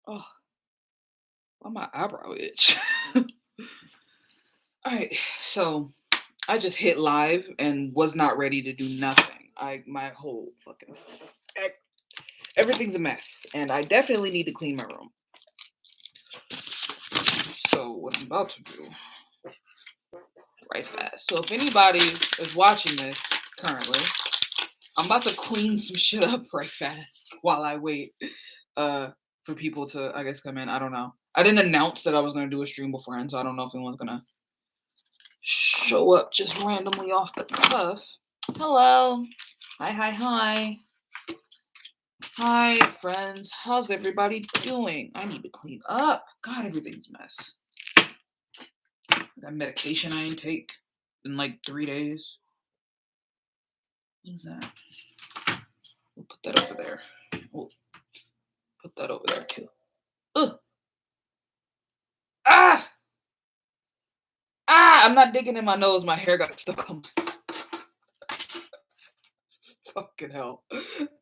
Oh, why my eyebrow itch? All right, so I just hit live and was not ready to do nothing. My whole fucking everything's a mess, and I definitely need to clean my room. So what I'm about to do, right fast. So if anybody is watching this currently, I'm about to clean some shit up right fast while I wait for people to, I guess, come in. I don't know. I didn't announce that I was gonna do a stream beforehand, so I don't know if anyone's gonna show up just randomly off the cuff. Hello. Hi, hi, hi. Hi, friends. How's everybody doing? I need to clean up. God, everything's a mess. That medication I ain't take in like 3 days. What is that? We'll put that over there. We'll put that over there too. Ugh. Ah! Ah! I'm not digging in my nose. My hair got stuck on my fucking hell.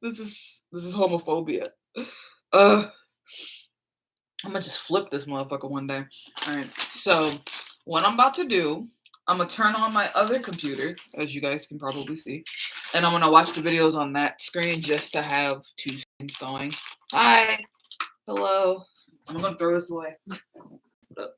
This is homophobia. I'm gonna just flip this motherfucker one day. Alright, so what I'm about to do, I'm gonna turn on my other computer, as you guys can probably see, and I'm gonna watch the videos on that screen just to have two screens going. Hi, hello. I'm gonna throw this away. What up?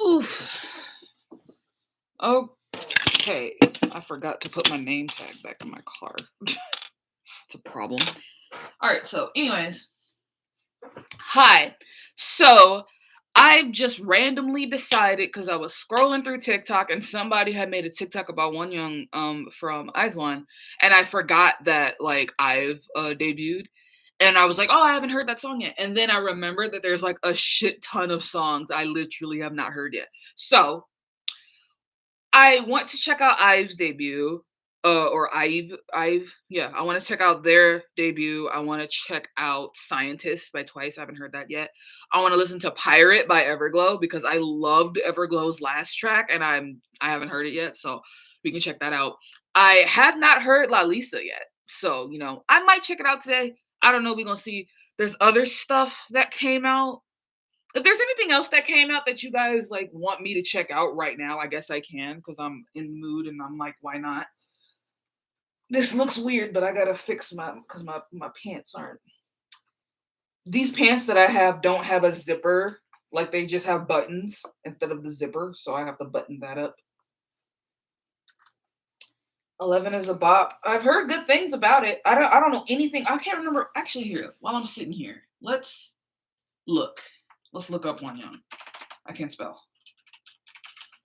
Oof. Okay, I forgot to put my name tag back in my car. It's a problem. All right, so anyways, hi. So I've just randomly decided because I was scrolling through TikTok and somebody had made a TikTok about Wonho from One, and I forgot that like I've debuted. And I was like, oh, I haven't heard that song yet. And then I remembered that there's like a shit ton of songs I literally have not heard yet. So I want to check out Ive's debut. Or Ive. Yeah, I want to check out their debut. I want to check out Scientist by Twice. I haven't heard that yet. I want to listen to Pirate by Everglow because I loved Everglow's last track and I haven't heard it yet, so we can check that out. I have not heard La Lisa yet. So, I might check it out today. I don't know, we're gonna see. There's other stuff that came out. If there's anything else that came out that you guys like want me to check out right now, I guess I can because I'm in mood and I'm like, why not? This looks weird, but I gotta fix because my pants aren't. These pants that I have don't have a zipper. Like they just have buttons instead of the zipper, so I have to button that up. 11 is a bop. I've heard good things about it. I don't know anything. I can't remember. Actually, here while I'm sitting here, let's look. Let's look up One Young. I can't spell.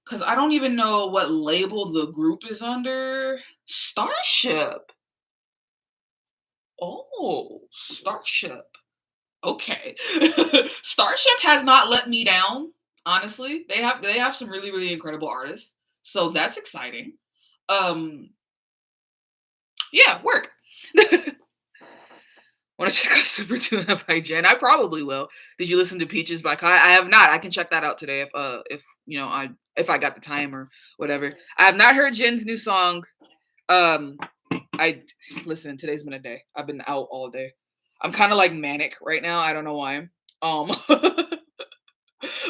Because I don't even know what label the group is under. Starship. Oh, Starship. Okay. Starship has not let me down, honestly. They have some really, really incredible artists. So that's exciting. Yeah, work. Want to check out Super Tuna by Jen? I probably will. Did you listen to Peaches by Kai? I have not. I can check that out today if I got the time or whatever. I have not heard Jen's new song. I listen, today's been a day. I've been out all day. I'm kind of like manic right now. I don't know why. Um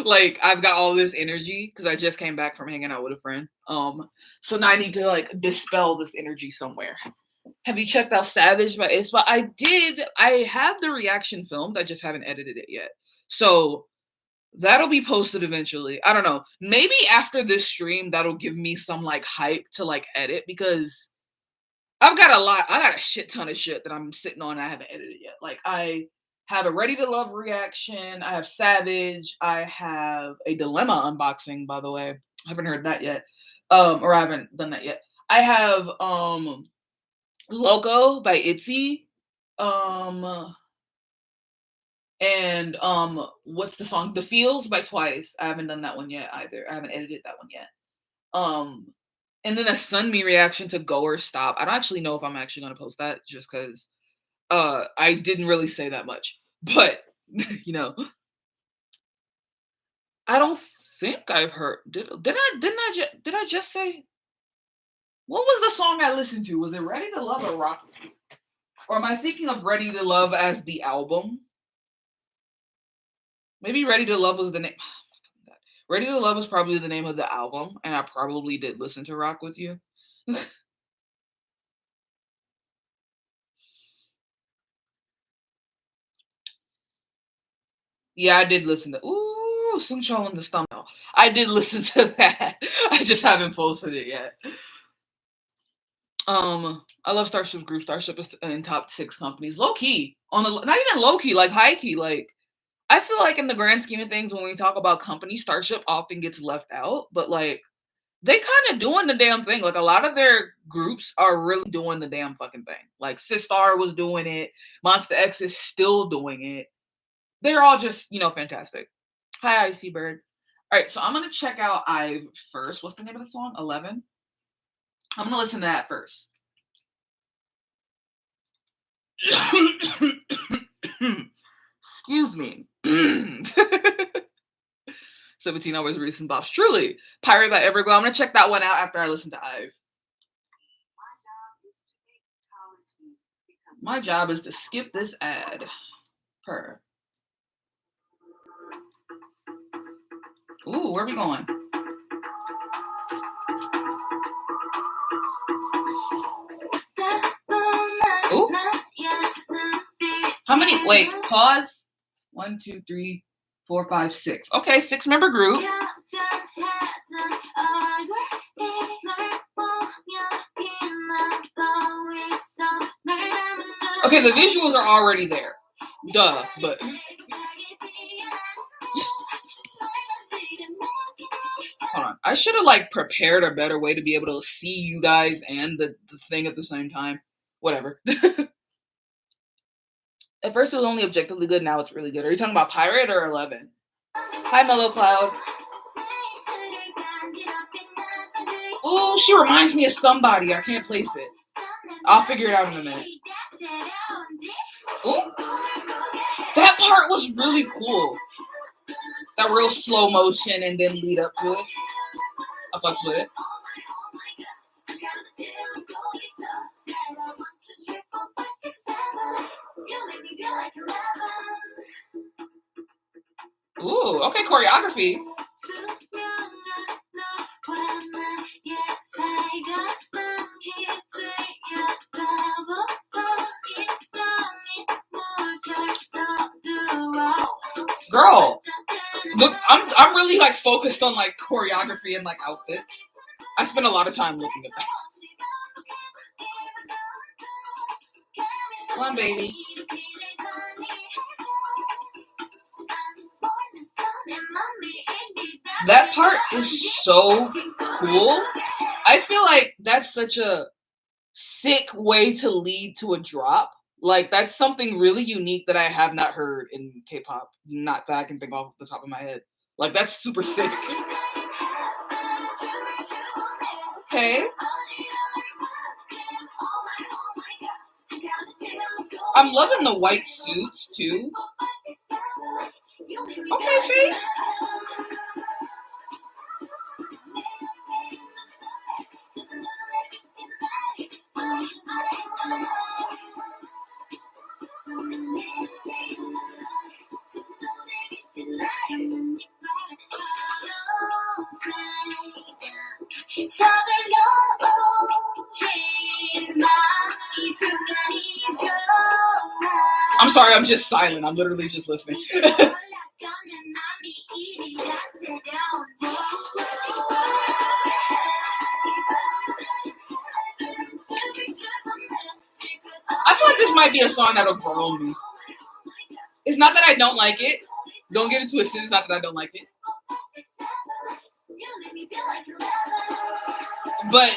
like I've got all this energy because I just came back from hanging out with a friend. So now I need to like dispel this energy somewhere. Have you checked out Savage by Aespa? I did. I have the reaction filmed. I just haven't edited it yet. So that'll be posted eventually. I don't know. Maybe after this stream, that'll give me some like hype to like edit because I've got a lot. I got a shit ton of shit that I'm sitting on. And I haven't edited yet. Like I have a Ready to Love reaction. I have Savage. I have a Dilemma unboxing. By the way, I haven't heard that yet. Or I haven't done that yet. I have Loco by Itzy. Um, and what's the song? The Feels by Twice. I haven't done that one yet either. I haven't edited that one yet. And then a Sunmi reaction to Go or Stop. I don't actually know if I'm actually gonna post that just because I didn't really say that much. But you know, I don't think I've heard did I just say what was the song I listened to? Was it Ready to Love or Rock? Or am I thinking of Ready to Love as the album? Maybe Ready to Love was the name. Ready to Love was probably the name of the album, and I probably did listen to Rock With You. Yeah, I did listen to Ooh, Sunshine in the Stomach. I did listen to that. I just haven't posted it yet. I love Starship Group. Starship is in top 6 companies. Low key. Not even low key, like high key. Like I feel like in the grand scheme of things, when we talk about companies, Starship often gets left out. But like they kind of doing the damn thing. Like a lot of their groups are really doing the damn fucking thing. Like Sistar was doing it. Monsta X is still doing it. They're all just, fantastic. Hi, Icy Bird. All right, so I'm gonna check out Ive first. What's the name of the song? 11. I'm gonna listen to that first. Excuse me. 17 Hours Recent Bops. Truly. Pirate by Everglow. I'm gonna check that one out after I listen to Ive. My job is to skip this ad. Per. Ooh, where are we going? Ooh. How many? Wait, pause. 1, 2, 3, 4, 5, 6. Okay, 6-member group. Okay, the visuals are already there. Duh, but. Hold on. I should have prepared a better way to be able to see you guys and the thing at the same time. Whatever. At first it was only objectively good, now it's really good. Are you talking about Pirate or 11? Hi, Mellow Cloud. Oh, she reminds me of somebody. I can't place it. I'll figure it out in a minute. Ooh. That part was really cool. That real slow motion and then lead up to it. I fucks with it. Ooh, okay, choreography. Girl, look, I'm really focused on choreography and outfits. I spend a lot of time looking at that. Come on, baby. That part is so cool. I feel like that's such a sick way to lead to a drop. That's something really unique that I have not heard in K-pop. Not that I can think off the top of my head. That's super sick. Okay. I'm loving the white suits too. Okay, Face. I'm sorry, I'm just silent. I'm literally just listening. I feel like this might be a song that'll grow on me. It's not that I don't like it. Don't get it twisted. It's not that I don't like it. But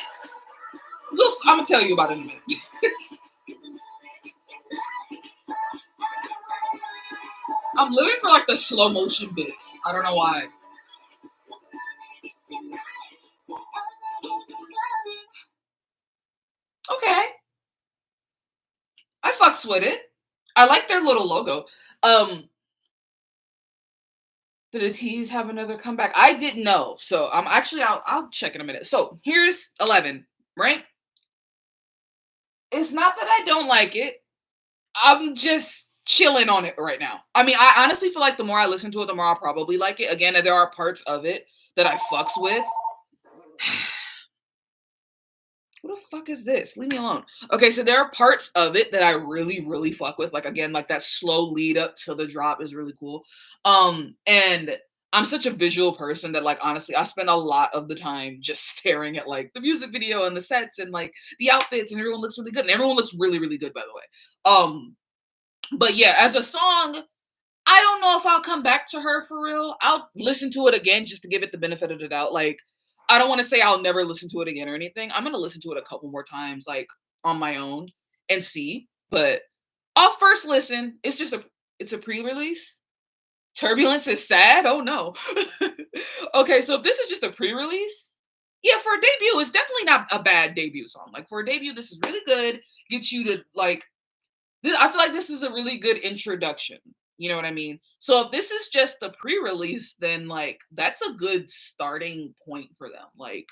I'm gonna tell you about it in a minute. I'm living for like the slow motion bits. I don't know why. Okay, I fucks with it. I like their little logo. Um, did the T's have another comeback? I didn't know, so I'm actually I'll check in a minute. So here's 11, right? It's not that I don't like it. I'm just chilling on it right now. I mean, I honestly feel like the more I listen to it, the more I'll probably like it. Again, there are parts of it that I fucks with. What the fuck is this? Leave me alone. Okay, so there are parts of it that I really, really fuck with. Like again, like that slow lead up to the drop is really cool. And I'm such a visual person that like honestly, I spend a lot of the time just staring at like the music video and the sets and like the outfits, and everyone looks really good. And everyone looks really, really good, by the way. But yeah, as a song, I don't know if I'll come back to her for real. I'll listen to it again just to give it the benefit of the doubt. Like, I don't want to say I'll never listen to it again or anything. I'm gonna listen to it a couple more times, like on my own, and see. But off first listen, it's a pre-release. Turbulence is sad. Oh no. Okay, so if this is just a pre-release, yeah, for a debut, it's definitely not a bad debut song. Like for a debut, this is really good. Gets you to like I feel like this is a really good introduction. You know what I mean? So if this is just the pre-release, then like that's a good starting point for them. Like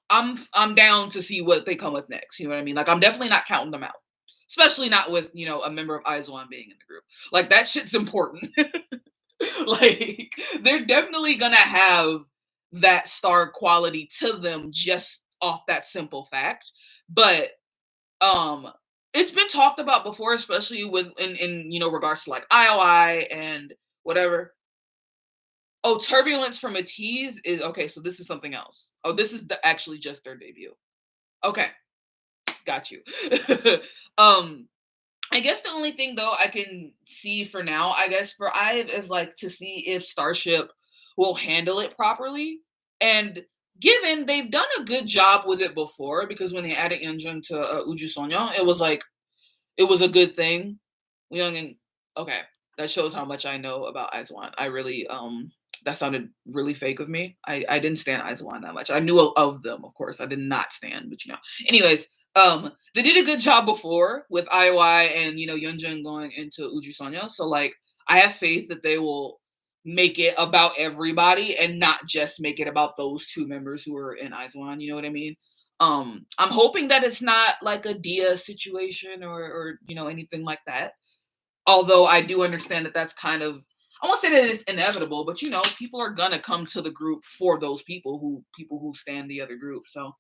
I'm down to see what they come with next. You know what I mean? Like I'm definitely not counting them out. Especially not with, a member of IZ*ONE being in the group. Like that shit's important. Like they're definitely gonna have that star quality to them just off that simple fact. But um, it's been talked about before, especially with in regards to like IOI and whatever. Oh, Turbulence from a Tease is okay. So this is something else. Oh, this is actually just their debut. Okay, got you. um, I guess the only thing though I can see for now, I guess for IVE is like to see if Starship will handle it properly. And given they've done a good job with it before, because when they added Yeonjun to Uju Sonya, it was a good thing. Young and okay, that shows how much I know about IZ*ONE. I really that sounded really fake of me. I didn't stand IZ*ONE that much. I knew of them, of course. I did not stand, but Anyways, they did a good job before with IOI and Yeonjun going into Uju Sonya. So like I have faith that they will make it about everybody and not just make it about those two members who are in IZ*ONE. You know what I mean? I'm hoping that it's not like a Dia situation or anything like that. Although I do understand that that's kind of I won't say that it's inevitable, but people are gonna come to the group for those people who stand the other group. So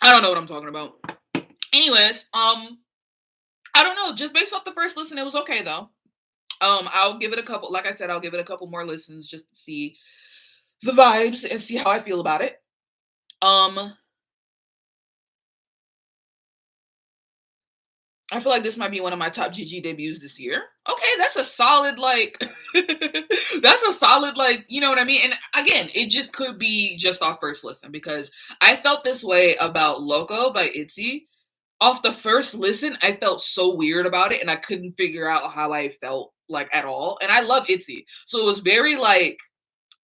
I don't know what I'm talking about. Anyways, I don't know. Just based off the first listen, it was okay though. I'll give it a couple. Like I said, I'll give it a couple more listens just to see the vibes and see how I feel about it. Um, I feel like this might be one of my top GG debuts this year. Okay, that's a solid like that's a solid like, you know what I mean? And again, it just could be just off first listen because I felt this way about Loco by ITZY. Off the first listen, I felt so weird about it and I couldn't figure out how I felt like at all. And I love ITZY. So it was very like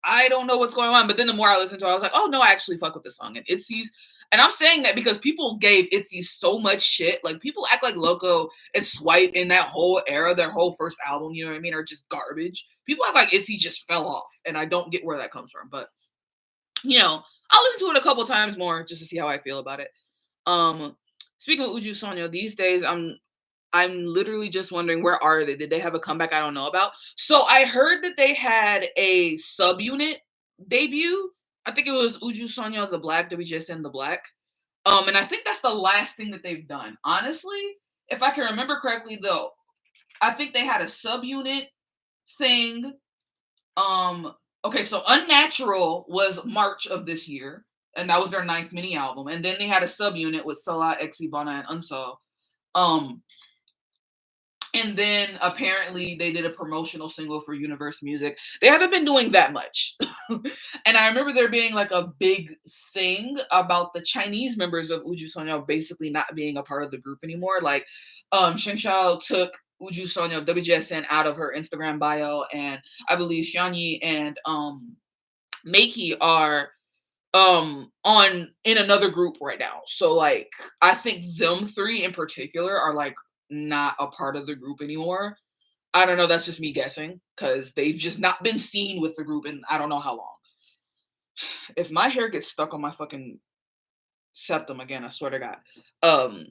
I don't know what's going on. But then the more I listened to it, I was like, oh no, I actually fuck with this song. And ITZY's, and I'm saying that because people gave ITZY so much shit. Like people act like Loco and Swipe in that whole era, their whole first album, you know what I mean, are just garbage. People act like ITZY just fell off. And I don't get where that comes from. But I'll listen to it a couple times more just to see how I feel about it. Um, Speaking of Uju Sonya, these days I'm literally just wondering where are they? Did they have a comeback I don't know about? So I heard that they had a subunit debut. I think it was Uju Sonya the Black, WJSN the Black. And I think that's the last thing that they've done. Honestly, if I can remember correctly, though, I think they had a subunit thing. Okay, so Unnatural was March of this year, and that was their ninth mini album. And then they had a subunit with Salah, Exibana, and Unso. Um, And then apparently they did a promotional single for Universe Music. They haven't been doing that much. And I remember there being like a big thing about the Chinese members of Uju Sonyo basically not being a part of the group anymore. Like Sheng Shao took Uju Sonyo WJSN out of her Instagram bio, and I believe Xianyi and Meiki are on in another group right now. So like I think them three in particular are like not a part of the group anymore. I don't know, that's just me guessing because they've just not been seen with the group in I don't know how long. If my hair gets stuck on my fucking septum again, I swear to God. Um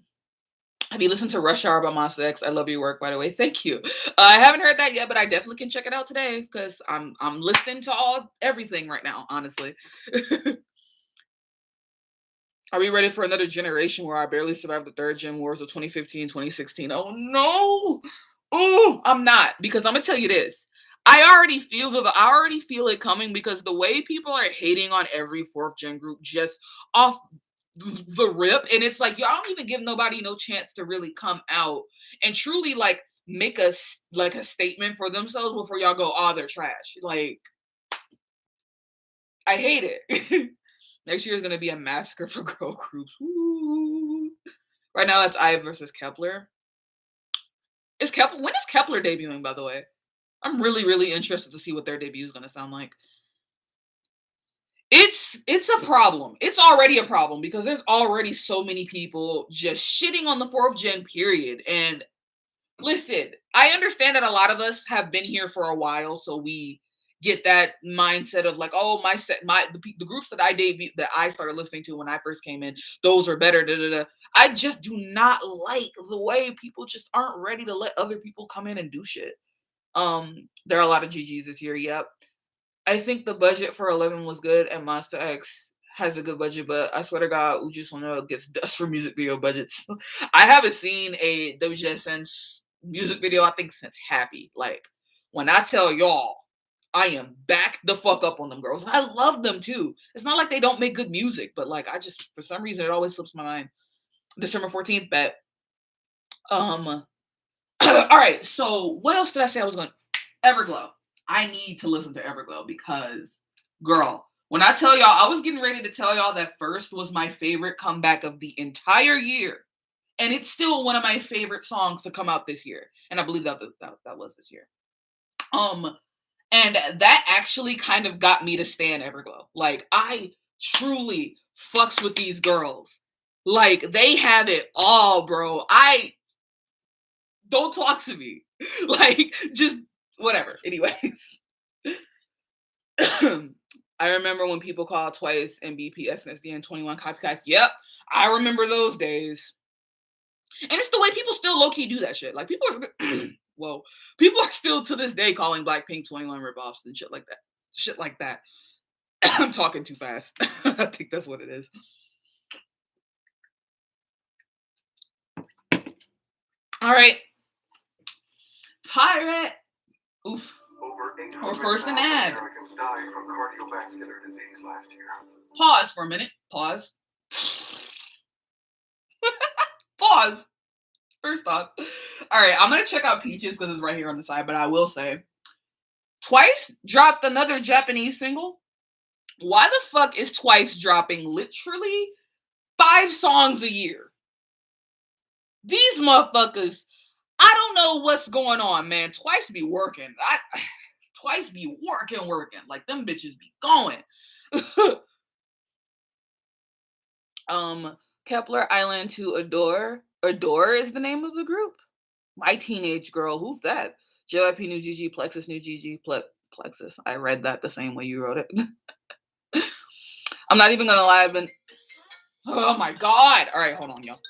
have you listened to Rush Hour by Monsta X? I love your work, by the way. Thank you. I haven't heard that yet, but I definitely can check it out today because I'm listening to everything right now, honestly. Are we ready for another generation where I barely survived the third gen wars of 2015, 2016? Oh no! Oh, I'm not, because I'm gonna tell you this. I already feel it coming because the way people are hating on every fourth gen group just off the rip, and it's like y'all don't even give nobody no chance to really come out and truly like make a statement for themselves before y'all go, oh, they're trash. Like I hate it. Next year is gonna be a massacre for girl groups. Woo. Right now, that's I versus Kepler. When is Kepler debuting? By the way, I'm really interested to see what their debut is gonna sound like. It's a problem. It's already a problem because there's already so many people just shitting on the fourth gen period. And listen, I understand that a lot of us have been here for a while, so we get that mindset of like, oh, the groups that I started listening to when I first came in, those are better. Da, da, da. I just do not like the way people just aren't ready to let other people come in and do shit. There are a lot of GGs this year. Yep. I think the budget for 11 was good, and Monsta X has a good budget, but I swear to God, Uju Sono gets dust for music video budgets. I haven't seen a WJSN music video, I think, since Happy. Like, when I tell y'all, I am back the fuck up on them girls. I love them too. It's not like they don't make good music, but like, I just, for some reason, it always slips my mind. December 14th, bet. All right, so what else did I say I was going? Everglow. I need to listen to Everglow because, girl, when I tell y'all, I was getting ready to tell y'all that First was my favorite comeback of the entire year. And it's still one of my favorite songs to come out this year. And I believe that was this year. And that actually kind of got me to stand Everglow. Like, I truly fucks with these girls. Like, they have it all, bro. Don't talk to me. Like, just whatever. Anyways. I remember when people called Twice and BP, SNSD, and 21 copycats. Yep, I remember those days. And it's the way people still low-key do that shit. Like, people are, whoa, people are still to this day calling Blackpink 21 ripoffs and shit like that. Shit like that. I'm talking too fast. I think that's what it is. All right. Pirate. Oof. Or first an ad. Pause for a minute. Pause. Pause. First off. All right, I'm going to check out Peaches because it's right here on the side, but I will say, Twice dropped another Japanese single. Why the fuck is Twice dropping literally 5 songs a year? These motherfuckers, I don't know what's going on, man. Twice be working. Twice be working. Like, them bitches be going. Kepler Island to Adore. Adore is the name of the group. My Teenage Girl. Who's that? JYP New GG, Plexus New GG, Plexus. I read that the same way you wrote it. I'm not even gonna lie, I've been. Oh my god! All right, hold on, y'all.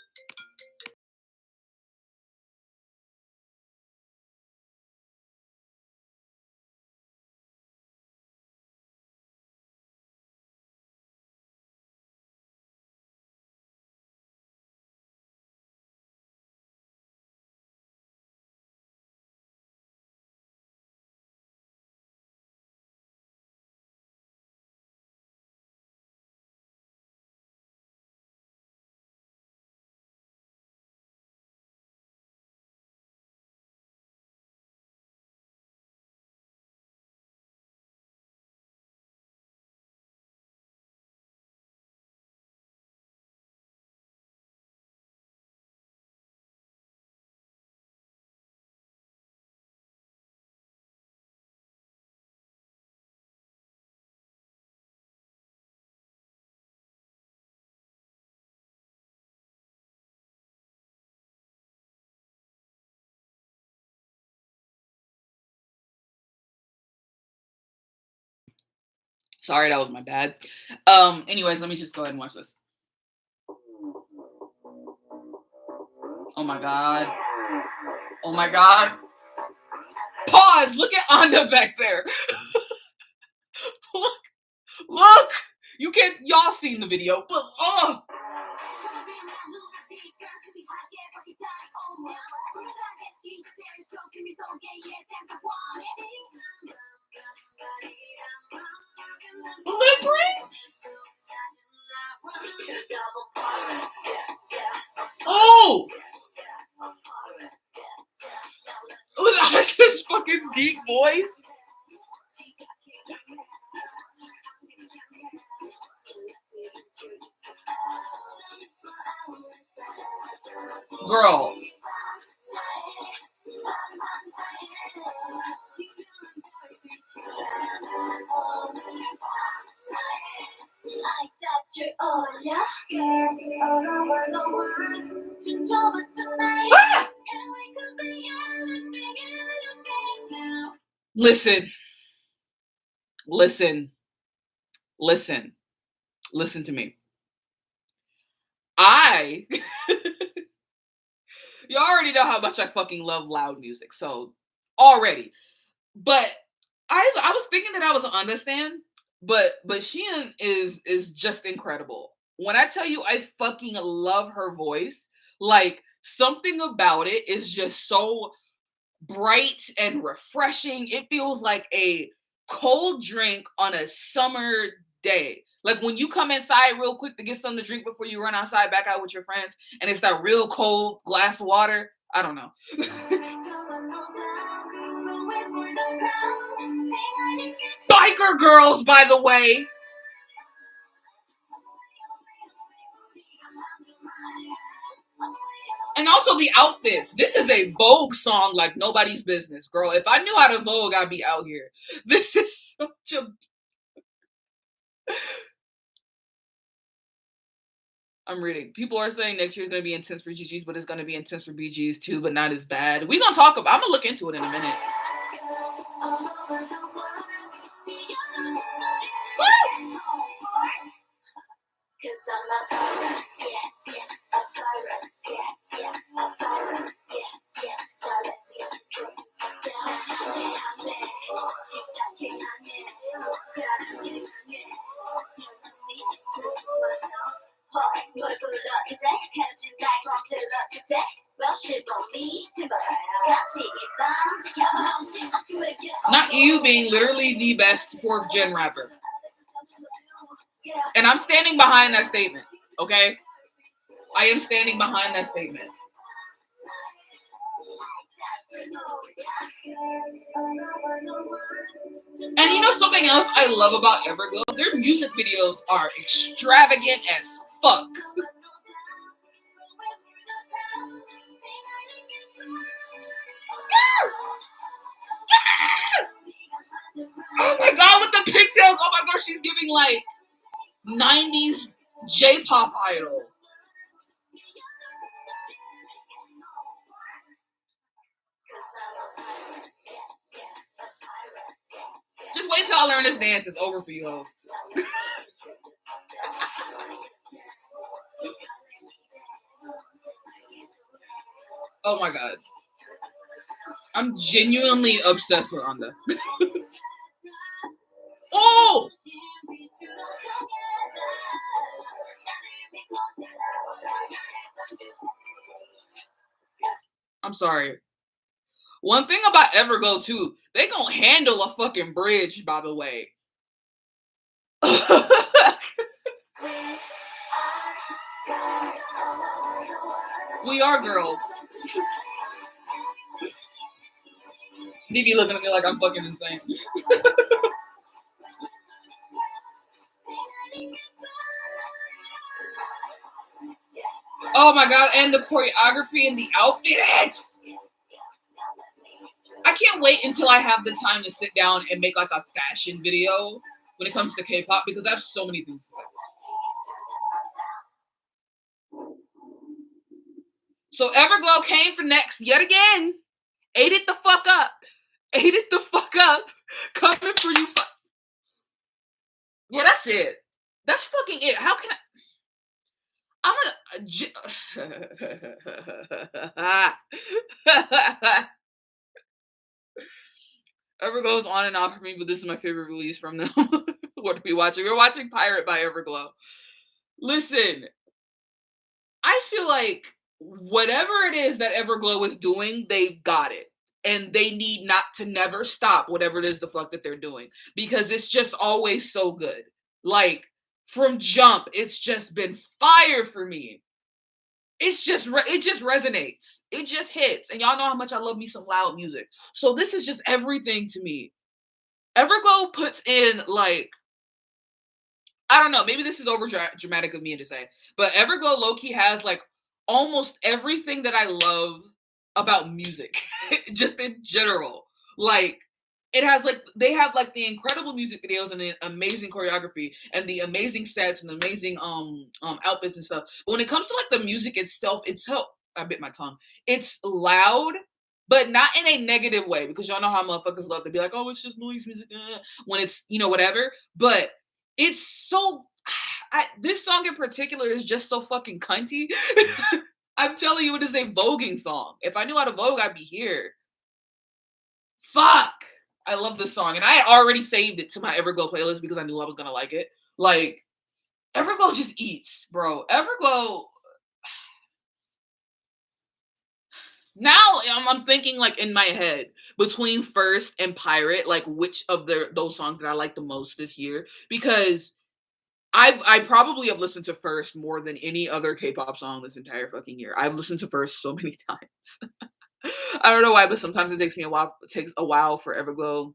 Sorry, that was my bad. Anyways, let me just go ahead and watch this. Oh my god. Oh my god. Pause. Look at Anda back there. Look. You can't. Y'all seen the video, but lip rings. Oh. Look at Asha's fucking deep voice. Girl. Ah! Listen. Listen to me. You already know how much I fucking love loud music, so already. But I was thinking that I was understand, but Sheehan is just incredible. When I tell you I fucking love her voice, like something about it is just so bright and refreshing. It feels like a cold drink on a summer day. Like when you come inside real quick to get something to drink before you run outside back out with your friends, and it's that real cold glass of water. I don't know. Biker girls, by the way. And also the outfits. This is a Vogue song like nobody's business, girl. If I knew how to Vogue, I'd be out here. This is such a... I'm reading. People are saying next year's going to be intense for GGs, but it's going to be intense for BGs too, but not as bad. We're going to talk about... I'm going to look into it in a minute. Not you being literally the best 4th gen rapper. And I'm standing behind that statement, okay? I am standing behind that statement. And you know something else I love about Everglow? Their music videos are extravagant as fuck. Oh my god, with the pigtails! Oh my gosh, she's giving like 90s J-pop idol. Just wait till I learn this dance. It's over for you hoes. Oh my god. I'm genuinely obsessed with Anda. Oh! I'm sorry. One thing about Everglow too, they gonna handle a fucking bridge, by the way. We are girls. BB looking at me like I'm fucking insane. Oh my god, and the choreography and the outfits. I can't wait until I have the time to sit down and make like a fashion video when it comes to K-pop because I have so many things to say. So Everglow came for next yet again. Ate it the fuck up. Ate it the fuck up. Coming for you. Yeah, that's it. That's fucking it. How can I'm gonna Everglow's on and off for me, but this is my favorite release from them. What are we watching? We're watching Pirate by Everglow. Listen, I feel like whatever it is that Everglow is doing, they've got it. And they need not to never stop whatever it is the fuck that they're doing because it's just always so good. Like from jump, it's just been fire for me. It just resonates. It just hits. And y'all know how much I love me some loud music. So this is just everything to me. Everglow puts in like I don't know, maybe this is over dramatic of me to say, but Everglow low-key has like almost everything that I love about music, just in general. Like it has like they have like the incredible music videos and the amazing choreography and the amazing sets and amazing outfits and stuff. But when it comes to like the music itself, it's so I bit my tongue. It's loud, but not in a negative way because y'all know how motherfuckers love to be like, oh, it's just noise music when it's whatever. But it's so this song in particular is just so fucking cunty. I'm telling you, it is a voguing song. If I knew how to vogue, I'd be here. Fuck. I love this song. And I had already saved it to my Everglow playlist because I knew I was gonna like it. Like, Everglow just eats, bro. Everglow. Now I'm thinking like in my head between First and Pirate, like which of those songs that I like the most this year. Because I probably have listened to First more than any other K-pop song this entire fucking year. I've listened to First so many times. I don't know why, but sometimes it takes me a while. It takes a while for Everglow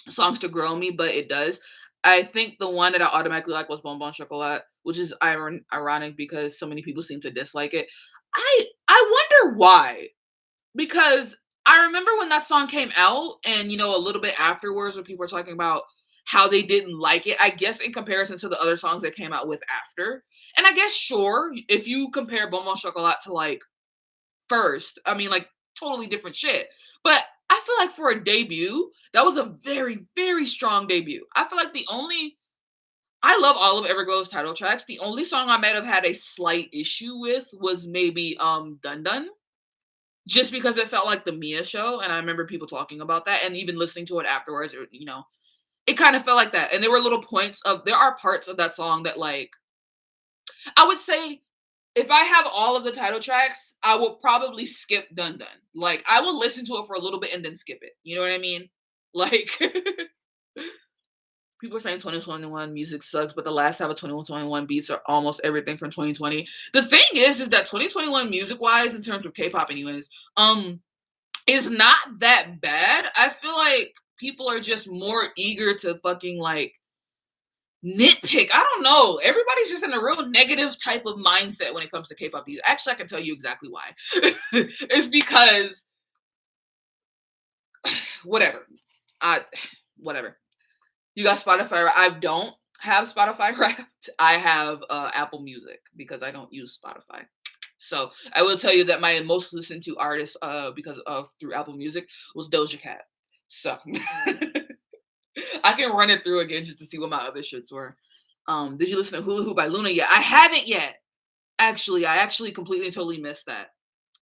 songs to grow me, but it does. I think the one that I automatically like was Bon Bon Chocolat, which is ironic because so many people seem to dislike it. I wonder why because I remember when that song came out and a little bit afterwards when people were talking about how they didn't like it, I guess in comparison to the other songs that came out with after. And I guess sure, if you compare Bon Bon Chocolat to like First, I mean like totally different shit. But I feel like for a debut, that was a very, very strong debut. I feel like I love all of Everglow's title tracks. The only song I might have had a slight issue with was maybe Dun Dun just because it felt like the Mia show, and I remember people talking about that, and even listening to it afterwards, it kind of felt like that. And there were little points there are parts of that song that, like, I would say, if I have all of the title tracks, I will probably skip Dun Dun. Like, I will listen to it for a little bit and then skip it. You know what I mean? Like, people are saying 2021 music sucks, but the last half of 2021 beats are almost everything from 2020. The thing is that 2021 music wise, in terms of K-pop, anyways, is not that bad. I feel like people are just more eager to fucking like nitpick. I don't know. Everybody's just in a real negative type of mindset when it comes to K-pop music. Actually, I can tell you exactly why. It's because whatever. I whatever. You got Spotify. I don't have Spotify Wrapped. I have Apple Music because I don't use Spotify. So I will tell you that my most listened to artist because of through Apple Music was Doja Cat. So I can run it through again just to see what my other shits were. Did you listen to Hula Hoop by Loona yet? I haven't yet. Actually, I actually completely and totally missed that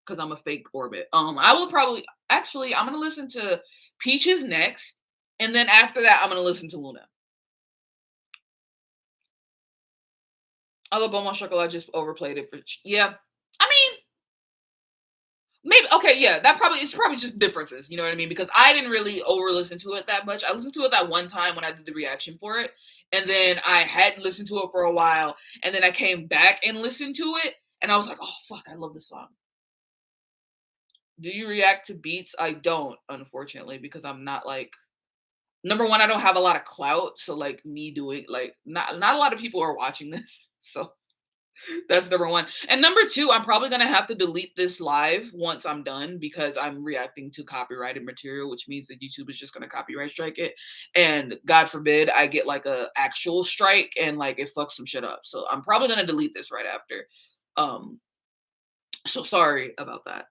because I'm a fake orbit. I will probably I'm gonna listen to Peaches next, and then after that, I'm gonna listen to Loona. Although Bon Bon Chocolat just overplayed it for yeah. I mean, maybe okay, yeah. It's probably just differences. You know what I mean? Because I didn't really over listen to it that much. I listened to it that one time when I did the reaction for it, and then I hadn't listened to it for a while, and then I came back and listened to it, and I was like, oh fuck, I love this song. Do you react to beats? I don't, unfortunately, because I'm not like number one. I don't have a lot of clout, so like me doing like not a lot of people are watching this, so that's number one. And number two, I'm probably gonna have to delete this live once I'm done because I'm reacting to copyrighted material, which means that YouTube is just gonna copyright strike it. And God forbid I get like a actual strike and like it fucks some shit up. So I'm probably gonna delete this right after. Um, so sorry about that.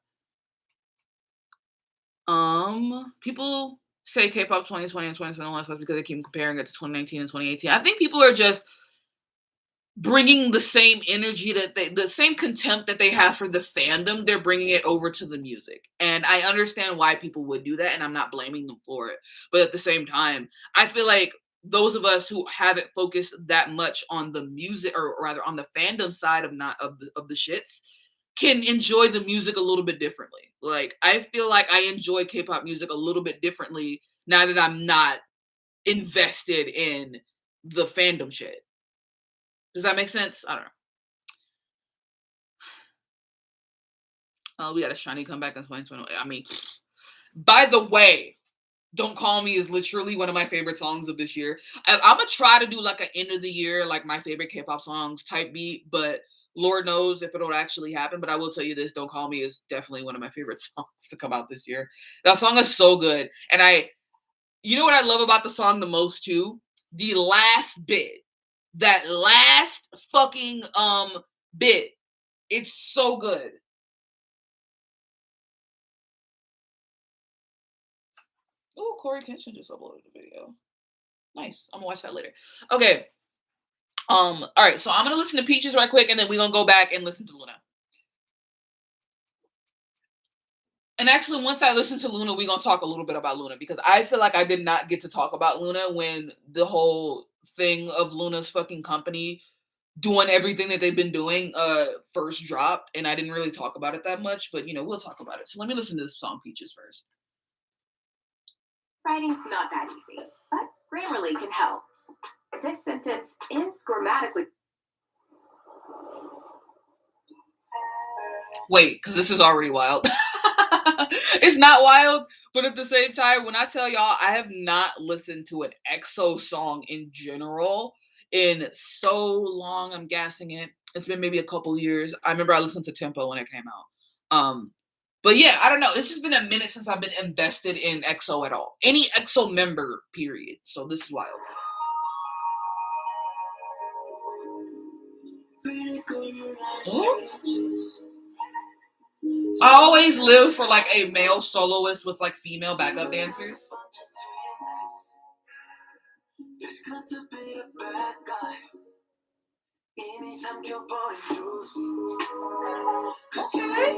People say K-pop 2020 and 2021 because they keep comparing it to 2019 and 2018. I think people are just bringing the same energy that the same contempt that they have for the fandom, they're bringing it over to the music. And I understand why people would do that, and I'm not blaming them for it. But at the same time, I feel like those of us who haven't focused that much on the music, or rather on the fandom side of not of the shits, can enjoy the music a little bit differently. Like, I feel like I enjoy K-pop music a little bit differently now that I'm not invested in the fandom shit. Does that make sense? I don't know. We got a shiny comeback in 2020. I mean, by the way, Don't Call Me is literally one of my favorite songs of this year. I'm gonna try to do like an end of the year, like my favorite K-pop songs type beat, but Lord knows if it'll actually happen. But I will tell you this: Don't Call Me is definitely one of my favorite songs to come out this year. That song is so good. And you know what I love about the song the most too? The last bit. That last fucking bit. It's so good. Oh, Corey Kenshin just uploaded a video. Nice. I'm gonna watch that later. Okay. All right, so I'm gonna listen to Peaches right quick, and then we're gonna go back and listen to Loona. And actually, once I listen to Loona, we're gonna talk a little bit about Loona because I feel like I did not get to talk about Loona when the whole thing of Luna's fucking company doing everything that they've been doing first dropped, and I didn't really talk about it that much, but we'll talk about it. So let me listen to this song Peaches first. Writing's not that easy, but Grammarly can help. This sentence is grammatically. Wait, because this is already wild. It's not wild, but at the same time, when I tell y'all I have not listened to an EXO song in general in so long, I'm gassing it. It's been maybe a couple years. I remember I listened to Tempo when it came out. But yeah, I don't know. It's just been a minute since I've been invested in EXO at all. Any EXO member, period. So this is wild. Ooh. I always live for like a male soloist with like female backup dancers. Okay.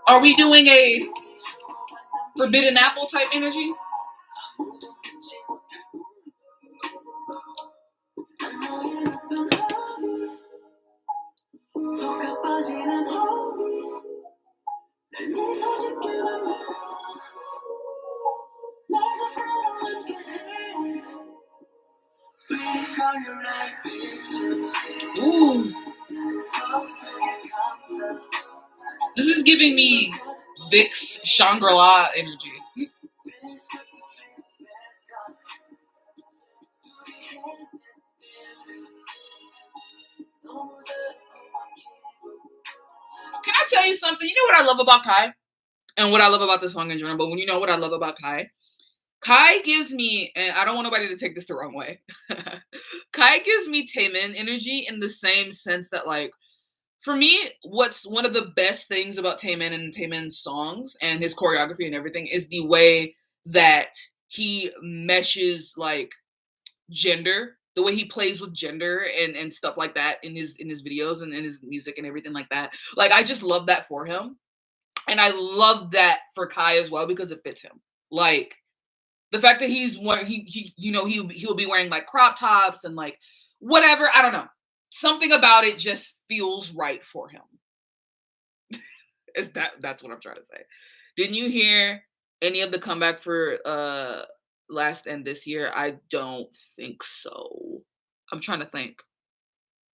Are we doing a Forbidden Apple type energy? Ooh. This is giving me Vic's Shangri-La energy. Can I tell you something? You know what I love about Kai? And what I love about this song in general, but when you know what I love about Kai? Kai gives me, and I don't want nobody to take this the wrong way. Kai gives me Taemin energy in the same sense that, like, for me, what's one of the best things about Taemin and Taemin's songs and his choreography and everything is the way that he meshes like gender, the way he plays with gender and stuff like that in his videos and in his music and everything like that. Like, I just love that for him. And I love that for Kai as well because it fits him. Like, the fact that he's one, he'll be wearing like crop tops and like whatever. I don't know. Something about it just feels right for him. That's what I'm trying to say. Didn't you hear any of the comeback for last and this year? I don't think so. I'm trying to think.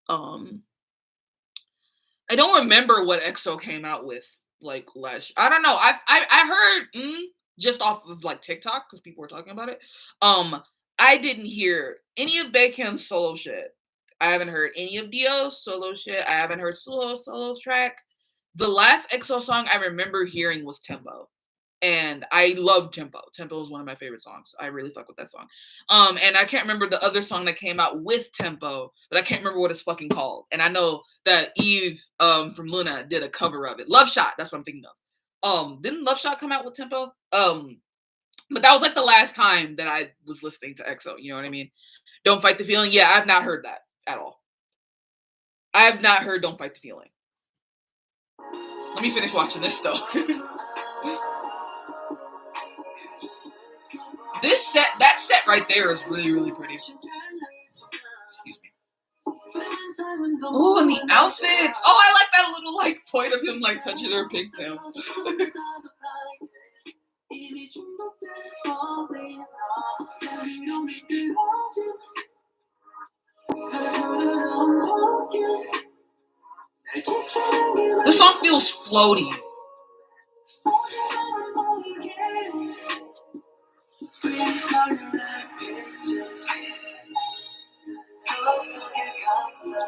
I don't remember what EXO came out with like last. I don't know. I heard just off of like TikTok because people were talking about it. I didn't hear any of Baekhyun's solo shit. I haven't heard any of Dio's solo shit. I haven't heard Suho's solo track. The last EXO song I remember hearing was Tempo. And I love Tempo. Tempo is one of my favorite songs. I really fuck with that song. And I can't remember the other song that came out with Tempo, but I can't remember what it's fucking called. And I know that Eve from Loona did a cover of it. Love Shot, that's what I'm thinking of. Didn't Love Shot come out with Tempo? But that was like the last time that I was listening to EXO. You know what I mean? Don't Fight the Feeling. Yeah, I've not heard that at all. I have not heard Don't Fight the Feeling. Let me finish watching this though. That set right there is really, really pretty. Excuse me. Oh, and the outfits. Oh, I like that little like point of him like touching her pigtail. The song feels floaty.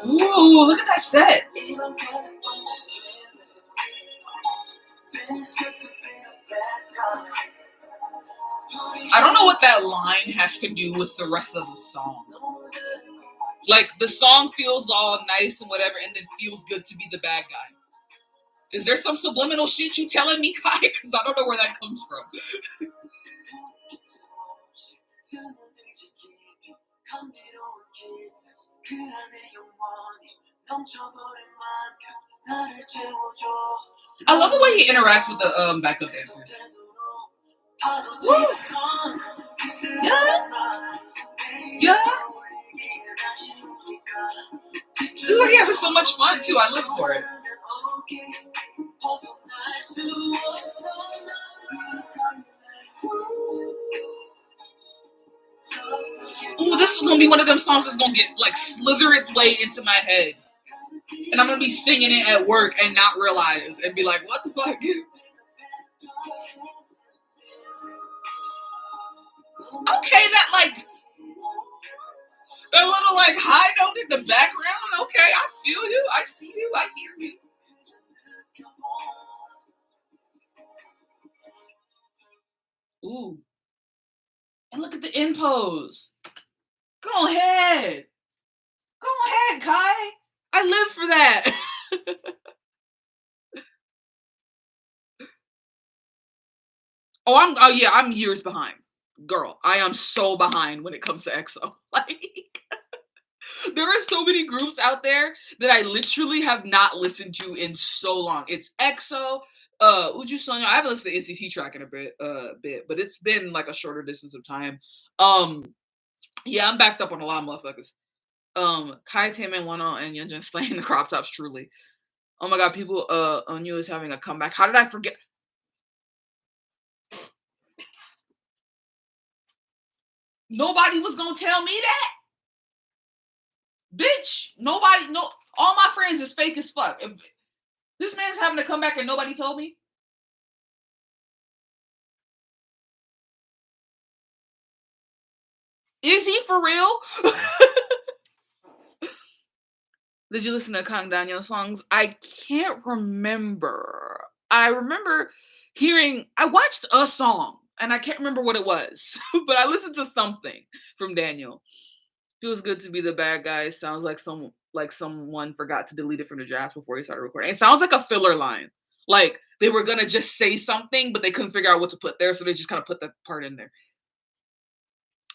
Ooh, look at that set. I don't know what that line has to do with the rest of the song. Like, the song feels all nice and whatever, and then feels good to be the bad guy. Is there some subliminal shit you telling me, Kai? Because I don't know where that comes from. I love the way he interacts with the backup dancers. Woo! Yeah. He's like having so much fun too. I live for it. Ooh, this is gonna be one of them songs that's gonna get like slither its way into my head, and I'm gonna be singing it at work and not realize and be like, "What the fuck?" Okay, that little like high note in the background. Okay, I feel you. I see you. I hear you. Ooh. And look at the end pose. Go ahead. Go ahead, Kai. I live for that. I'm years behind. Girl, I am so behind when it comes to EXO. Like, there are so many groups out there that I literally have not listened to in so long. It's EXO, Uju Sonya. I haven't listened to NCT track in a bit, but it's been like a shorter distance of time. Yeah, I'm backed up on a lot of motherfuckers. Kai Taemin, Wonho, and Yeonjun slaying the crop tops truly. Oh my god, people, Onyu is having a comeback. How did I forget? Nobody was gonna tell me that. Bitch, all my friends is fake as fuck. If this man's having to come back and nobody told me. Is he for real? Did you listen to Kang Daniel songs? I can't remember. I remember I watched a song and I can't remember what it was, but I listened to something from Daniel. Feels good to be the bad guy. Sounds like someone forgot to delete it from the drafts before he started recording. It sounds like a filler line. Like they were gonna just say something, but they couldn't figure out what to put there, so they just kind of put that part in there.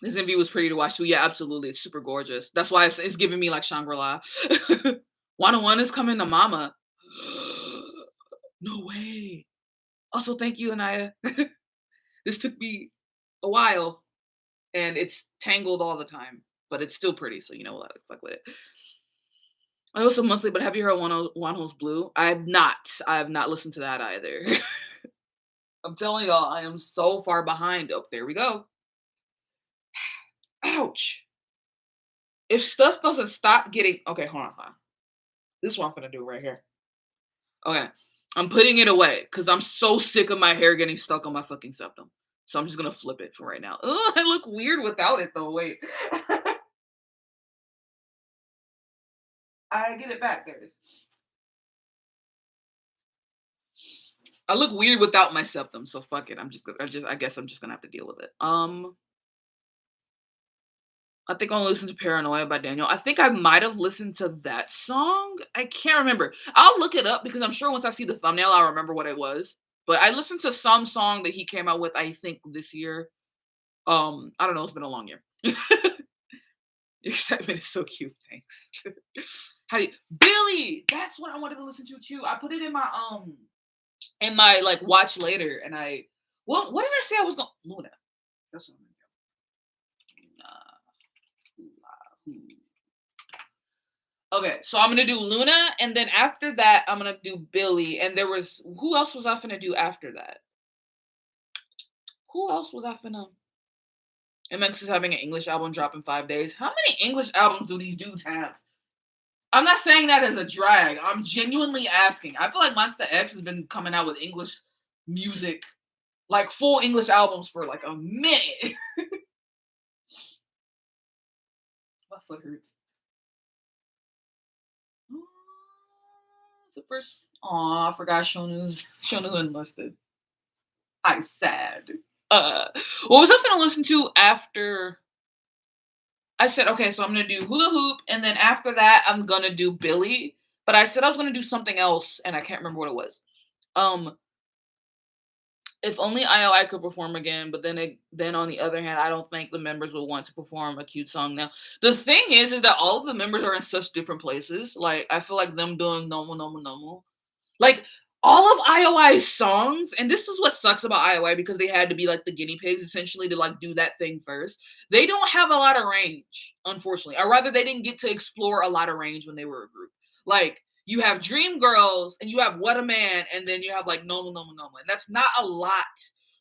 This MV was pretty to watch too. Yeah, absolutely. It's super gorgeous. That's why it's giving me like Shangri-La. 101 is coming to Mama. No way. Also, thank you, Anaya. This took me a while, and it's tangled all the time, but it's still pretty, so you know what? Fuck with it. I also monthly, but have you heard Wonho's Blue? I have not. I have not listened to that either. I'm telling y'all, I am so far behind. Oh, there we go. Ouch. If stuff doesn't stop getting... Okay, hold on. This is what I'm going to do right here. Okay. I'm putting it away because I'm so sick of my hair getting stuck on my fucking septum. So I'm just going to flip it for right now. Ugh, I look weird without it though. Wait. I get it back, guys. I look weird without my septum, so fuck it. I guess I'm just gonna have to deal with it. I think I'll listen to Paranoia by Daniel. I think I might have listened to that song. I can't remember. I'll look it up because I'm sure once I see the thumbnail, I'll remember what it was. But I listened to some song that he came out with, I think, this year. I don't know, it's been a long year. Your excitement is so cute, thanks. How do you, Billlie? That's what I wanted to listen to too. I put it in my like watch later, and what did I say I was going? Loona. That's what I'm gonna do. Okay, so I'm gonna do Loona, and then after that, I'm gonna do Billlie. And there was who else was I gonna do after that? Who else was I gonna? MX is having an English album drop in 5 days. How many English albums do these dudes have? I'm not saying that as a drag. I'm genuinely asking. I feel like Monsta X has been coming out with English music, like full English albums for like a minute. My foot hurts. The first. Aw, I forgot Shonu's enlisted. I sad. What was I gonna listen to after? I said, okay, so I'm gonna do Hula Hoop, and then after that, I'm gonna do Billlie. But I said I was gonna do something else, and I can't remember what it was. If only IOI could perform again, but then on the other hand, I don't think the members would want to perform a cute song now. The thing is that all of the members are in such different places. Like, I feel like them doing normal, normal, normal. Like, all of IOI's songs, and this is what sucks about IOI because they had to be like the guinea pigs essentially to like do that thing first. They don't have a lot of range, unfortunately. Or rather, they didn't get to explore a lot of range when they were a group. Like, you have Dream Girls and you have What a Man, and then you have like Normal, Normal, Normal. And that's not a lot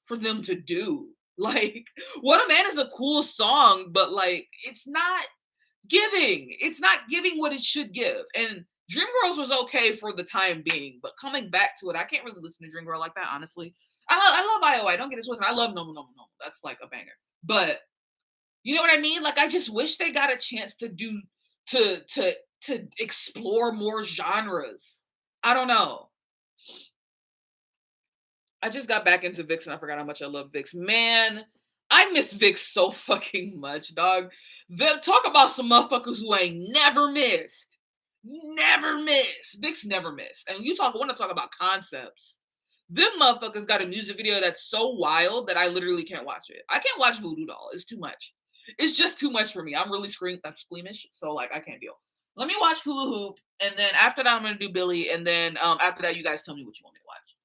for them to do. Like, What a Man is a cool song, but like, it's not giving. It's not giving what it should give. And Dreamgirls was okay for the time being, but coming back to it, I can't really listen to Dreamgirl like that, honestly. I love IOI, don't get it twisted. I love Normal, Normal, Normal. That's like a banger. But you know what I mean? Like, I just wish they got a chance to do to explore more genres. I don't know. I just got back into Vix and I forgot how much I love Vix. Man, I miss Vix so fucking much, dog. Them talk about some motherfuckers who ain't never missed. Never missed. Vix never missed. And you want to talk about concepts. Them motherfuckers got a music video that's so wild that I literally can't watch it. I can't watch Voodoo Doll. It's too much. It's just too much for me. I'm really I'm squeamish, so like I can't deal. Let me watch Hula Hoop, and then after that I'm gonna do Billlie, and then after that you guys tell me what you want me to watch.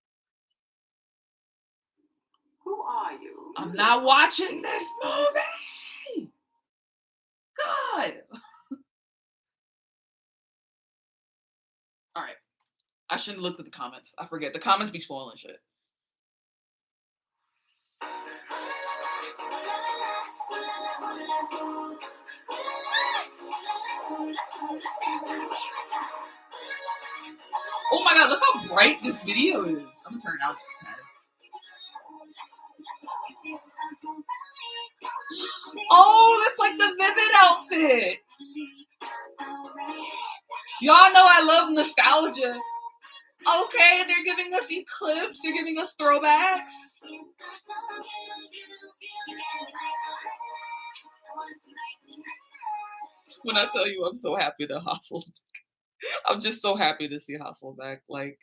Who are you? I'm not watching this movie. God. All right. I shouldn't look at the comments. I forget. The comments be spoiling shit. Oh my god, look how bright this video is. I'm gonna turn it out just a tad. Oh, that's like the Vivid outfit. Y'all know I love nostalgia. Okay, they're giving us Eclipse. They're giving us throwbacks. When I tell you I'm so happy to Hustle, I'm just so happy to see Hustle back. Like,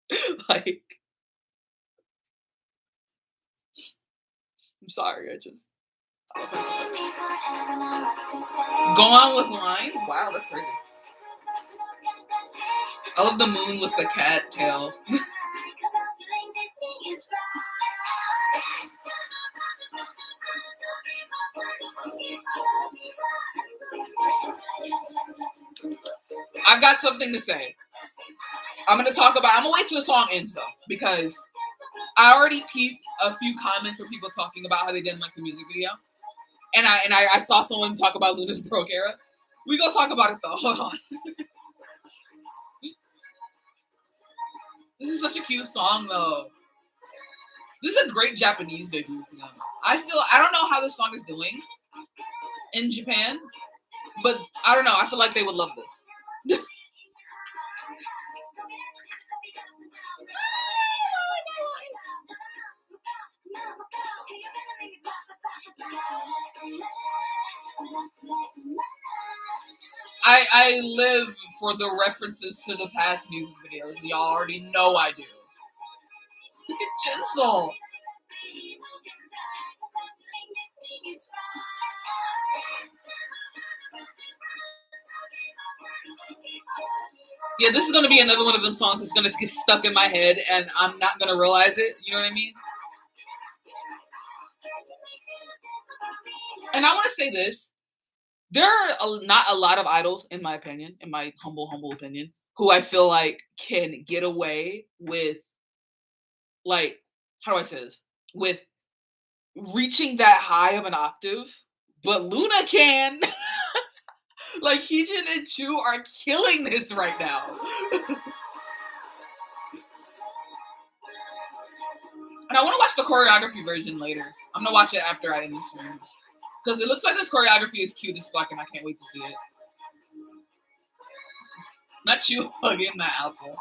I'm sorry, I just. Go on with lines? Wow, that's crazy. I love the moon with the cat tail. I've got something to say. I'm gonna wait till the song ends though, because I already peeped a few comments where people talking about how they didn't like the music video. And I saw someone talk about Luna's broke era. We gonna talk about it though. Hold on. This is such a cute song though. This is a great Japanese debut for them. I don't know how this song is doing in Japan, but I don't know. I feel like they would love this. I live for the references to the past music videos. Y'all already know I do. Look at Jinsol. Yeah, this is gonna be another one of them songs that's gonna get stuck in my head, and I'm not gonna realize it. You know what I mean? And I want to say this: there are not a lot of idols, in my opinion, in my humble opinion, who I feel like can get away with, like, how do I say this? With reaching that high of an octave, but Loona can. Like, Heejin and Chu are killing this right now. And I want to watch the choreography version later. I'm gonna watch it after I end this stream. Because it looks like this choreography is cute as fuck, and I can't wait to see it. Not you hugging that alpha.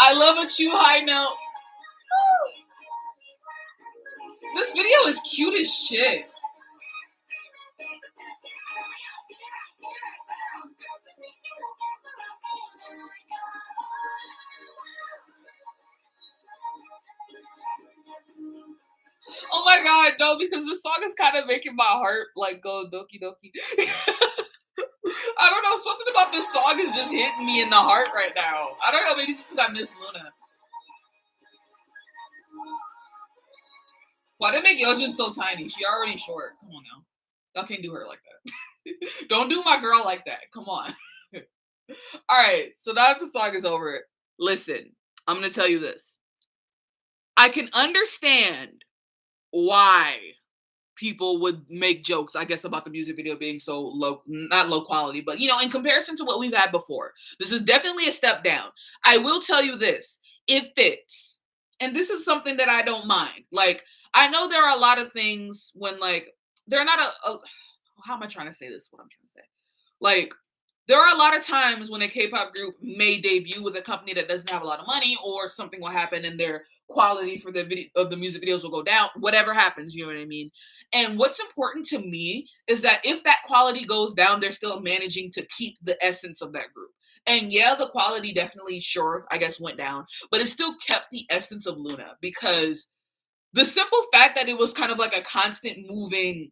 I love a Chu high note. This video is cute as shit. Oh my god, no, because the song is kind of making my heart like go doki doki. I don't know, something about this song is just hitting me in the heart right now. I don't know, maybe it's just because I miss Loona. Why did they make Yeojin so tiny? She already short. Come on now. Y'all can't do her like that. Don't do my girl like that. Come on. Alright, so now that the song is over, listen, I'm going to tell you this. I can understand why people would make jokes, I guess, about the music video being so low, not low quality, but, you know, in comparison to what we've had before. This is definitely a step down. I will tell you this. It fits. And this is something that I don't mind. Like, I know there are a lot of things when, like, they're not how am I trying to say this? What I'm trying to say. Like, there are a lot of times when a K-pop group may debut with a company that doesn't have a lot of money, or something will happen and their quality for the video of the music videos will go down. Whatever happens, you know what I mean? And what's important to me is that if that quality goes down, they're still managing to keep the essence of that group. And yeah, the quality definitely, sure, I guess went down, but it still kept the essence of Loona, because the simple fact that it was kind of like a constant moving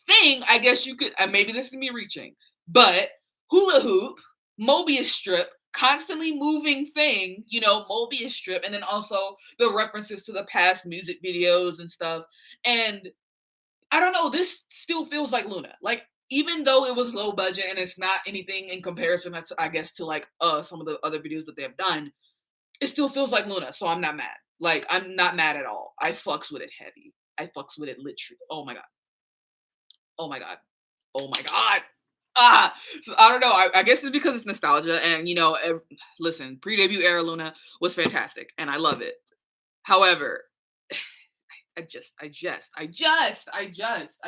thing, I guess you could, and maybe this is me reaching, but hula hoop, Mobius strip, constantly moving thing, you know, Mobius strip, and then also the references to the past music videos and stuff. And I don't know, this still feels like Loona. Like, even though it was low budget and it's not anything in comparison, that's, I guess, to like some of the other videos that they have done, it still feels like Loona, so I'm not mad. Like, I'm not mad at all. I fucks with it heavy. I fucks with it literally. Oh my god. Oh my god. Oh my god. So I don't know. I guess it's because it's nostalgia, and you know, listen, pre-debut era Loona was fantastic, and I love it. However, I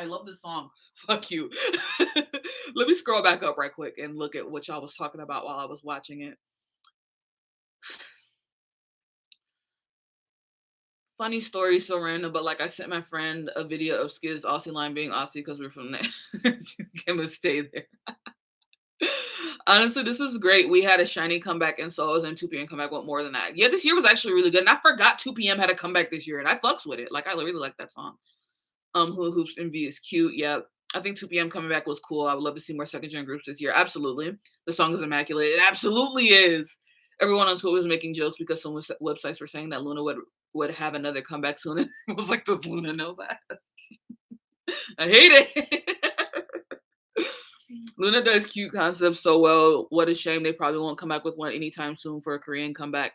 love this song. Fuck you. Let me scroll back up right quick and look at what y'all was talking about while I was watching it. Funny story, so random, but like I sent my friend a video of Skiz's Aussie line being Aussie because we're from there. She's gonna stay there. Honestly, this was great. We had a shiny comeback in solos, and 2PM comeback went more than that. Yeah, this year was actually really good. And I forgot 2PM had a comeback this year, and I fucks with it. Like, I really like that song. Hula Hoops Envy is cute. Yeah. I think 2PM coming back was cool. I would love to see more second gen groups this year. Absolutely. The song is immaculate. It absolutely is. Everyone on Twitter was making jokes because some websites were saying that Loona would have another comeback soon. And I was like, does Loona know that? I hate it. Loona does cute concepts so well. What a shame they probably won't come back with one anytime soon for a Korean comeback.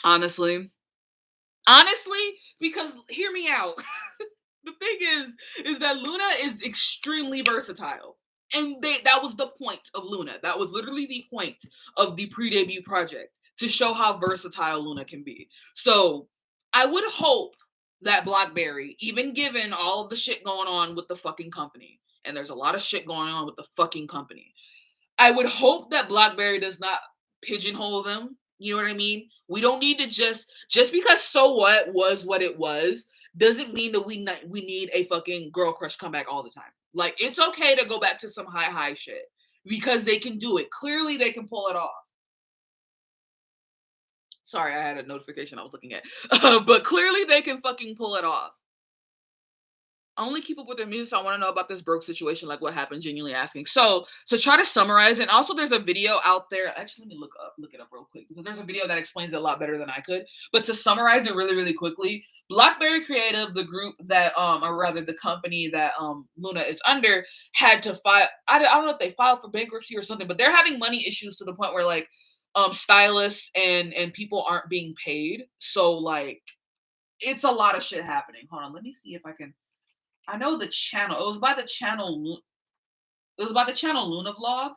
Honestly, because hear me out. The thing is that Loona is extremely versatile. And that was the point of Loona. That was literally the point of the pre-debut project, to show how versatile Loona can be. So I would hope that Blackberry, even given all of the shit going on with the fucking company, and there's a lot of shit going on with the fucking company, I would hope that Blackberry does not pigeonhole them. You know what I mean? We don't need to just because So What was what it was doesn't mean that we need a fucking girl crush comeback all the time. Like, it's okay to go back to some high shit because they can do it. Clearly, they can pull it off. Sorry, I had a notification I was looking at. But clearly, they can fucking pull it off. I only keep up with their music, so I want to know about this broke situation, like what happened, genuinely asking. So to try to summarize, and also there's a video out there. Actually, let me look it up real quick because there's a video that explains it a lot better than I could. But to summarize it really, really quickly, Blackberry Creative, the group that or rather the company that Loona is under, had to file. I don't know if they filed for bankruptcy or something, but they're having money issues to the point where like stylists and people aren't being paid. So like it's a lot of shit happening. Hold on, let me see if I can. I know the channel. It was by the channel. It was by the channel Loona Vlog.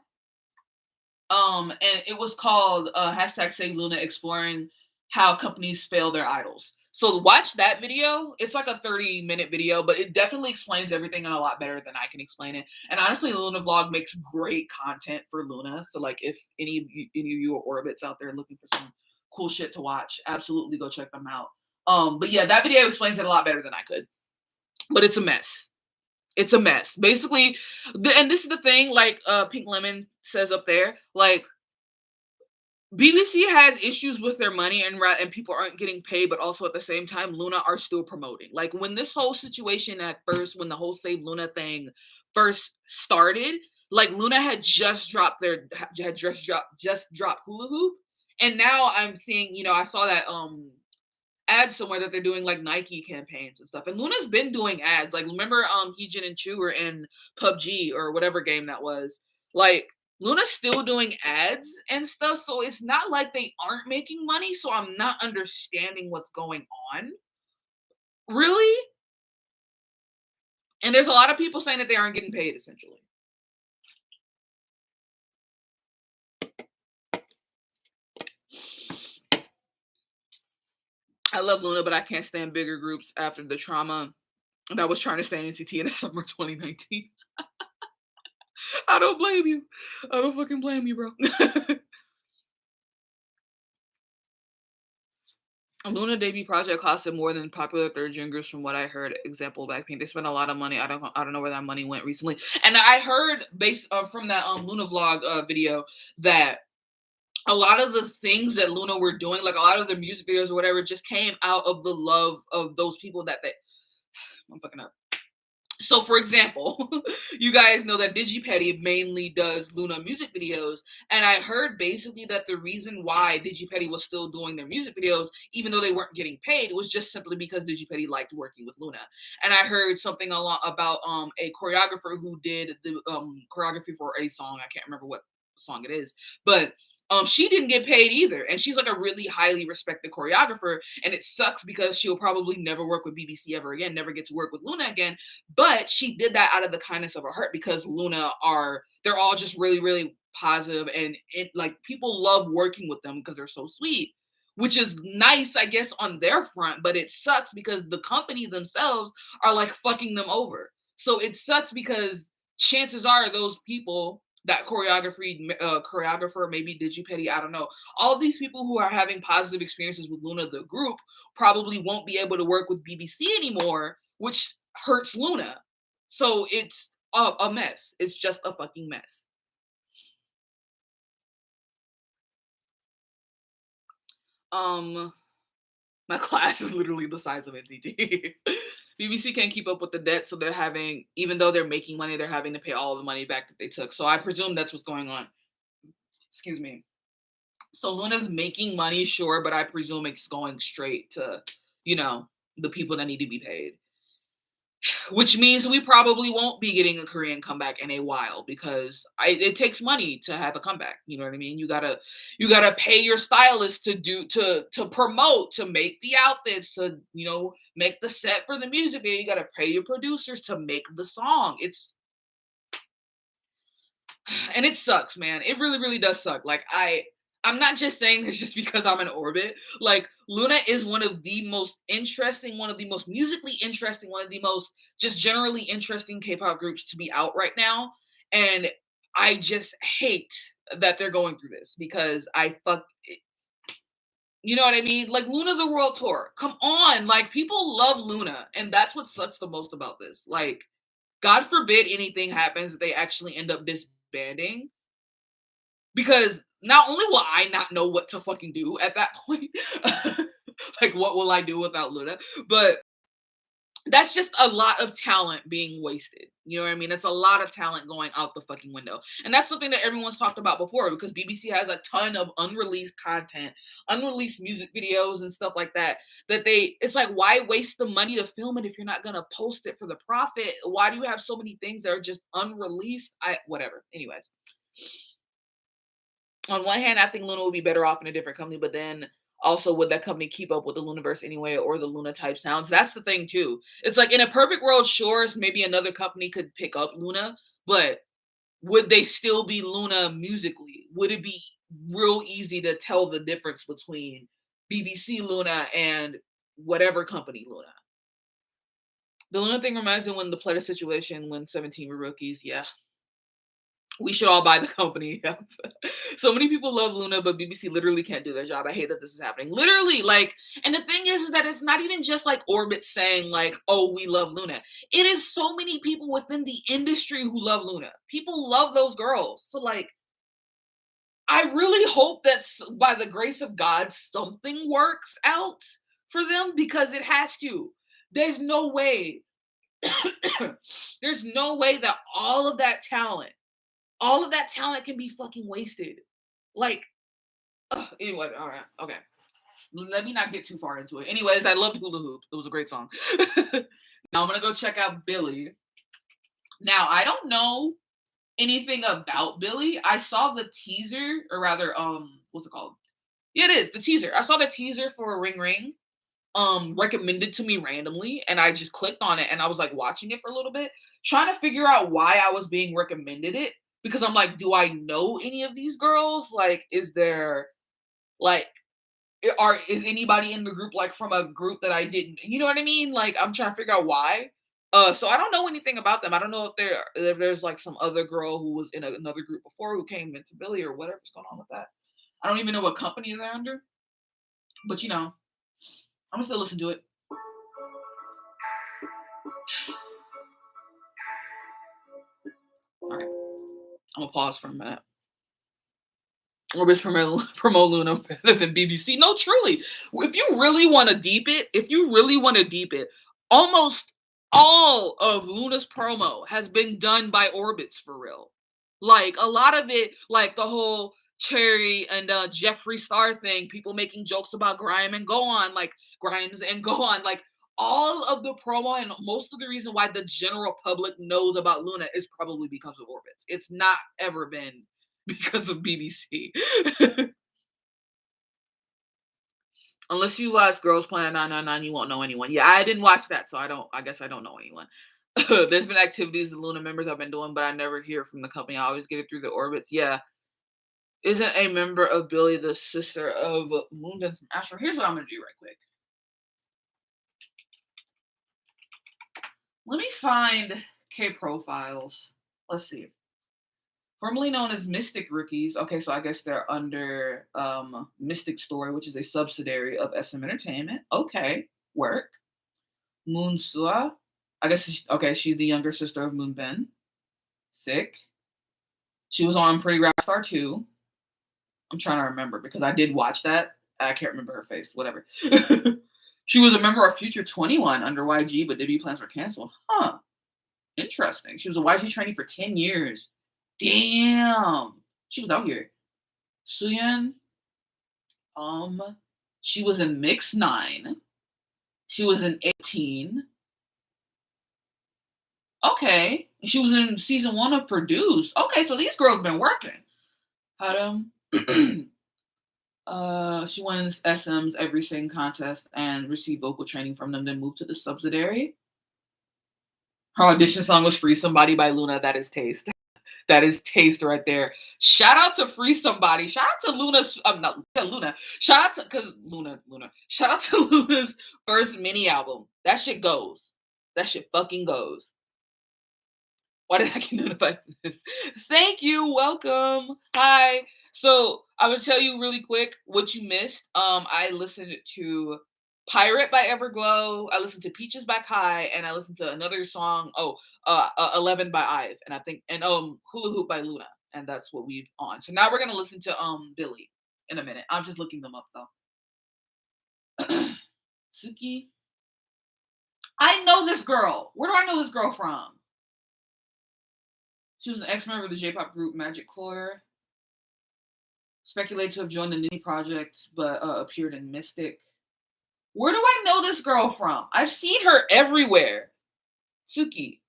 And it was called hashtag Say Loona, exploring how companies fail their idols. So watch that video. It's like a 30-minute video, but it definitely explains everything and a lot better than I can explain it. And honestly, Loona Vlog makes great content for Loona. So like, if any of you are orbits out there looking for some cool shit to watch, absolutely go check them out. But yeah, that video explains it a lot better than I could. But it's a mess. It's a mess. Basically, and this is the thing, like Pink Lemon says up there, like BBC has issues with their money and people aren't getting paid, but also at the same time, Loona are still promoting. Like when this whole situation at first, when the whole Save Loona thing first started, like Loona had just dropped Hula Hoop, and now I'm seeing, I saw that ads somewhere that they're doing like Nike campaigns and stuff. And Luna's been doing ads. Like remember Heejin and Chu were in PUBG or whatever game that was. Like Luna's still doing ads and stuff. So it's not like they aren't making money. So I'm not understanding what's going on. Really? And there's a lot of people saying that they aren't getting paid essentially. I love Loona, but I can't stand bigger groups after the trauma that was trying to stay in NCT in the summer 2019. I don't blame you. I don't fucking blame you, bro. Loona debut project costed more than popular third gen groups, from what I heard. Example, Blackpink. They spent a lot of money. I don't know where that money went recently. And I heard based from that Loona Vlog video that a lot of the things that Loona were doing, like a lot of the music videos or whatever, just came out of the love of those people that I'm fucking up. So, for example, you guys know that Digipetty mainly does Loona music videos, and I heard basically that the reason why Digipetty was still doing their music videos, even though they weren't getting paid, was just simply because Digipetty liked working with Loona. And I heard something a lot about a choreographer who did the choreography for a song. I can't remember what song it is, but she didn't get paid either, and she's like a really highly respected choreographer, and it sucks because she'll probably never work with BBC ever again, never get to work with Loona again. But she did that out of the kindness of her heart because Loona they're all just really, really positive, and it like people love working with them because they're so sweet, which is nice, I guess, on their front. But it sucks because the company themselves are like fucking them over. So it sucks because chances are those people, that choreographer, maybe Digipetty, I don't know. All of these people who are having positive experiences with Loona, the group, probably won't be able to work with BBC anymore, which hurts Loona. So it's a mess. It's just a fucking mess. My class is literally the size of NCT. BBC can't keep up with the debt, so they're having, even though they're making money, they're having to pay all the money back that they took. So I presume that's what's going on. Excuse me. So Loona's making money, sure, but I presume it's going straight to, the people that need to be paid. Which means we probably won't be getting a Korean comeback in a while because it takes money to have a comeback. You know what I mean? You gotta pay your stylist to promote, to make the outfits, to make the set for the music video. You gotta pay your producers to make the song. And it sucks, man. It really, really does suck. Like I'm not just saying this just because I'm in orbit. Like Loona is one of the most interesting, one of the most musically interesting, one of the most just generally interesting K-pop groups to be out right now. And I just hate that they're going through this because You know what I mean? Like, Loona's a world tour. Come on. Like, people love Loona. And that's what sucks the most about this. Like, God forbid anything happens that they actually end up disbanding. Because not only will I not know what to fucking do at that point, like, what will I do without Loona? But that's just a lot of talent being wasted. You know what I mean? It's a lot of talent going out the fucking window. And that's something that everyone's talked about before because BBC has a ton of unreleased content, unreleased music videos and stuff like that. It's like, why waste the money to film it if you're not going to post it for the profit? Why do you have so many things that are just unreleased? Whatever. Anyways. On one hand, I think Loona would be better off in a different company, but then also would that company keep up with the Looniverse anyway or the Loona type sounds? That's the thing too. It's like in a perfect world, sure, maybe another company could pick up Loona, but would they still be Loona musically? Would it be real easy to tell the difference between BBC Loona and whatever company Loona? The Loona thing reminds me when the Pletta situation when 17 were rookies. Yeah, we should all buy the company. Yep. So many people love Loona, but BBC literally can't do their job. I hate that this is happening. Literally, like, and the thing is that it's not even just like Orbit saying, like, oh, we love Loona. It is so many people within the industry who love Loona. People love those girls. So, like, I really hope that by the grace of God, something works out for them because it has to. There's no way. There's no way that all of that talent can be fucking wasted. Like, anyway, all right, okay. Let me not get too far into it. Anyways, I loved Hula Hoop. It was a great song. Now I'm gonna go check out Billlie. Now I don't know anything about Billlie. I saw the teaser, or rather, what's it called? Yeah, it is the teaser. I saw the teaser for Ring Ring, recommended to me randomly, and I just clicked on it, and I was like watching it for a little bit, trying to figure out why I was being recommended it. Because I'm like, do I know any of these girls? Like, is there, like, is anybody in the group like from a group that I didn't, you know what I mean? Like, I'm trying to figure out why. So I don't know anything about them. I don't know if there's like some other girl who was in another group before who came into Billlie or whatever's going on with that. I don't even know what company they're under. But you know, I'm gonna still listen to it. All right, I'm gonna pause for a minute. Orbis promote Loona better than BBC. No, truly. If you really want to deep it, almost all of Loona's promo has been done by Orbits for real. Like a lot of it, like the whole Cherry and Jeffree Star thing, people making jokes about Grimes and go on, like all of the promo and most of the reason why the general public knows about Loona is probably because of Orbits. It's not ever been because of BBC. Unless you watch Girls Planet 999, you won't know anyone. Yeah, I didn't watch that, so I guess I don't know anyone. There's been activities the Loona members have been doing, but I never hear from the company. I always get it through the Orbits. Yeah. Isn't a member of Billlie the sister of Moondance from Astro? Here's what I'm gonna do right quick. Let me find K profiles. Let's see. Formerly known as Mystic Rookies. Okay, so I guess they're under Mystic Story, which is a subsidiary of SM Entertainment. Okay, work. Moonsua. I guess, she's the younger sister of Moonbin. Sick. She was on Pretty Rap Star 2. I'm trying to remember because I did watch that. I can't remember her face. Whatever. She was a member of Future 21 under YG, but debut plans were canceled. Huh. Interesting. She was a YG trainee for 10 years. Damn. She was out here. Suyeon. She was in Mix 9. She was in 18. Okay. She was in season 1 of Produce. Okay, so these girls been working. She won SM's Every Sing contest and received vocal training from them, then moved to the subsidiary. Her audition song was Free Somebody by Loona. That is taste. That is taste right there. Shout out to Free Somebody. Shout out to Loona's, not Loona. Shout out to, because Loona. Shout out to Loona's first mini album. That shit goes. That shit fucking goes. Why did I get notified for this? Thank you. Welcome. Hi. So I would tell you really quick what you missed. I listened to Pirate by Everglow. I listened to Peaches by Kai, and I listened to another song. 11 by Ive, and I think Hula Hoop by Loona, and that's what we've on. So now we're gonna listen to Billlie in a minute. I'm just looking them up though. Suki. I know this girl. Where do I know this girl from? She was an ex-member of the J-pop group Magic Clore. Speculated to have joined the Nitty Project, but appeared in Mystic. Where do I know this girl from? I've seen her everywhere. Suki.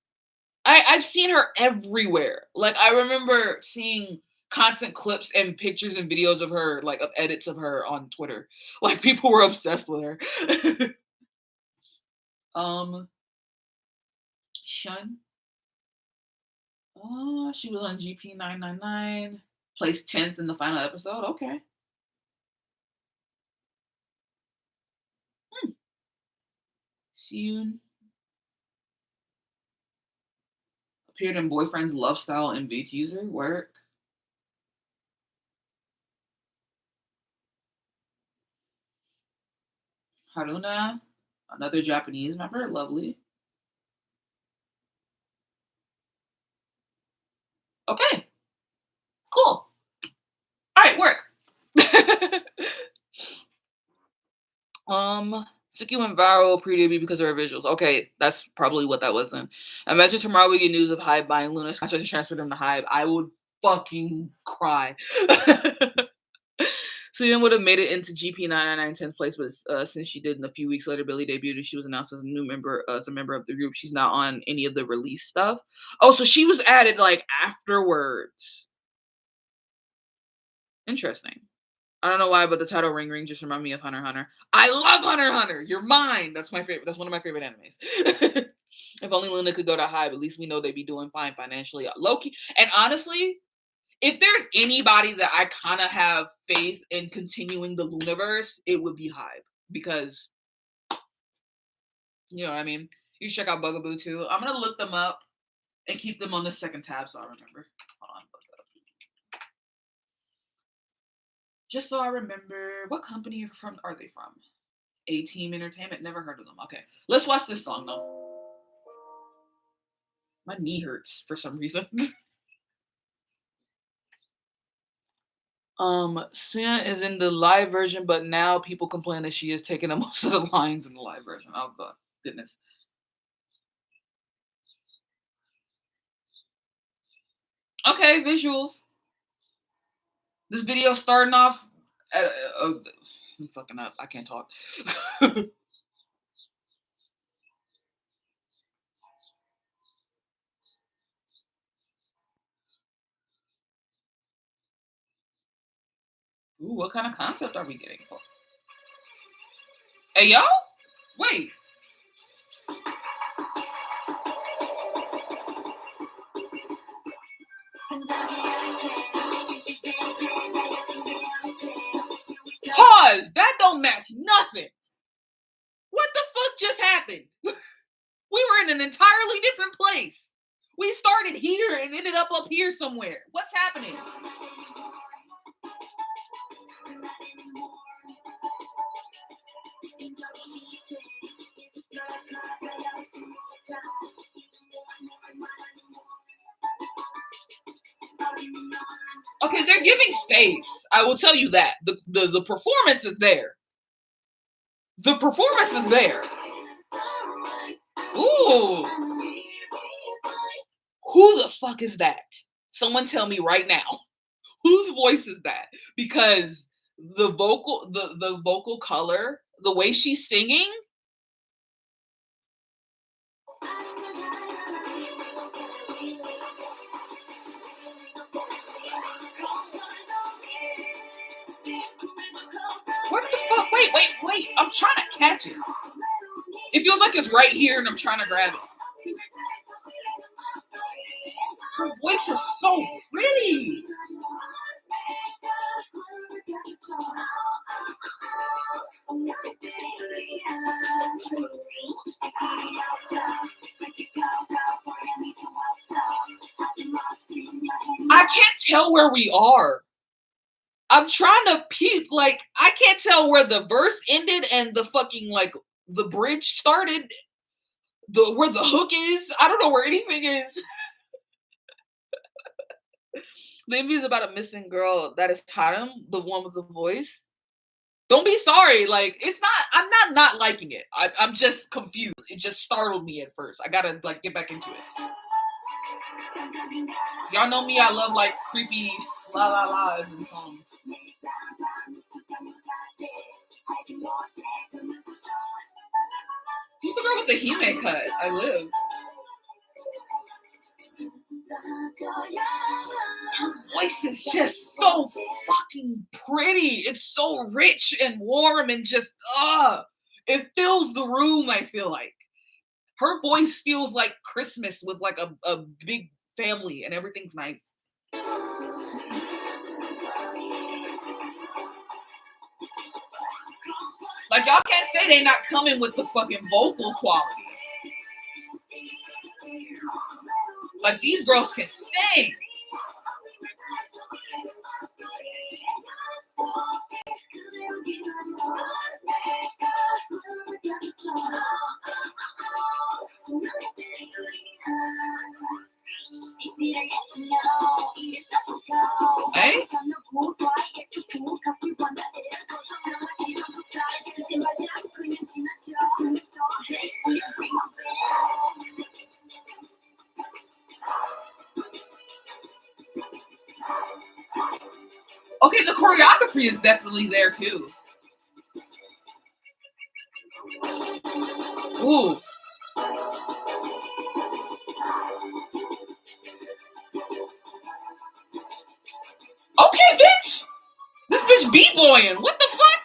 I've seen her everywhere. Like, I remember seeing constant clips and pictures and videos of her, like, of edits of her on Twitter. Like, people were obsessed with her. Shun. Oh, she was on GP 999. Placed 10th in the final episode. Okay. Siyun. Appeared in Boyfriend's Love Style and V-Teaser. Work. Haruna. Another Japanese member. Lovely. Okay. Cool. All right, work. Suki went viral pre-debut because of her visuals. Okay, that's probably what that was then. I imagine tomorrow we get news of Hybe buying Loona. I should transfer them to Hybe. I would fucking cry. Suyeon would have made it into GP 999 10th place, but since she didn't, a few weeks later, Billlie debuted and she was announced as a member of the group. She's not on any of the release stuff. Oh, so she was added like afterwards. Interesting. I don't know why, but the title Ring Ring just reminded me of Hunter x Hunter. I love Hunter x Hunter. You're mine. That's my favorite. That's one of my favorite animes. If only Loona could go to Hybe, at least we know they'd be doing fine financially. Low-key. And honestly, if there's anybody that I kind of have faith in continuing the Loonaverse, it would be Hybe. Because, you know what I mean? You should check out Bugaboo too. I'm going to look them up and keep them on the second tab so I remember. Hold on. Just so I remember, what company are they from? A-Team Entertainment? Never heard of them. Okay. Let's watch this song, though. My knee hurts for some reason. Sia is in the live version, but now people complain that she is taking up most of the lines in the live version. Oh, God. Goodness. Okay, visuals. This video starting off... I'm fucking up. I can't talk. Ooh, what kind of concept are we getting? Hey, yo? Wait. Pause! That don't match nothing. What the fuck just happened? We were in an entirely different place. We started here and ended up here somewhere. What's happening? Okay, they're giving face. I will tell you that. The performance is there. The performance is there. Ooh. Who the fuck is that? Someone tell me right now. Whose voice is that? Because the vocal color, the way she's singing. What the fuck? Wait. I'm trying to catch it. It feels like it's right here and I'm trying to grab it. Her voice is so pretty. I can't tell where we are. I'm trying to peep. Like, I can't tell where the verse ended and the fucking like the bridge started. Where the hook is. I don't know where anything is. The MV is about a missing girl that is Tatum, the one with the voice. Don't be sorry. Like, it's not. I'm not liking it. I'm just confused. It just startled me at first. I gotta like get back into it. Y'all know me. I love like creepy la la la's in songs. Who's the girl with the Hime cut? I live. Her voice is just so fucking pretty. It's so rich and warm and just it fills the room. I feel like her voice feels like Christmas with like a big family and everything's nice. Like y'all can't say they not coming with the fucking vocal quality. Like these girls can sing. Hey? Okay, the choreography is definitely there too. Ooh. Okay, bitch. This bitch b-boying. What the fuck?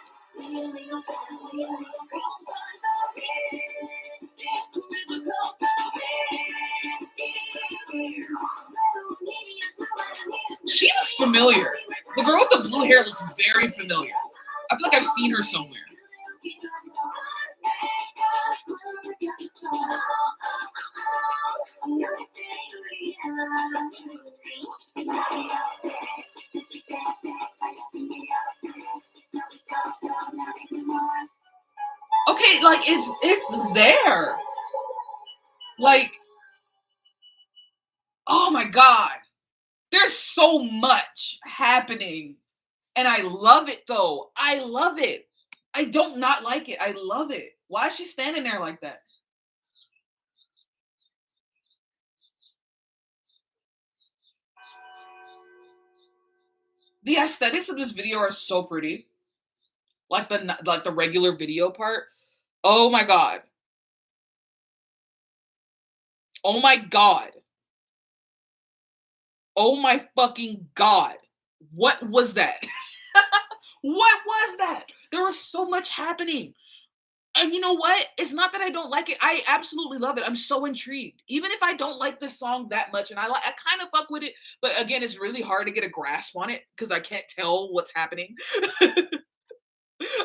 She looks familiar. The girl with the blue hair looks very familiar. I feel like I've seen her somewhere. Okay, like it's there. Like, oh my god. There's so much happening. And I love it though. I love it. I don't not like it. I love it. Why is she standing there like that? The aesthetics of this video are so pretty. Like the regular video part. Oh my god. Oh my god. Oh my fucking god. What was that? What was that? There was so much happening. And you know what? It's not that I don't like it. I absolutely love it. I'm so intrigued. Even if I don't like this song that much, and I kind of fuck with it, but again, it's really hard to get a grasp on it because I can't tell what's happening.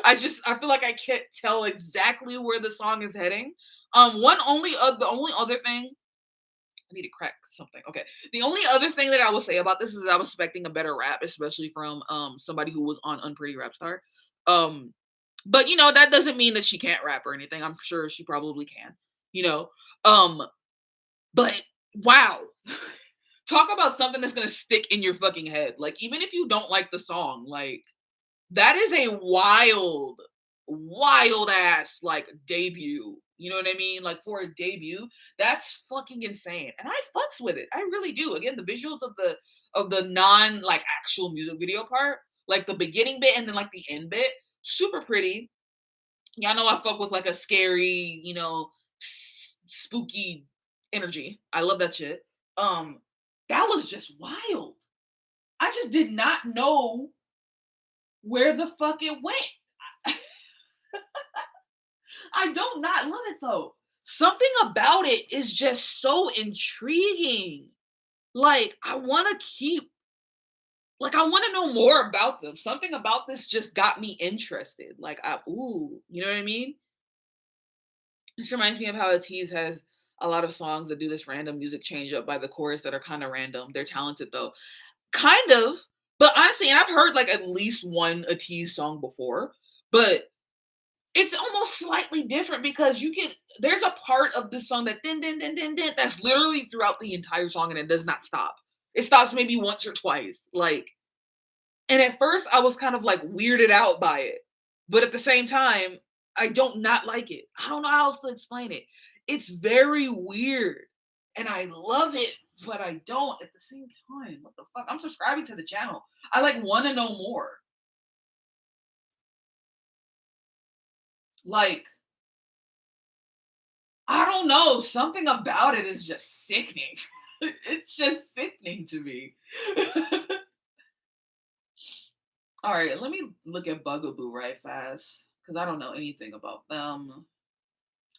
I feel like I can't tell exactly where the song is heading. The only other thing I need to crack something. Okay. The only other thing that I will say about this is I was expecting a better rap, especially from somebody who was on Unpretty Rap Star. But you know, that doesn't mean that she can't rap or anything. I'm sure she probably can, you know. Um, but wow. Talk about something that's gonna stick in your fucking head. Like, even if you don't like the song, like that is a wild ass like debut. You know what I mean? Like for a debut, that's fucking insane. And I fucks with it. I really do. Again, the visuals of the non like actual music video part, like the beginning bit and then like the end bit, super pretty. Y'all know I fuck with like a scary, you know, spooky energy. I love that shit. That was just wild. I just did not know where the fuck it went. I don't not love it though. Something about it is just so intriguing. Like I want to keep like I want to know more about them. Something about this just got me interested. Like you know what I mean? This reminds me of how Tease has a lot of songs that do this random music change up by the chorus that are kind of random. They're talented though. Kind of. But honestly, and I've heard like at least one a tease song before, but it's almost slightly different because there's a part of this song that din din din din din that's literally throughout the entire song and it does not stop. It stops maybe once or twice. Like, and at first I was kind of like weirded out by it. But at the same time, I don't not like it. I don't know how else to explain it. It's very weird. And I love it, but I don't at the same time. What the fuck? I'm subscribing to the channel. I like want to know more. Like, I don't know. Something about it is just sickening. It's just sickening to me. All right, let me look at Bugaboo right fast because I don't know anything about them.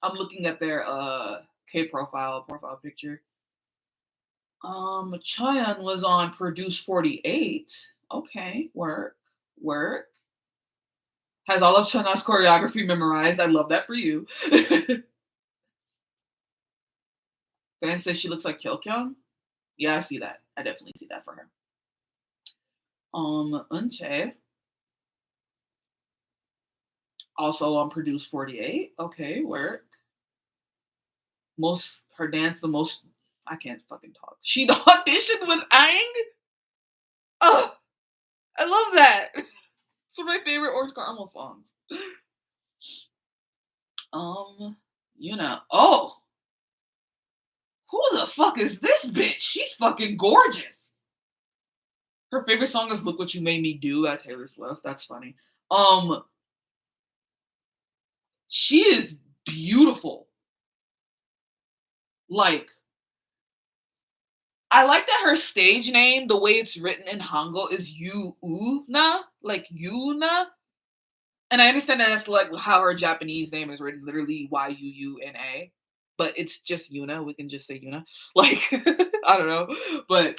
I'm looking at their K profile picture. Cheyenne was on Produce 48. Okay, work. Has all of Chunga's choreography memorized. I love that for you. Fan says she looks like Kyokyung. Yeah, I see that. I definitely see that for her. Unche. Also on Produce 48. Okay, work. Most her dance the most I can't fucking talk. She auditioned with Aang. Oh, I love that. It's one of my favorite Orange Caramel songs. Oh, who the fuck is this bitch? She's fucking gorgeous. Her favorite song is "Look What You Made Me Do" by Taylor Swift. That's funny. Um, she is beautiful. Like, I like that her stage name, the way it's written in Hangul, is Yuna, like Yuna. And I understand that that's like how her Japanese name is written, literally Yuna, but it's just Yuna. We can just say Yuna. Like, I don't know, but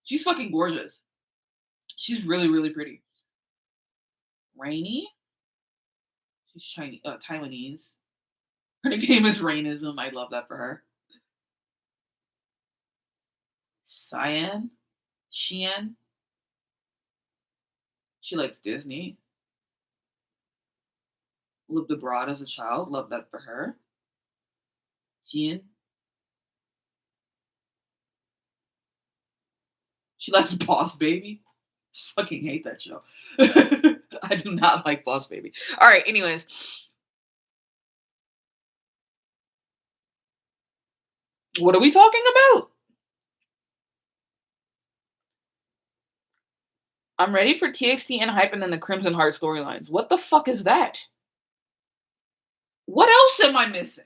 she's fucking gorgeous. She's really, really pretty. Rainy, she's Chinese, Taiwanese. Her nickname is Rainism. I love that for her. Cyan, Xian, she likes Disney. Lived abroad as a child. Love that for her. Jian, she likes Boss Baby. Fucking hate that show. I do not like Boss Baby. All right, anyways. What are we talking about? I'm ready for TXT and Hype and then the Crimson Heart storylines. What the fuck is that? What else am I missing?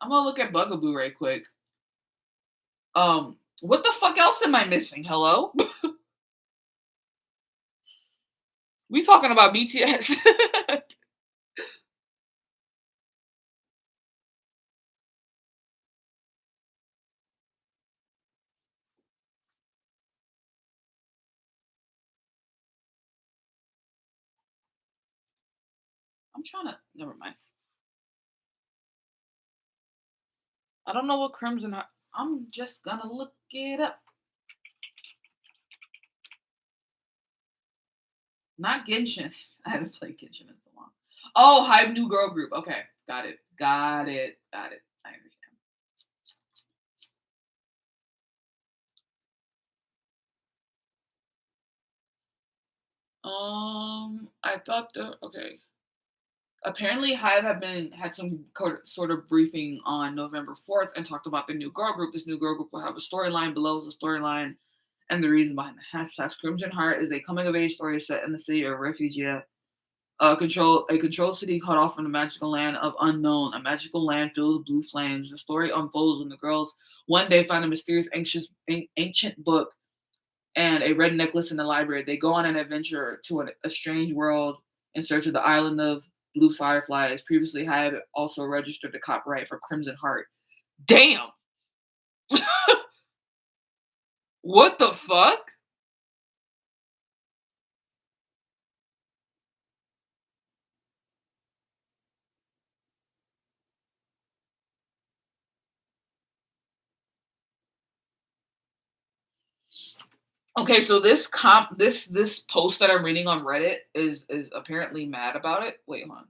I'm gonna look at Bugaboo right quick. What the fuck else am I missing? Hello? We talking about BTS. I'm trying to. Never mind. I don't know what Crimson Heart. I'm just gonna look it up. Not Genshin. I haven't played Genshin in so long. Oh, Hype New Girl Group. Okay, got it. Got it. Got it. I understand. I thought the okay. Apparently, Hive had some sort of briefing on November 4th and talked about the new girl group. This new girl group will have a storyline. Below is the storyline and the reason behind the hashtag. Crimson Heart is a coming of age story set in the city of Refugia, a controlled city cut off from the magical land of Unknown, a magical land filled with blue flames. The story unfolds when the girls one day find a mysterious ancient book and a red necklace in the library. They go on an adventure to a strange world in search of the island of Blue Fireflies. Previously, Hive also registered the copyright for Crimson Heart. Damn! What the fuck? Okay, so this post that I'm reading on Reddit is apparently mad about it. Wait, hold on.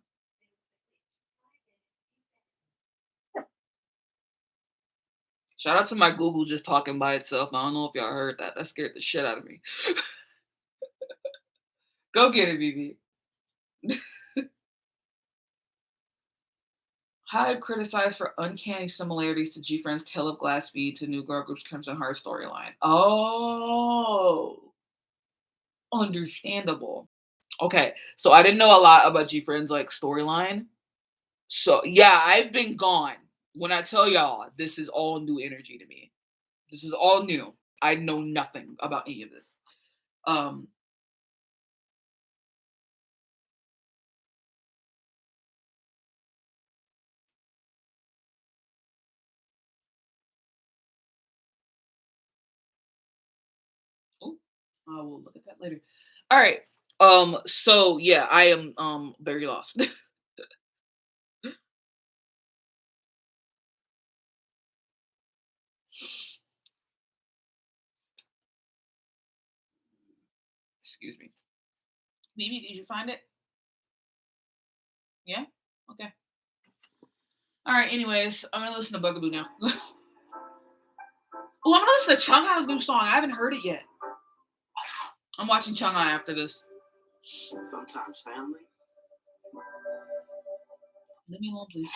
Shout out to my Google just talking by itself. I don't know if y'all heard that. That scared the shit out of me. Go get it, BB. Hive criticized for uncanny similarities to G Friend's Tale of Glass V to new girl group's Crimson Heart storyline. Oh, understandable. Okay, so I didn't know a lot about G Friend's like storyline. So yeah, I've been gone. When I tell y'all, this is all new energy to me. This is all new. I know nothing about any of this. Um, ooh, I will look at that later. All right. So yeah, I am very lost. Excuse me. Mimi, did you find it? Yeah? Okay. All right, anyways, I'm gonna listen to Bugaboo now. Oh, I'm gonna listen to Chung Ha's new song. I haven't heard it yet. I'm watching Chung Ha after this. Sometimes family. Leave me alone, please.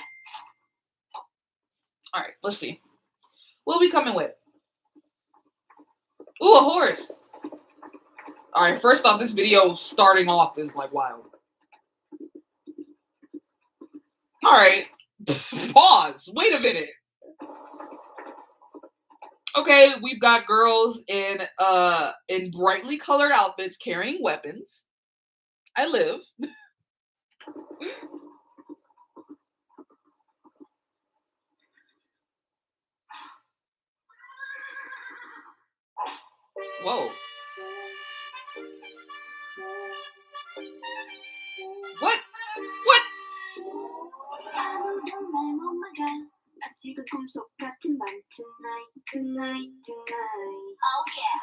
All right, let's see. What are we coming with? Ooh, a horse. All right, first off, this video starting off is like wild. All right, pause. Wait a minute. Okay, we've got girls in brightly colored outfits carrying weapons. I live. Whoa. What? What? Oh yeah.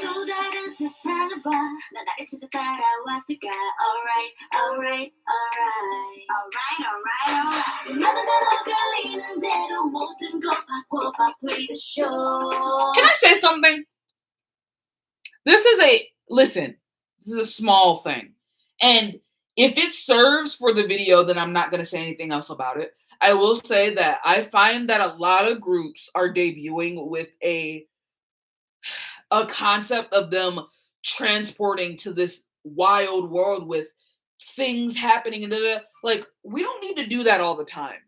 또 다른 세상을 봐. 나 나를 찾아 따라왔을까? Alright, alright, alright. Alright, alright, alright. 나는 다 엇갈리는 대로 모든 것 바꿔봐. Play the show. Can I say something? This is a small thing. And if it serves for the video, then I'm not going to say anything else about it. I will say that I find that a lot of groups are debuting with a concept of them transporting to this wild world with things happening and like we don't need to do that all the time.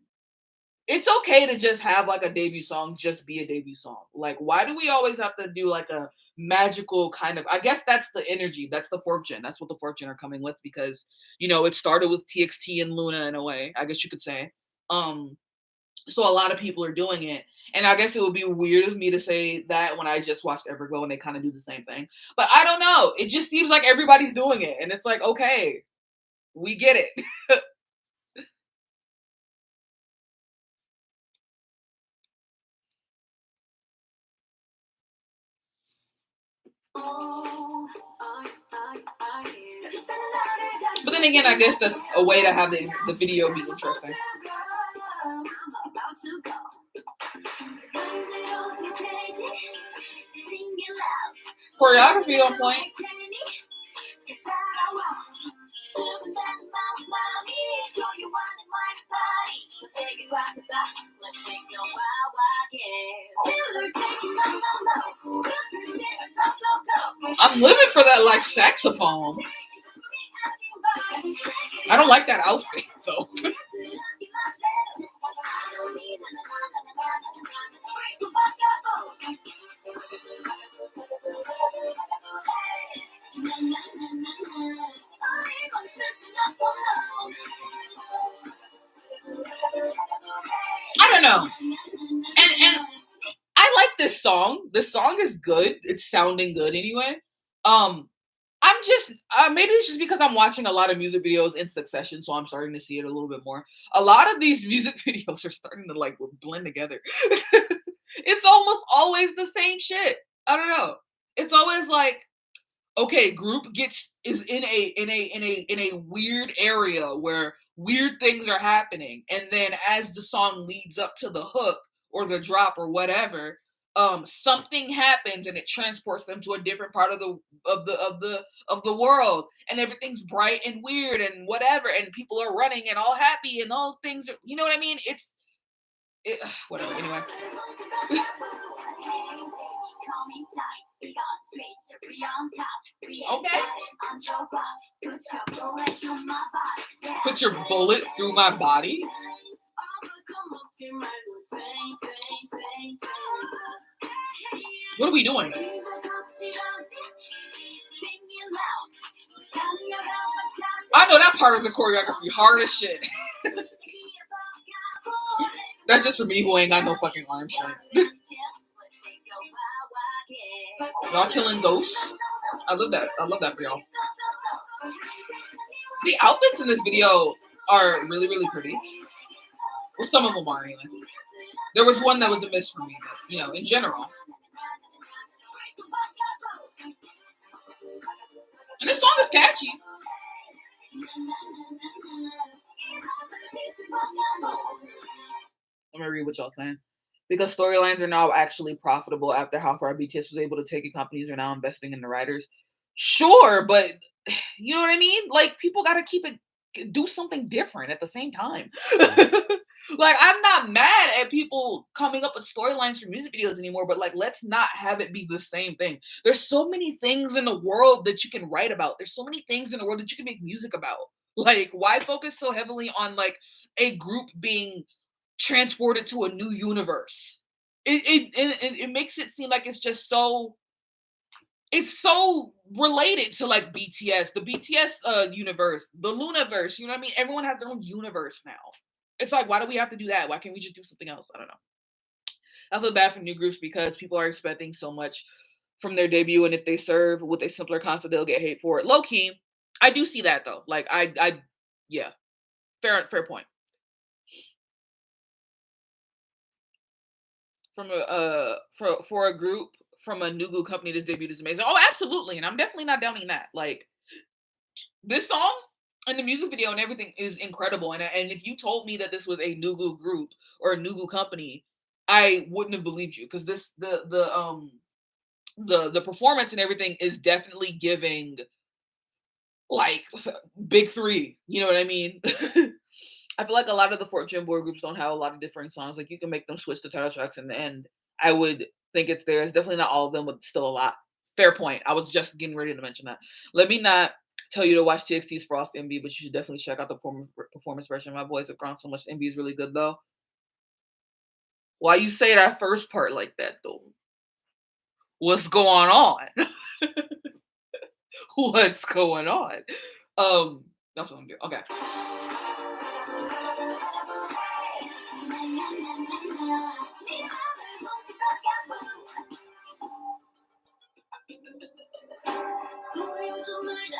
It's okay to just have like a debut song just be a debut song. Like why do we always have to do like a magical kind of, I guess that's the energy, that's the fourth gen. That's what the fourth gen are coming with because it started with TXT and Loona in a way, I guess you could say. Um so a lot of people are doing it. And I guess it would be weird of me to say that when I just watched Everglow and they kind of do the same thing. But I don't know. It just seems like everybody's doing it. And it's like, okay, we get it. But then again, I guess that's a way to have the video be interesting. Choreography on point. I'm living for that like saxophone. I don't like that outfit though. I don't know. And I like this song. This song is good. It's sounding good anyway. I'm just maybe it's just because I'm watching a lot of music videos in succession, so I'm starting to see it a little bit more. A lot of these music videos are starting to like blend together. It's almost always the same shit. I don't know. it's always like, okay, group is in a weird area where weird things are happening, and then as the song leads up to the hook or the drop or whatever, something happens and it transports them to a different part of the world, and everything's bright and weird and whatever, and people are running and all happy and all things are, you know what I mean? Whatever. Anyway. Okay. Put your bullet through my body. What are we doing? I know that part of the choreography hard as shit. That's just for me who ain't got no fucking arm strength. Y'all killing ghosts. I love that. I love that for y'all. The outfits in this video are really, really pretty. Well, some of them are anyway. There was one that was a miss for me, but, you know, in general. And this song is catchy. Let me read what y'all saying. Because storylines are now actually profitable after how far BTS was able to take it. Companies are now investing in the writers. Sure, but you know what I mean? Like, people got to do something different at the same time. Like, I'm not mad at people coming up with storylines for music videos anymore, but like, let's not have it be the same thing. There's so many things in the world that you can write about. There's so many things in the world that you can make music about. Like, why focus so heavily on like a group being transported to a new universe? It makes it seem like it's just so related to like BTS, the BTS universe, the Loona verse. You know what I mean? Everyone has their own universe now. It's like, why do we have to do that? Why can't we just do something else? I don't know. I feel bad for new groups because people are expecting so much from their debut, and if they serve with a simpler concept, they'll get hate for it. Low key, I do see that though. Like, yeah, fair point. From for a group from a Nugu company, this debut is amazing. Oh, absolutely, and I'm definitely not downing that. Like, this song and the music video and everything is incredible. And if you told me that this was a Nugu group or a Nugu company, I wouldn't have believed you, because the performance and everything is definitely giving like big three. You know what I mean? I feel like a lot of the Fortune boy groups don't have a lot of different songs. Like, you can make them switch the title tracks in the end. I would think it's there. It's definitely not all of them, but still a lot. Fair point. I was just getting ready to mention that. Let me not tell you to watch TXT's Frost MV, but you should definitely check out the performance version. My boys have grown so much. MV is really good though. Why you say that first part like that though? What's going on? What's going on? That's what I'm doing. Okay.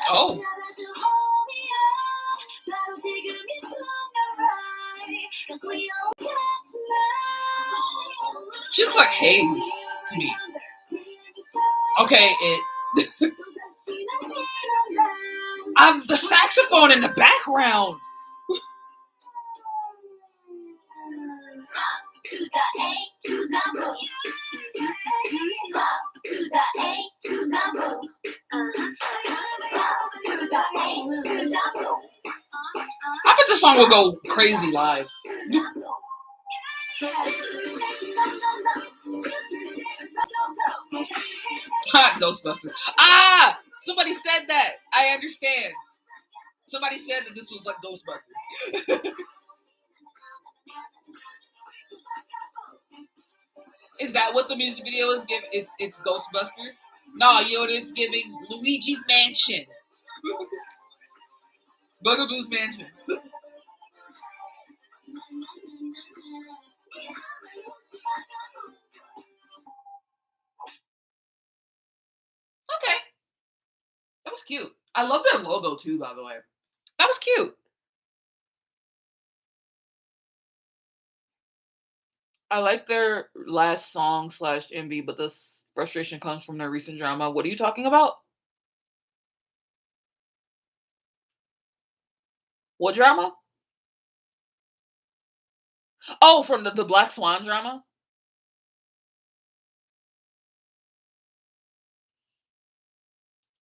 Oh. She looks like Haze to me. Okay, the saxophone in the background. I bet the song will go crazy live. Ghostbusters. Ah! Somebody said that. I understand. Somebody said that this was like Ghostbusters. Is that what the music video is giving? It's Ghostbusters? No, it's giving Luigi's Mansion. Bugaboo's Mansion. Okay. That was cute. I love their logo too, by the way. That was cute. I like their last song / MV, but this Frustration comes from their recent drama. What are you talking about? What drama? Oh, from the Black Swan drama?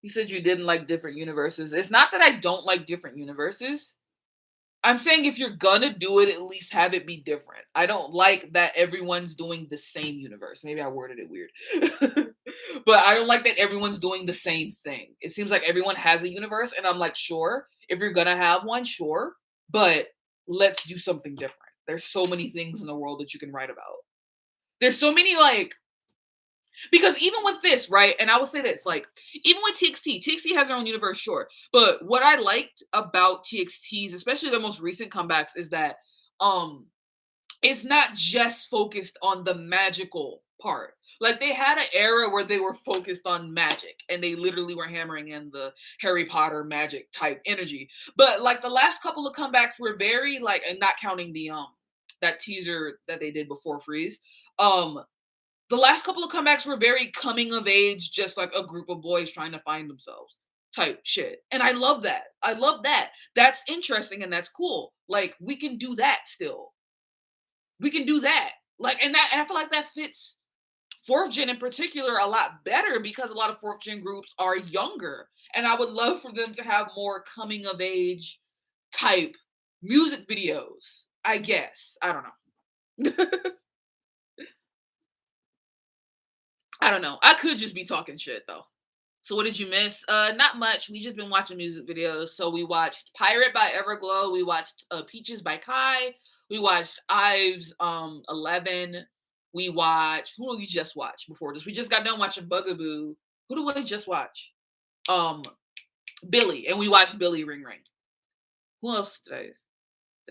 You said you didn't like different universes. It's not that I don't like different universes. I'm saying if you're gonna do it, at least have it be different. I don't like that everyone's doing the same universe. Maybe I worded it weird. But I don't like that everyone's doing the same thing. It seems like everyone has a universe, and I'm like, sure, if you're gonna have one, sure, but let's do something different. There's so many things in the world that you can write about. There's so many like because even with this, right? And I will say this, like, even with TXT has their own universe, sure. But what I liked about TXT's, especially their most recent comebacks, is that um it's not just focused on the magical part. Like they had an era where they were focused on magic and they literally were hammering in the Harry Potter magic type energy. But like the last couple of comebacks were very like, and not counting the that teaser that they did before Freeze. The last couple of comebacks were very coming of age, just like a group of boys trying to find themselves type shit. And I love that. I love that. That's interesting and that's cool. Like we can do that still. We can do that. Like, and that, and I feel like that fits fourth gen in particular a lot better because a lot of fourth gen groups are younger. And I would love for them to have more coming of age type music videos, I guess. I don't know. I don't know. I could just be talking shit though. So what did you miss? Not much. We just been watching music videos. So we watched Pirate by Everglow. We watched Peaches by Kai. We watched Ives 11. We watched who did we just watch before this? We just got done watching Bugaboo. Who did we just watch? Billlie, and we watched Billlie Ring Ring. Who else did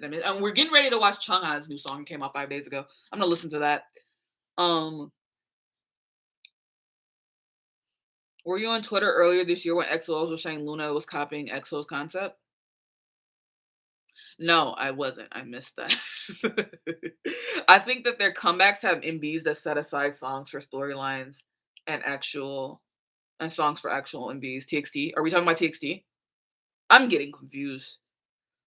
I miss? And we're getting ready to watch Chungha's new song. It came out 5 days ago. I'm gonna listen to that. Were you on Twitter earlier this year when XOs were saying Loona was copying EXO's concept? No, I wasn't. I missed that. I think that their comebacks have MVs that set aside songs for storylines and songs for actual MVs. TXT. Are we talking about TXT? I'm getting confused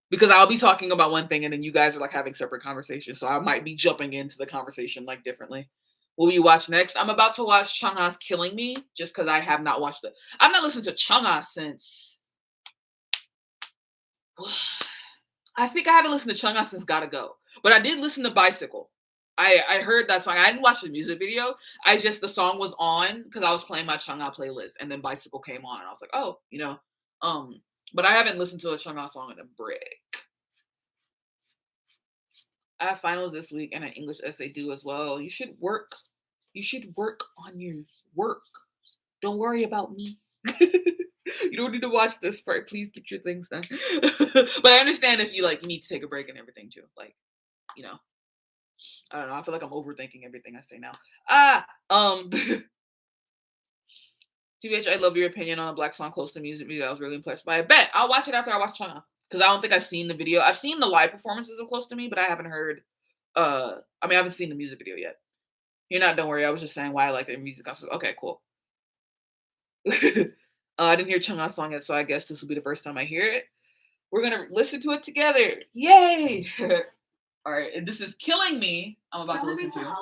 because I'll be talking about one thing and then you guys are like having separate conversations. So I might be jumping into the conversation like differently. Will you watch next? I'm about to watch Chungha's Killing Me just because I have not watched it. I've not listened to Chungha since. I think I haven't listened to Chungha since Gotta Go. But I did listen to Bicycle. I heard that song. I didn't watch the music video. The song was on because I was playing my Chungha playlist and then Bicycle came on and I was like, oh, but I haven't listened to a Chungha song in a break. I have finals this week and an English essay due as well. You should work on your work. Don't worry about me. You don't need to watch this part. Please get your things done. But I understand if you need to take a break and everything too. I don't know. I feel like I'm overthinking everything I say now. TBH, I love your opinion on a Black Swan close to music video. I was really impressed by it. Bet I'll watch it after I watch Chungha. Because I don't think I've seen the video. I've seen the live performances of Close to Me, but I haven't heard I haven't seen the music video yet. You're not, don't worry. I was just saying why I like their music. Okay, cool. I didn't hear Chungha's song yet, so I guess this will be the first time I hear it. We're gonna listen to it together. Yay! All right, and this is Killing Me. I'm about to listen to.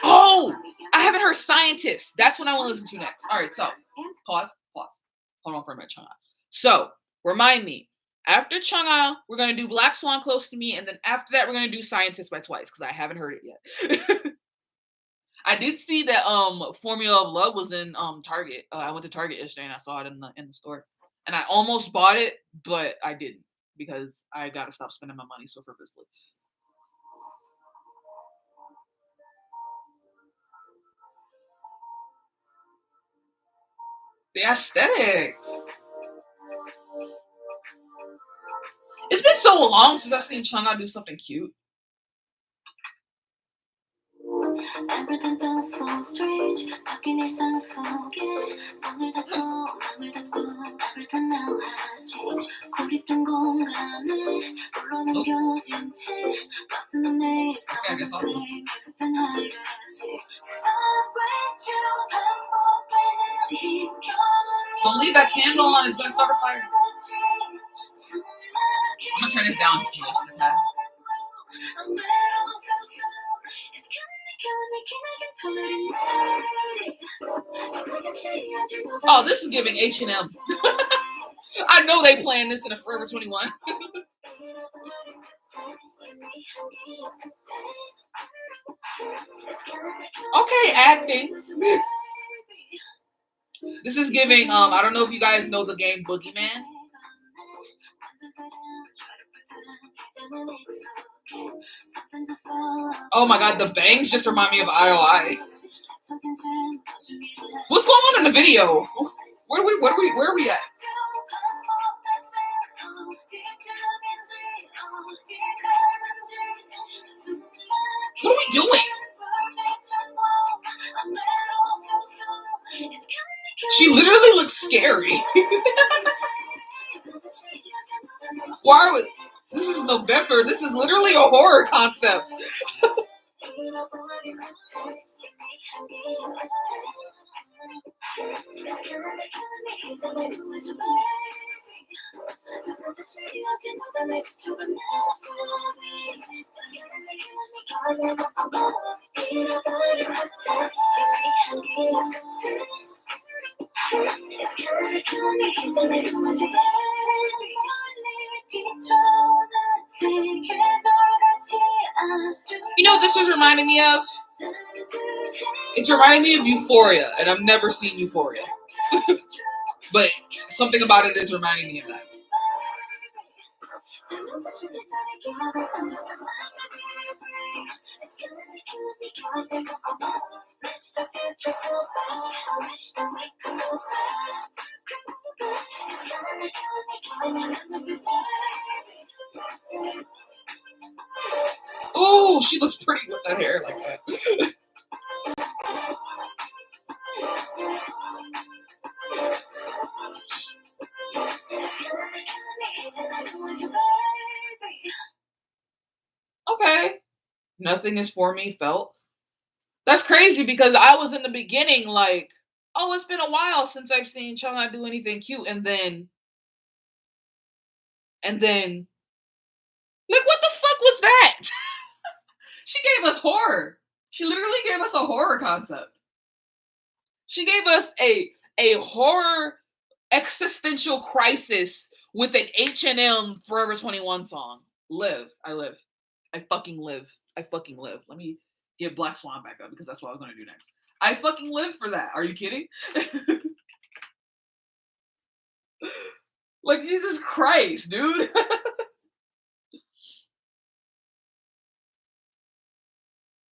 Oh, I haven't heard Scientist. That's what I want to listen to next. All right, so pause. Hold on for a minute, Chungha. So remind me. After Chungha, we're gonna do Black Swan Close to Me, and then after that, we're gonna do Scientist by Twice because I haven't heard it yet. I did see that Formula of Love was in Target. I went to Target yesterday and I saw it in the store. And I almost bought it, but I didn't because I gotta stop spending my money so frivolously. The aesthetics. It's been so long since I've seen Chungha do something cute. Everything feels so strange. 바뀐 일상 속에 방을 닫고 맘을 닫고 everything now has changed. 고립된 공간에 홀로 남겨진 채 가슴은 내 same 계속된 hide and seek. Stop Don't leave that candle on, it's gonna start a fire. I'm gonna turn this down just a tad. Oh, this is giving H&M. I know they playing this in a Forever 21. Okay, acting. This is giving, I don't know if you guys know the game Boogeyman. Oh my god, the bangs just remind me of IOI. What's going on in the video? Where are we at? What are we doing? She literally looks scary. Why are we? This is November. This is literally a horror concept. You know what this is reminding me of? It's reminding me of Euphoria, and I've never seen Euphoria. But something about it is reminding me of that. Oh, she looks pretty with that hair like that. Okay. Nothing is for me felt. That's crazy because I was in the beginning like, oh, it's been a while since I've seen Chung do anything cute, and then like, what the fuck was that? She gave us horror. She literally gave us a horror concept. She gave us a horror existential crisis with an H&M Forever 21 song. Live. I live. I fucking live. I fucking live. Let me get Blackswan back up because that's what I was going to do next. I fucking live for that. Are you kidding? Like, Jesus Christ, dude.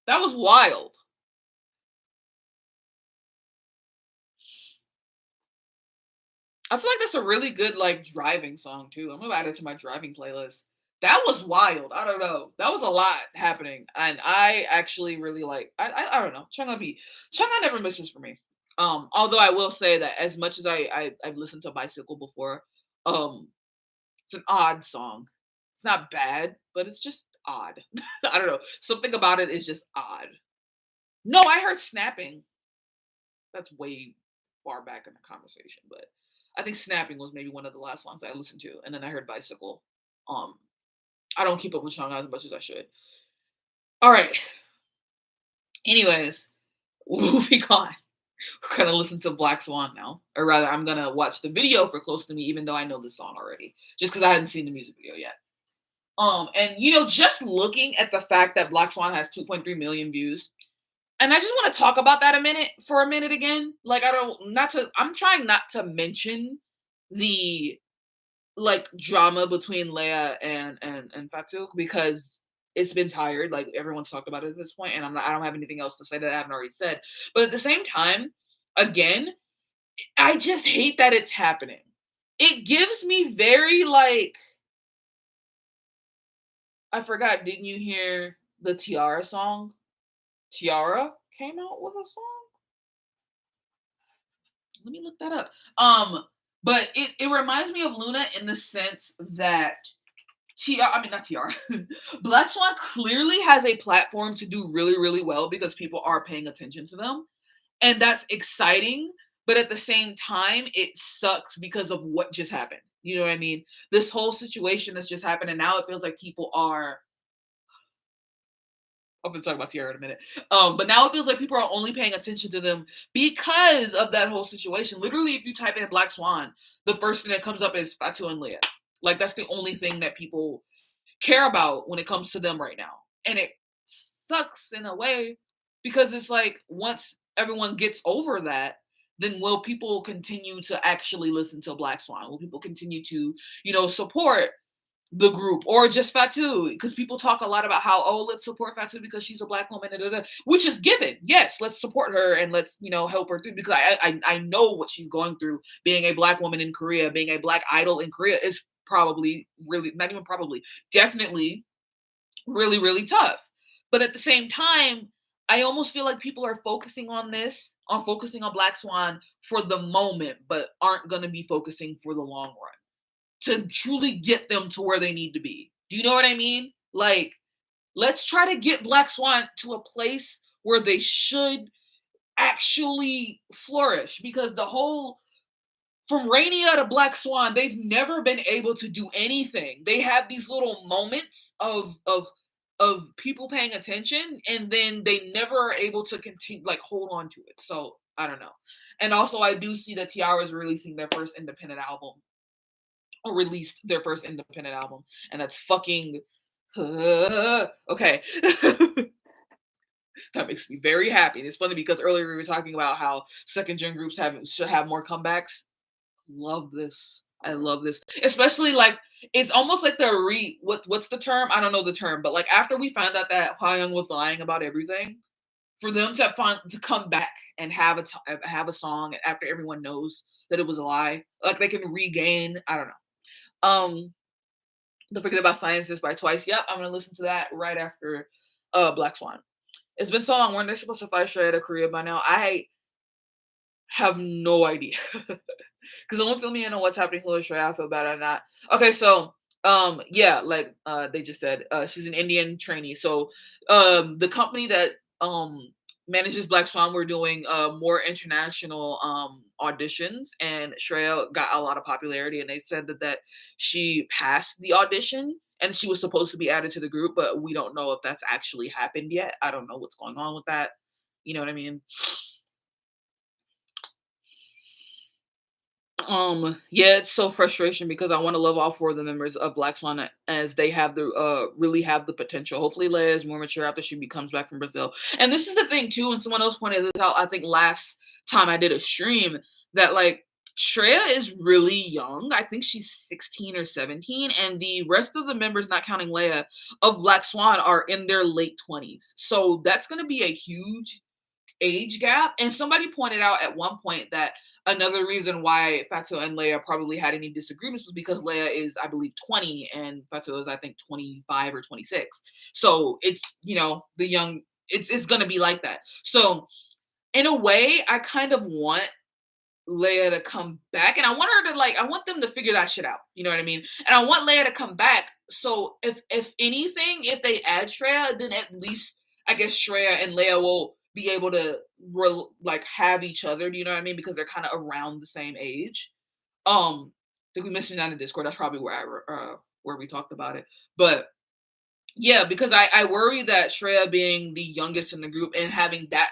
That was wild. I feel like that's a really good like driving song too. I'm gonna add it to my driving playlist. That was wild. I don't know. That was a lot happening, and I actually really like. I don't know. Chunga never misses for me. Although I will say that as much as I've listened to Bicycle before, it's an odd song. It's not bad, but it's just odd. I don't know. Something about it is just odd. No, I heard Snapping. That's way far back in the conversation, but I think Snapping was maybe one of the last songs I listened to, and then I heard Bicycle. I don't keep up with Chunga as much as I should. All right. Anyways, moving on. We're gonna listen to Black Swan now, or rather, I'm gonna watch the video for Close to Me, even though I know this song already, just because I hadn't seen the music video yet. And you know, just looking at the fact that Black Swan has 2.3 million views, and I just want to talk about that for a minute again. Like, I'm trying not to mention the like drama between Leia and Fatuk because it's been tired. Like, everyone's talked about it at this point, and I don't have anything else to say that I haven't already said. But at the same time, again, I just hate that it's happening. It gives me very like, I forgot, didn't you hear the T-ara song? T-ara came out with a song? Let me look that up. But it reminds me of Loona in the sense that not T-ara. Blackswan clearly has a platform to do really, really well because people are paying attention to them. And that's exciting. But at the same time, it sucks because of what just happened. You know what I mean? This whole situation has just happened, and now it feels like people are. I'm gonna talk about T-ara in a minute. But now it feels like people are only paying attention to them because of that whole situation. Literally, if you type in Blackswan, the first thing that comes up is Fatu and Leah. Like that's the only thing that people care about when it comes to them right now. And it sucks in a way because it's like once everyone gets over that, then will people continue to actually listen to Blackswan? Will people continue to, support the group or just Fatu? Because people talk a lot about how, oh, let's support Fatu because she's a black woman, which is given. Yes, let's support her and let's, help her through because I know what she's going through. Being a black woman in Korea, being a black idol in Korea is probably really, not even probably, definitely really, really tough. But at the same time, I almost feel like people are focusing on focusing on Blackswan for the moment, but aren't going to be focusing for the long run to truly get them to where they need to be. Do you know what I mean? Like, let's try to get Blackswan to a place where they should actually flourish because the whole from Rainier to Blackswan, they've never been able to do anything. They have these little moments of people paying attention, and then they never are able to continue, like, hold on to it. So I don't know. And also, I do see that T-ara is releasing their first independent album, or released their first independent album, and that's fucking okay. That makes me very happy. And it's funny because earlier we were talking about how second gen groups should have more comebacks. Love this. I love this. Especially like it's almost like the what's the term? I don't know the term, but like after we found out that Hwa-young was lying about everything, for them to come back and have a song after everyone knows that it was a lie, like they can regain. I don't know. Don't forget about Sciences by Twice. Yep, I'm gonna listen to that right after Blackswan. It's been so long. Weren't they supposed to fly straight out of Korea by now? I have no idea. Because don't fill me in on what's happening Hula Stray. I feel bad or not. Okay, so yeah, like they just said, she's an Indian trainee. So the company that manages Blackswan, we're doing more international auditions, and Shreya got a lot of popularity, and they said that she passed the audition and she was supposed to be added to the group, but we don't know if that's actually happened yet. I don't know what's going on with that. You know what I mean? Yeah, it's so frustration because I want to love all four of the members of Blackswan as they have the really have the potential. Hopefully Leia is more mature after she comes back from Brazil. And this is the thing too, and someone else pointed this out, I think last time I did a stream, that like Shreya is really young. I think she's 16 or 17, and the rest of the members, not counting Leia, of Blackswan are in their late 20s. So that's gonna be a huge age gap. And somebody pointed out at one point that another reason why Fatu and Leia probably had any disagreements was because Leia is, I believe, 20 and Fatu is, I think, 25 or 26. So it's, the young, it's going to be like that. So in a way, I kind of want Leia to come back, and I want her to I want them to figure that shit out. You know what I mean? And I want Leia to come back. So if anything, if they add Shreya, then at least I guess Shreya and Leia will be able to have each other. Do you know what I mean? Because they're kind of around the same age. I think we mentioned that in Discord. That's probably where we talked about it. But yeah, because I worry that Shreya being the youngest in the group and having that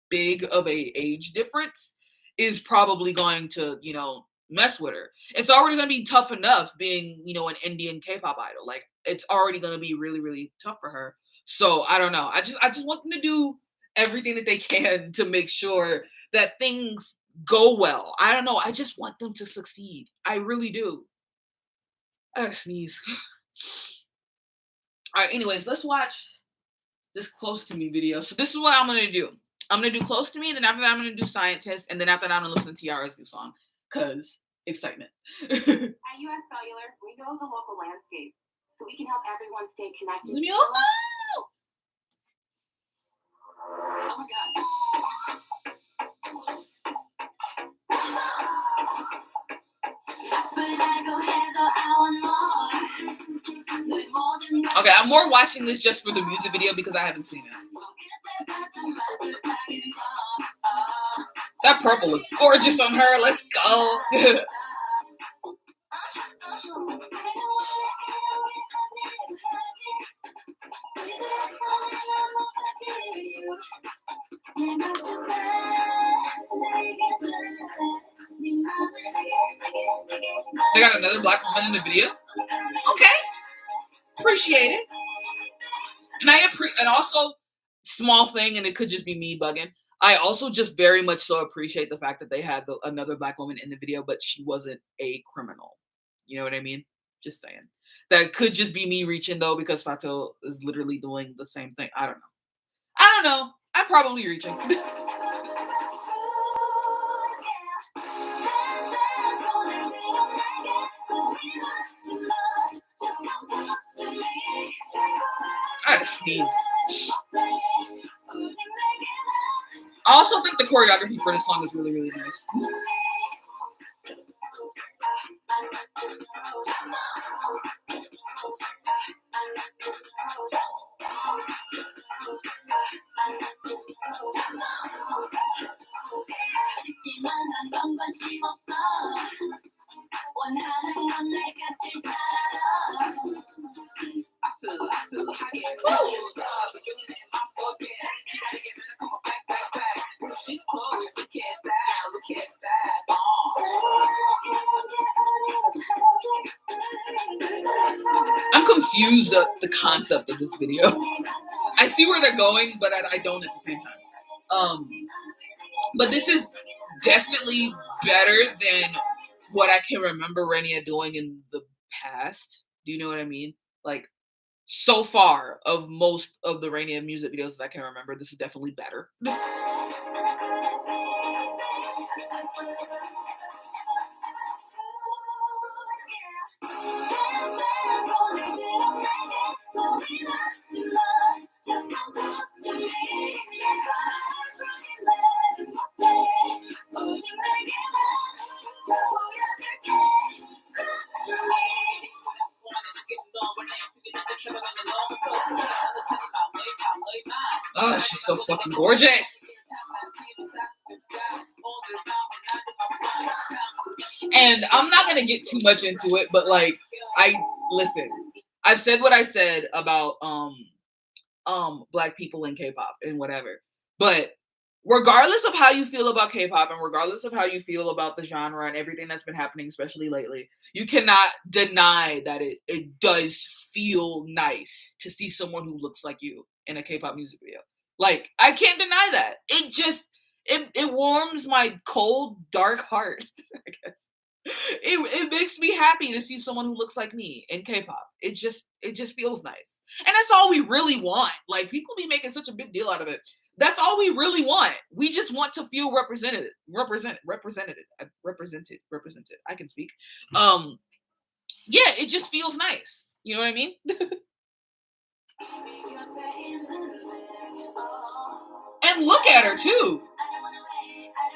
big of a age difference is probably going to, mess with her. It's already going to be tough enough being, an Indian K-pop idol. Like, it's already going to be really, really tough for her. So I don't know. I just want them to do everything that they can to make sure that things go well. I don't know. I just want them to succeed. I really do. I gotta sneeze. All right. Anyways, let's watch this Close to Me video. So this is what I'm gonna do. I'm gonna do Close to Me, and then after that I'm gonna do Scientist, and then after that I'm gonna listen to T-ara's new song, cause excitement. At US Cellular, we know the local landscape, so we can help everyone stay connected. Oh my god. Okay, I'm more watching this just for the music video because I haven't seen it. That purple looks gorgeous on her. Let's go. They got another black woman in the video. Okay, appreciate it. And also, small thing, and it could just be me bugging. I also just very much so appreciate the fact that they had another black woman in the video, but she wasn't a criminal. You know what I mean? Just saying. That could just be me reaching though, because Fatil is literally doing the same thing. I don't know. I'm probably reaching. I had to sneeze. I also think the choreography for this song is really, really nice. I'm confused at the concept of this video. I see where they're going, but I don't at the same time. But this is definitely better than what I can remember Rania doing in the past. Do you know what I mean? Like, so far of most of the Rania music videos that I can remember, this is definitely better. Oh, she's so fucking gorgeous. And I'm not gonna get too much into it, but like, listen. I've said what I said about black people in K-pop and whatever. But regardless of how you feel about K-pop and regardless of how you feel about the genre and everything that's been happening, especially lately, you cannot deny that it does feel nice to see someone who looks like you in a K-pop music video. Like, I can't deny that. It just it warms my cold, dark heart, I guess. It makes me happy to see someone who looks like me in K-pop. It just feels nice. And that's all we really want. Like, people be making such a big deal out of it. That's all we really want. We just want to feel represented. I can speak. Yeah, it just feels nice. You know what I mean? And look at her too.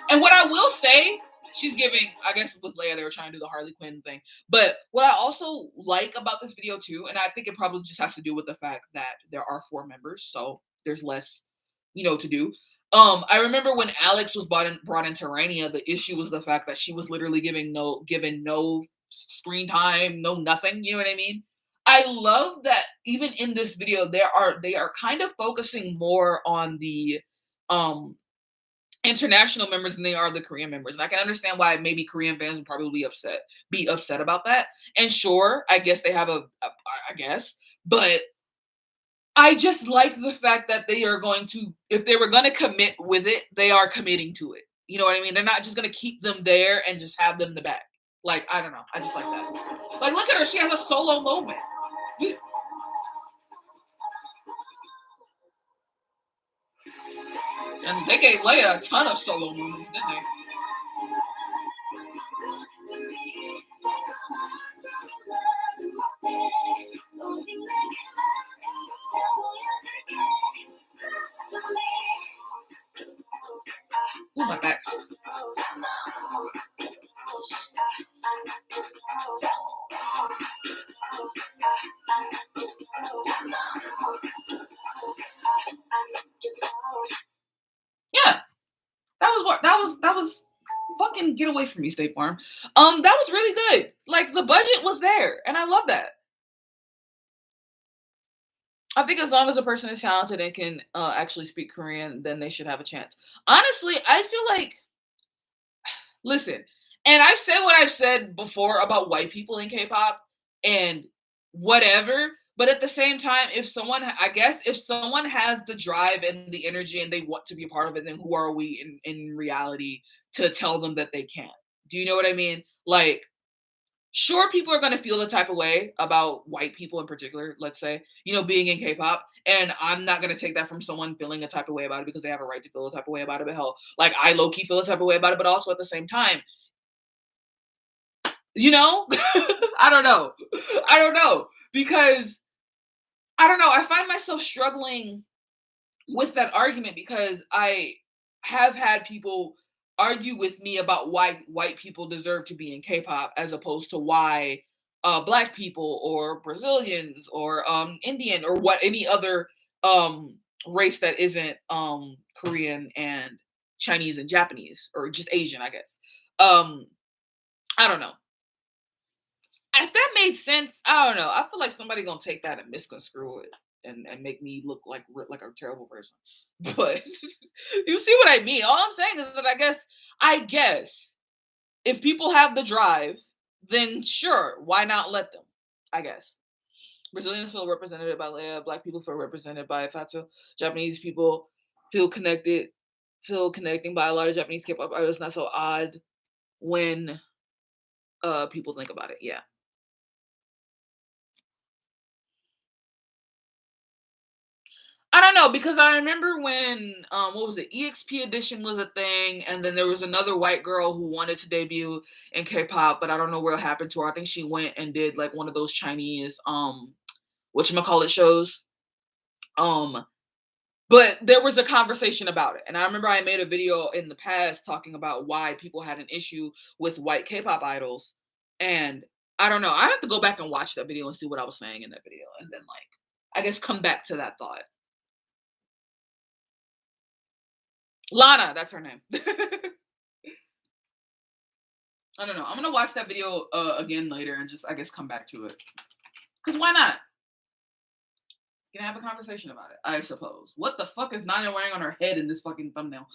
And what I will say, she's giving, I guess with Leia, they were trying to do the Harley Quinn thing. But what I also like about this video too, and I think it probably just has to do with the fact that there are 4 members, so there's less, to do. I remember when Alex was brought into Rania, the issue was the fact that she was literally given no screen time, no nothing. You know what I mean? I love that even in this video, they are kind of focusing more on the international members than they are the Korean members. And I can understand why maybe Korean fans would probably be upset about that. And sure, I guess they have but I just like the fact that they are going to, if they were going to commit with it, they are committing to it. You know what I mean? They're not just going to keep them there and just have them in the back. Like, I don't know. I just like that. Like, look at her. She has a solo moment. And they gave Leia a ton of solo moments, didn't they? Oh, my back. Yeah, that was fucking get away from me, State Farm. That was really good. Like the budget was there, and I love that. I think as long as a person is talented and can actually speak Korean, then they should have a chance. Honestly, I feel like, listen, and I've said what I've said before about white people in K-pop and whatever, but at the same time, I guess if someone has the drive and the energy and they want to be a part of it, then who are we in reality to tell them that they can't? Do you know what I mean? Like, sure, people are going to feel the type of way about white people in particular, let's say, being in K-pop. And I'm not going to take that from someone feeling a type of way about it because they have a right to feel a type of way about it. But hell, like I low key feel a type of way about it, but also at the same time, I don't know. I don't know because I don't know. I find myself struggling with that argument because I have had people argue with me about why white people deserve to be in K-pop as opposed to why black people or Brazilians or Indian or what any other race that isn't Korean and Chinese and Japanese or just Asian, I guess. I don't know. If that made sense, I don't know. I feel like somebody gonna take that and misconstrue it and make me look like a terrible person. But you see what I mean? All I'm saying is that I guess if people have the drive, then sure, why not let them? I guess. Brazilians feel represented by Leia, black people feel represented by Fatu, Japanese people feel connecting by a lot of Japanese K-pop artists. Not so odd when people think about it. Yeah. I don't know because I remember when what was it? EXP edition was a thing, and then there was another white girl who wanted to debut in K-pop, but I don't know what happened to her. I think she went and did like one of those Chinese whatchamacallit shows. Um but there was a conversation about it. And I remember I made a video in the past talking about why people had an issue with white K-pop idols. And I don't know. I have to go back and watch that video and see what I was saying in that video and then like I guess come back to that thought. Lana, that's her name. I don't know. I'm gonna watch that video again later and just I guess come back to it. Cause why not? You can have a conversation about it, I suppose. What the fuck is Nanya wearing on her head in this fucking thumbnail?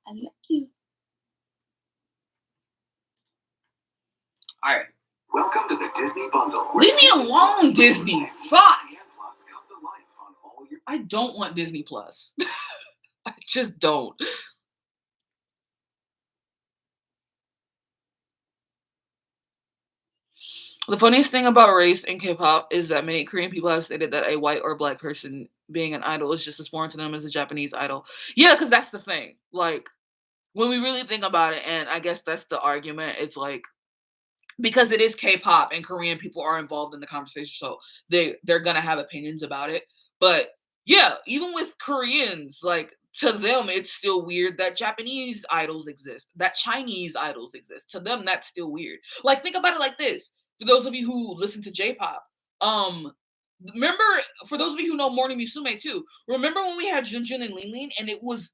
I like you. All right. Welcome to the Disney Bundle. Leave me alone, Disney. Fuck. I don't want Disney Plus. I just don't. The funniest thing about race in K-pop is that many Korean people have stated that a white or black person being an idol is just as foreign to them as a Japanese idol. Yeah, because that's the thing. Like, when we really think about it, and I guess that's the argument, it's because it is K-pop and Korean people are involved in the conversation, so they're gonna have opinions about it. But yeah, even with Koreans, to them, it's still weird that Japanese idols exist, that Chinese idols exist. To them, that's still weird. Think about it like this. For those of you who listen to J-pop, remember, for those of you who know Morning Musume too, remember when we had Junjun and Lin and it was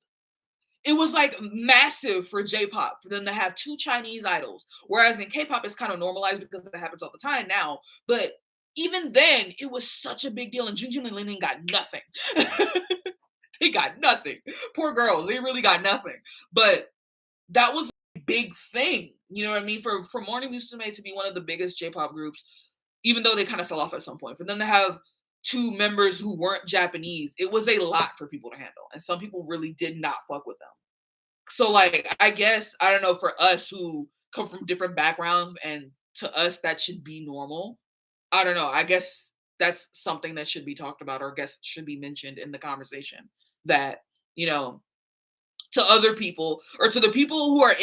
massive for J-pop for them to have two Chinese idols, whereas in K-pop it's kind of normalized because it happens all the time now. But even then, it was such a big deal, and Junjun and Lin got nothing. They got nothing. Poor girls, they really got nothing. But that was a big thing, you know what I mean? For Morning Musume to be one of the biggest J-pop groups, even though they kind of fell off at some point, for them to have two members who weren't Japanese, it was a lot for people to handle, and some people really did not fuck with them. So I guess I don't know, for us who come from different backgrounds and to us that should be normal. I don't know. I guess that's something that should be talked about or I guess should be mentioned in the conversation that, you know, to other people or to the people who are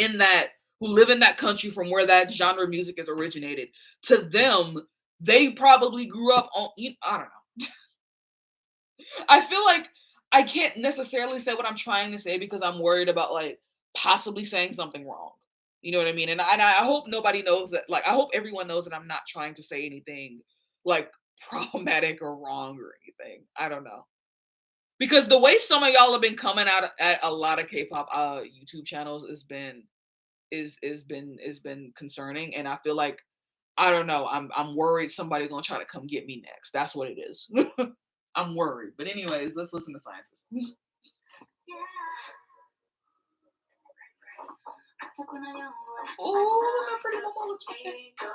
who live in that country from where that genre of music is originated, to them, they probably grew up on, I don't know. I feel like I can't necessarily say what I'm trying to say because I'm worried about possibly saying something wrong. You know what I mean? And I hope nobody knows that. Like, I hope everyone knows that I'm not trying to say anything like problematic or wrong or anything. I don't know. Because the way some of y'all have been coming out at a lot of K-pop YouTube channels is been concerning, and I feel like, I don't know. I'm worried somebody's gonna try to come get me next. That's what it is. I'm worried. But anyways, let's listen to Scientist. Oh, look how pretty Momo looks right there.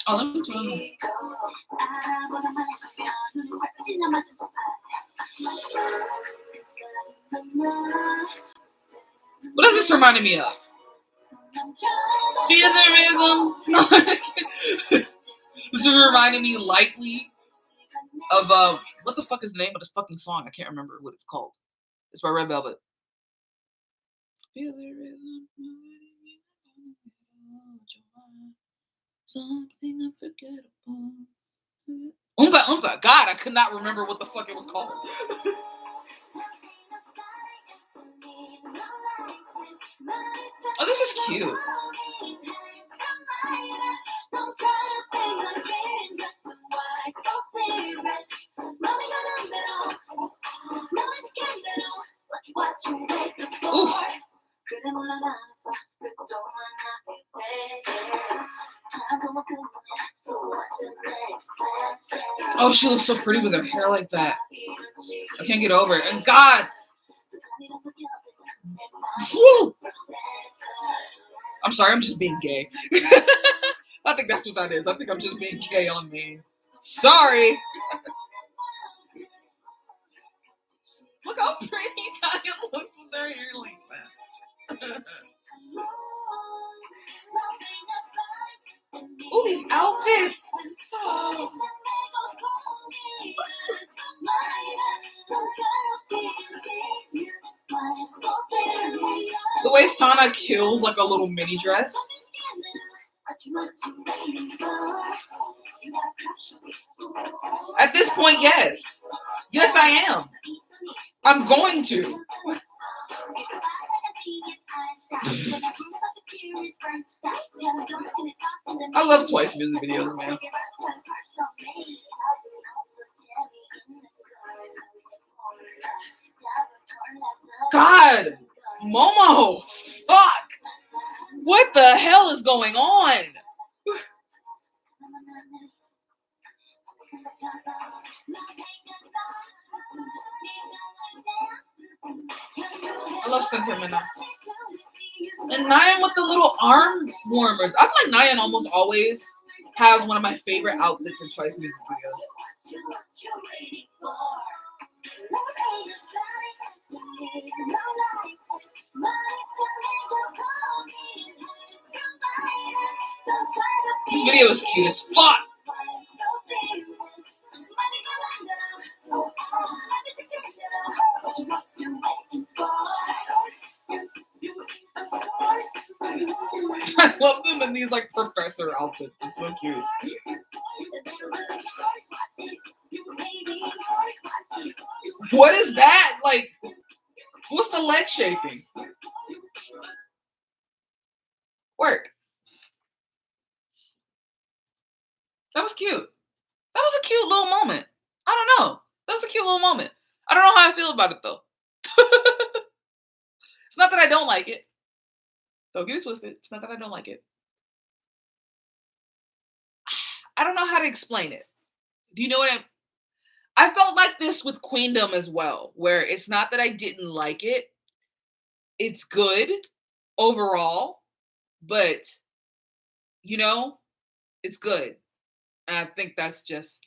Oh, let me turn it. What does this remind me of? Feel the rhythm. This is reminding me lightly of what the fuck is the name of this fucking song? I can't remember what it's called. It's by Red Velvet. Feel the rhythm. Something unforgettable. Oompa Oompa. God, I could not remember what the fuck it was called. Oh, this is cute. Oof. Oh, she looks so pretty with her hair like that. I can't get over it. And God. Woo! I'm sorry, I'm just being gay. I think that's what that is. I think I'm just being gay on me. Sorry. Look how pretty Kaya looks with her hair like that. Oh, these outfits. Oh. The way Sana kills like a little mini dress. At this point, yes. Yes, I am. I'm going to. I love Twice music videos, man. God, Momo, fuck. What the hell is going on? I love sentiment. And Nyan with the little arm warmers. I feel like Nyan almost always has one of my favorite outfits in Twice music videos. This video is cute as fuck. I love them in these like professor outfits. They're so cute. What is that? Like, what's the leg shaking? Work. That was cute. That was a cute little moment. I don't know. That was a cute little moment. I don't know how I feel about it though. It's not that I don't like it. Don't get it twisted. It's not that I don't like it. I don't know how to explain it. Do you know what I felt like this with Queendom as well, where it's not that I didn't like it. It's good overall, but you know, it's good. And I think that's just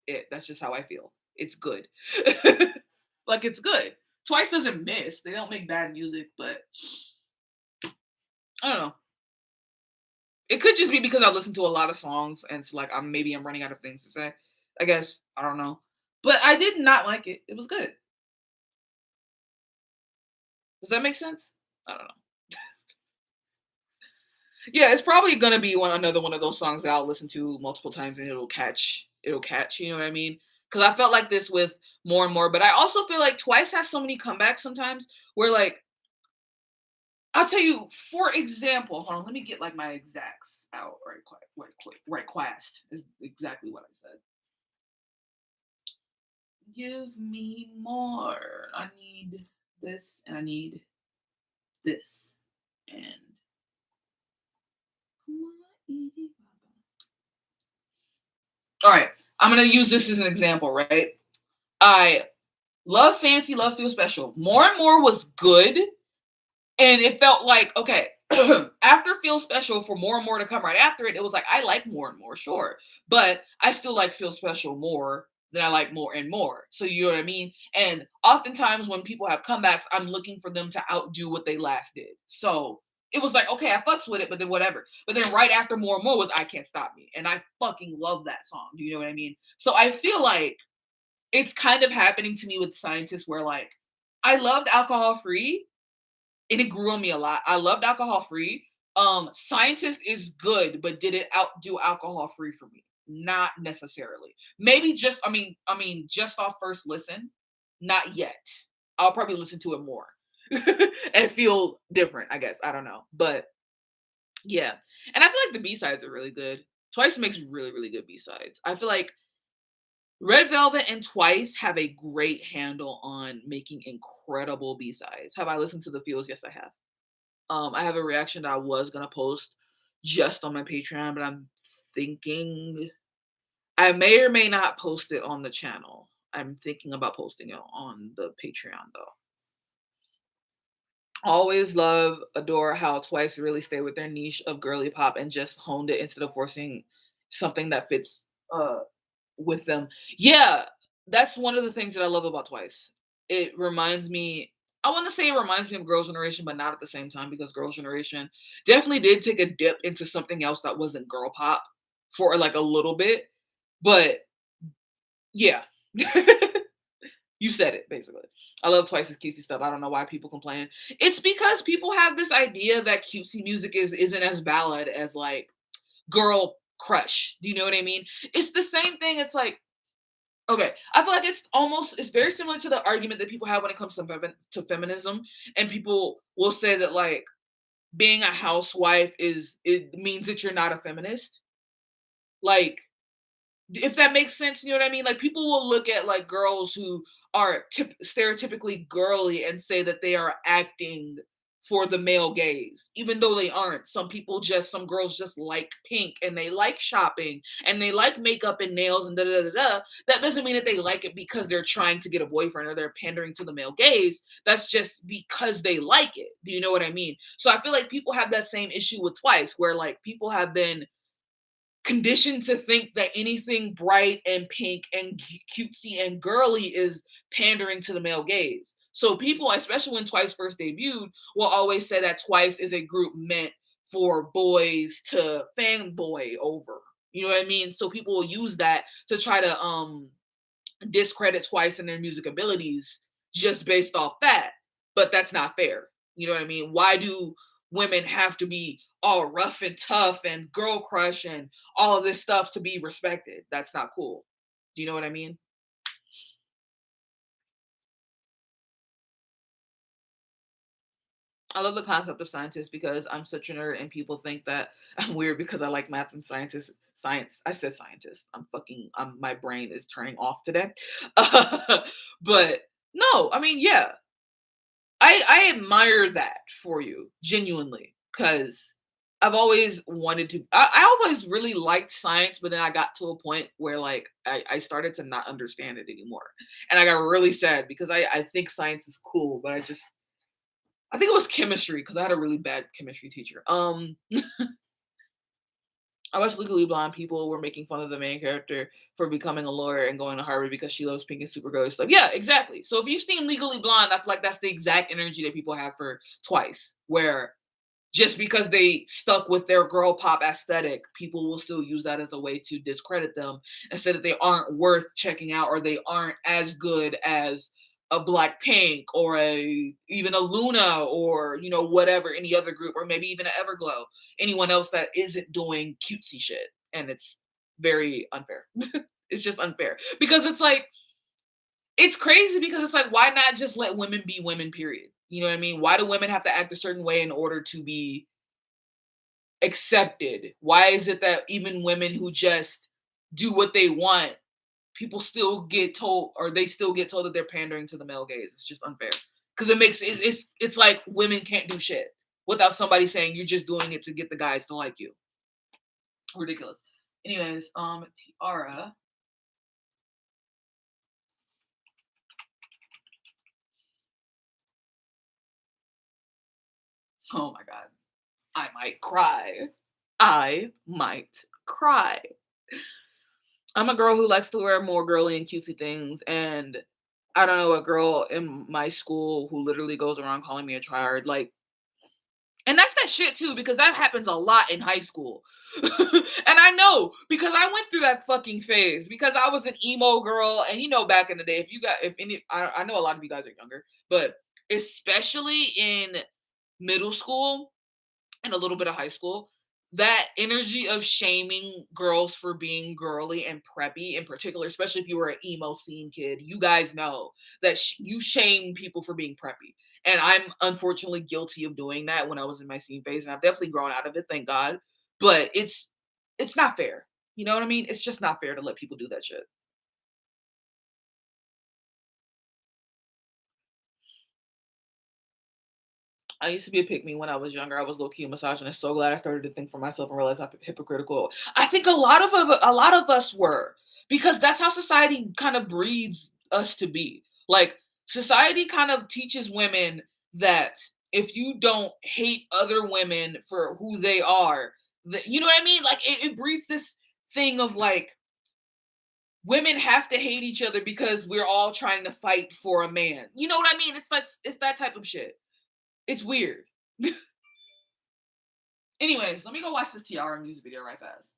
it. That's just how I feel. It's good. Like, it's good. Twice doesn't miss. They don't make bad music, but I don't know. It could just be because I listen to a lot of songs and it's like I'm running out of things to say. I guess. I don't know. But I did not like it. It was good. Does that make sense? I don't know. Yeah, it's probably gonna be another one of those songs that I'll listen to multiple times and it'll catch, you know what I mean? Because I felt like this with more and more, but I also feel like Twice has so many comebacks sometimes where like I'll tell you, for example, hold on, let me get like my exacts out right quick, right quast is exactly what I said. Give me more. I need this and I need this. And all right, I'm gonna use this as an example, right? I love Fancy, love Feel Special. More and More was good, and it felt like okay. After Feel Special, for More and More to come right after it, it was like I like More and More, sure, but I still like Feel Special more than I like More and More. So you know what I mean? And oftentimes when people have comebacks, I'm looking for them to outdo what they last did. So it was like, okay, I fucks with it, but then whatever. But then right after More and More was I Can't Stop Me. And I fucking love that song. Do you know what I mean? So I feel like it's kind of happening to me with Scientists where like I loved Alcohol Free and it grew on me a lot. I loved Alcohol Free. Scientist is good, but did it outdo Alcohol Free for me? Not necessarily. Maybe just just off first listen, not yet. I'll probably listen to it more and feel different, I guess. I don't know. But yeah. And I feel like the B-sides are really good. Twice makes really, really good B-sides. I feel like Red Velvet and Twice have a great handle on making incredible B-sides. Have I listened to the Feels? Yes, I have. I have a reaction that I was gonna post just on my Patreon, but I'm thinking I may or may not post it on the channel. I'm thinking about posting it on the Patreon though. Always love, adore how Twice really stay with their niche of girly pop and just honed it instead of forcing something that fits with them. Yeah, that's one of the things that I love about Twice. It reminds me, I want to say it reminds me of Girls' Generation, but not at the same time because Girls' Generation definitely did take a dip into something else that wasn't girl pop for like a little bit. But yeah, you said it basically. I love Twice's cutesy stuff. I don't know why people complain. It's because people have this idea that cutesy music isn't as valid as like girl crush. Do you know what I mean? It's the same thing. It's like okay, I feel like it's very similar to the argument that people have when it comes to feminism, and people will say that like being a housewife it means that you're not a feminist. Like if that makes sense, you know what I mean? Like people will look at like girls who are stereotypically girly and say that they are acting for the male gaze, even though they aren't. Some girls just like pink and they like shopping and they like makeup and nails and da da da da. That doesn't mean that they like it because they're trying to get a boyfriend or they're pandering to the male gaze. That's just because they like it. Do you know what I mean? So I feel like people have that same issue with Twice, where like people have been conditioned to think that anything bright and pink and cutesy and girly is pandering to the male gaze. So people, especially when Twice first debuted, will always say that Twice is a group meant for boys to fanboy over. You know what I mean? So people will use that to try to discredit Twice and their music abilities just based off that. But that's not fair. You know what I mean? Why do women have to be all rough and tough and girl crush and all of this stuff to be respected? That's not cool. Do you know what I mean? I love the concept of scientists because I'm such a nerd and people think that I'm weird because I like math and science. I said scientist. My brain is turning off today. But no, I mean, yeah, I admire that for you genuinely because I've always wanted to. I always really liked science, but then I got to a point where like I started to not understand it anymore, and I got really sad because I think science is cool, but I think it was chemistry because I had a really bad chemistry teacher. I watched Legally Blonde. People were making fun of the main character for becoming a lawyer and going to Harvard because she loves pink and super girly stuff. Yeah, exactly. So if you've seen Legally Blonde, I feel like that's the exact energy that people have for Twice, where just because they stuck with their girl pop aesthetic, people will still use that as a way to discredit them and say that they aren't worth checking out or they aren't as good as a Blackpink or even a Loona or whatever, any other group, or maybe even an Everglow, anyone else that isn't doing cutesy shit. And it's very unfair. It's just unfair. Because it's like, it's crazy because it's like, why not just let women be women, period? You know what I mean? Why do women have to act a certain way in order to be accepted? Why is it that even women who just do what they want, people still get told, or they still get told that they're pandering to the male gaze? It's just unfair. Because it's like women can't do shit without somebody saying you're just doing it to get the guys to like you. Ridiculous. Anyways, T-ara. Oh my god. I might cry. I might cry. I'm a girl who likes to wear more girly and cutesy things, and I don't know a girl in my school who literally goes around calling me a tryhard. Like, and that's that shit too, because that happens a lot in high school. And I know because I went through that fucking phase because I was an emo girl. And you know, back in the day, I know a lot of you guys are younger, but especially in middle school and a little bit of high school, that energy of shaming girls for being girly and preppy in particular, especially if you were an emo scene kid, you guys know that you shame people for being preppy. And I'm unfortunately guilty of doing that when I was in my scene phase, and I've definitely grown out of it, thank God. But it's not fair. You know what I mean? It's just not fair to let people do that shit. I used to be a pick-me when I was younger. I was low-key a misogynist. So glad I started to think for myself and realize how hypocritical. I think a lot of us were, because that's how society kind of breeds us to be. Like, society kind of teaches women that if you don't hate other women for who they are, you know what I mean? Like, it breeds this thing of like, women have to hate each other because we're all trying to fight for a man. You know what I mean? It's like, it's that type of shit. It's weird. Anyways, let me go watch this T-ara music video right fast.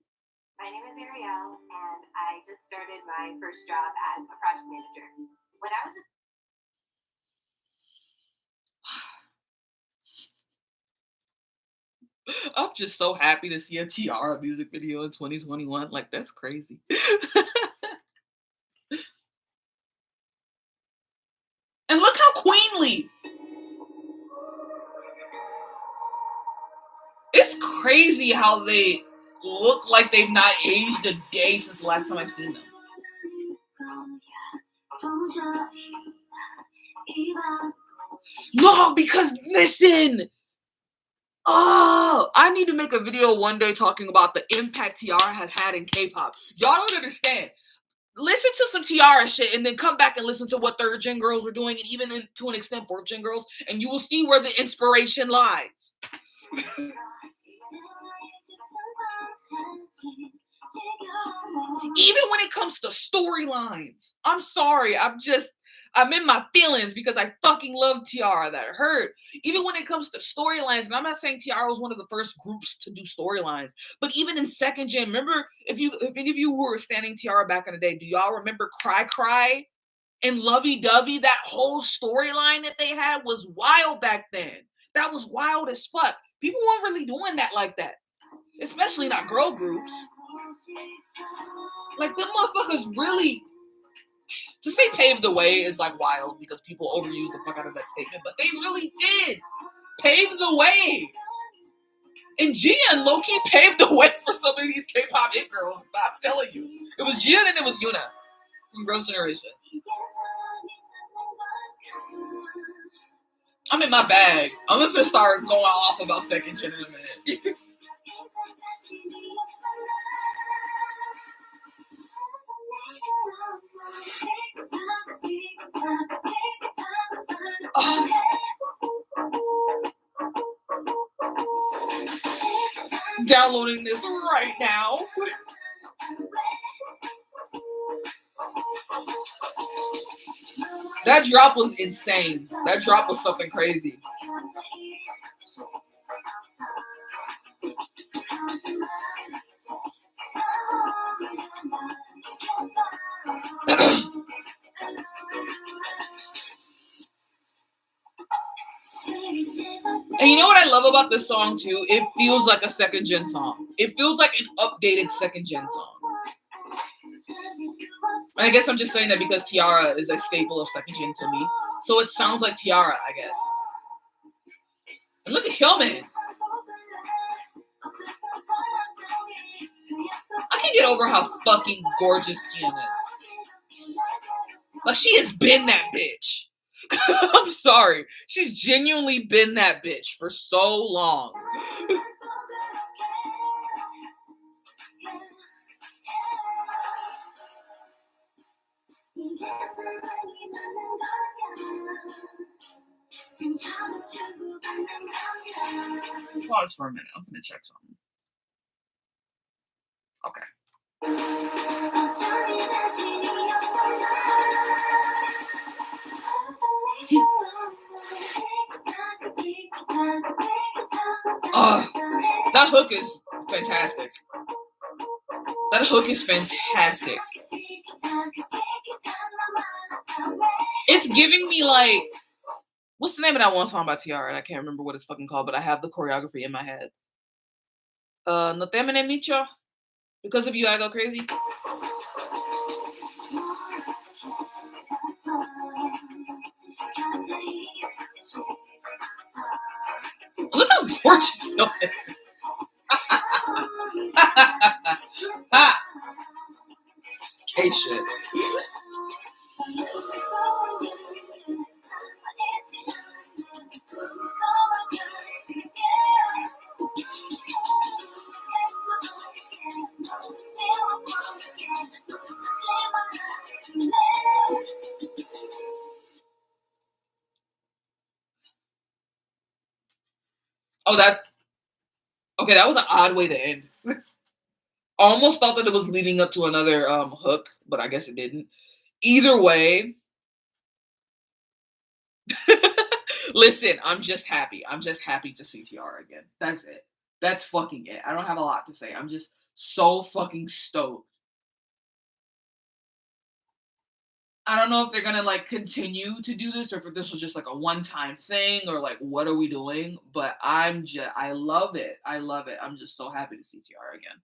My name is Ariel, and I just started my first job as a project manager. When I was I'm just so happy to see a T-ara music video in 2021. Like, that's crazy. And look how queenly. It's crazy how they look like they've not aged a day since the last time I've seen them. No, because listen. Oh, I need to make a video one day talking about the impact T-ara has had in K-pop. Y'all don't understand. Listen to some T-ara shit and then come back and listen to what third gen girls are doing, and even to an extent fourth gen girls, and you will see where the inspiration lies. Even when it comes to storylines, I'm sorry, I'm in my feelings because I fucking love T-ara. That hurt. Even when it comes to storylines, and I'm not saying T-ara was one of the first groups to do storylines, but even in second gen, remember, if any of you who were standing T-ara back in the day, do y'all remember Cry Cry and Lovey Dovey? That whole storyline that they had was wild back then. That was wild as fuck. People weren't really doing that like that, especially not girl groups. Like, them motherfuckers really, to say paved the way is like wild because people overuse the fuck out of that statement, but they really did pave the way. And Jian low-key paved the way for some of these K-pop it girls. I'm telling you. It was Jian and it was Yuna from Girls' Generation. I'm in my bag. I'm gonna start going off about second gen in a minute. Oh. Downloading this right now. That drop was insane. That drop was something crazy. And you know what I love about this song too? It feels like a second gen song. It feels like an updated second gen song. I guess I'm just saying that because T-ara is a staple of second gen to me. So it sounds like T-ara, I guess. And look at Hyomin. I can't get over how fucking gorgeous Jian is. Like, she has been that bitch. I'm sorry. She's genuinely been that bitch for so long. Pause for a minute. I'm gonna check something. Okay. That hook is fantastic. That hook is fantastic. It's giving me like, what's the name of that one song by T-ara? And I can't remember what it's fucking called, but I have the choreography in my head. No te me micho. Because of you, I go crazy. Look how gorgeous it is. K shit. Oh, that was an odd way to end. I almost thought that it was leading up to another hook, but I guess it didn't. Either way, listen, I'm just happy. I'm just happy to see T-ara again. That's it. That's fucking it. I don't have a lot to say. I'm just so fucking stoked. I don't know if they're gonna like continue to do this or if this was just like a one-time thing or like what are we doing? But I love it. I love it. I'm just so happy to see T-ara again.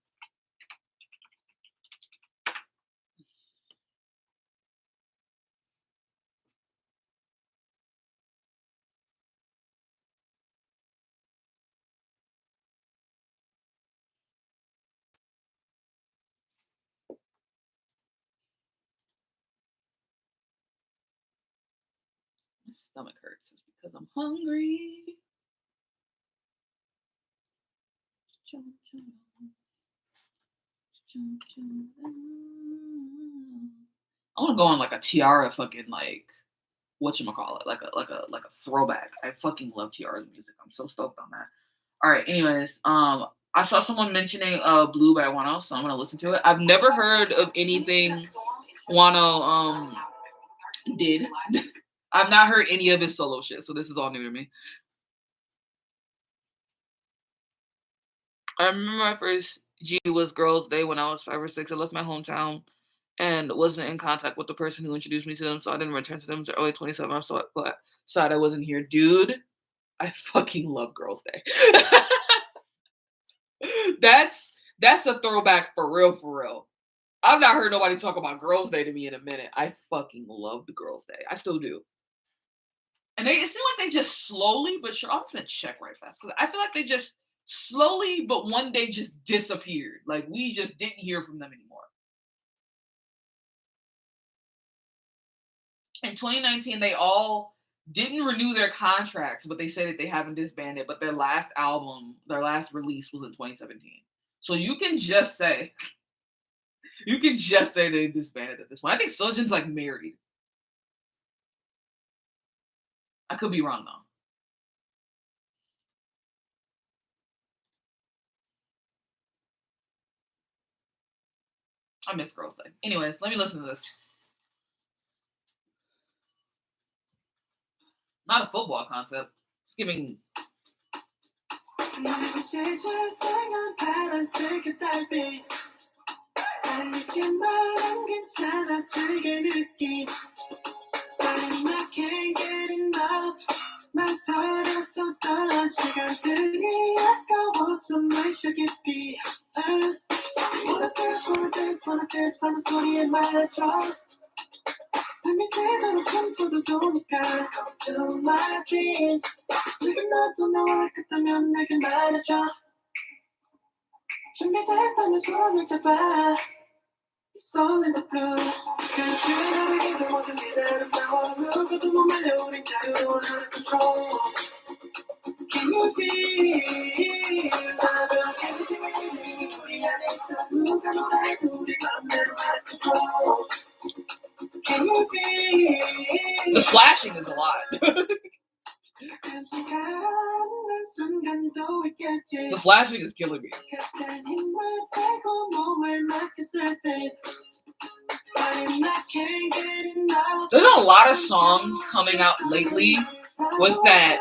My stomach hurts. It's because I'm hungry. I want to go on like a T-ara fucking like whatchamacallit, like a throwback. I fucking love T-ara's music. I'm so stoked on that. All right, anyways, I saw someone mentioning Blue by Wonho, so I'm gonna listen to it. I've never heard of anything Wonho did. I've not heard any of his solo shit, so this is all new to me. I remember my first G was Girls' Day when I was 5 or 6. I left my hometown and wasn't in contact with the person who introduced me to them, so I didn't return to them until early 27. I'm so sad I wasn't here. Dude, I fucking love Girls' Day. That's a throwback for real. I've not heard nobody talk about Girls' Day to me in a minute. I fucking loved Girls' Day. I still do. And it seemed like they just slowly but sure. I'm gonna check right fast because I feel like they just slowly but one day just disappeared. Like we just didn't hear from them anymore. In 2019, they all didn't renew their contracts, but they said that they haven't disbanded. But their last album, their last release was in 2017. So you can just say they disbanded at this point. I think Sojin's like married. I could be wrong though. I miss Girls' Day. Anyways, let me listen to this. Not a football concept. It's giving. 말해줘. 밤새도록 춤춰도 좋으니까 come to my dreams. 지금 너도 나와 같다면 내게 말해줘. 준비됐다면 손을 잡아. It's all in the blue. Cause you're the 모든 게 아름다워. 누구도 못 말려 우린 자유로워 out of control. Can you feel everything 우리 안에 있어. 누가 뭐라 해도 우리 맘대로 out of control. Can you feel The flashing is a lot. The flashing is killing me. There's a lot of songs coming out lately with that.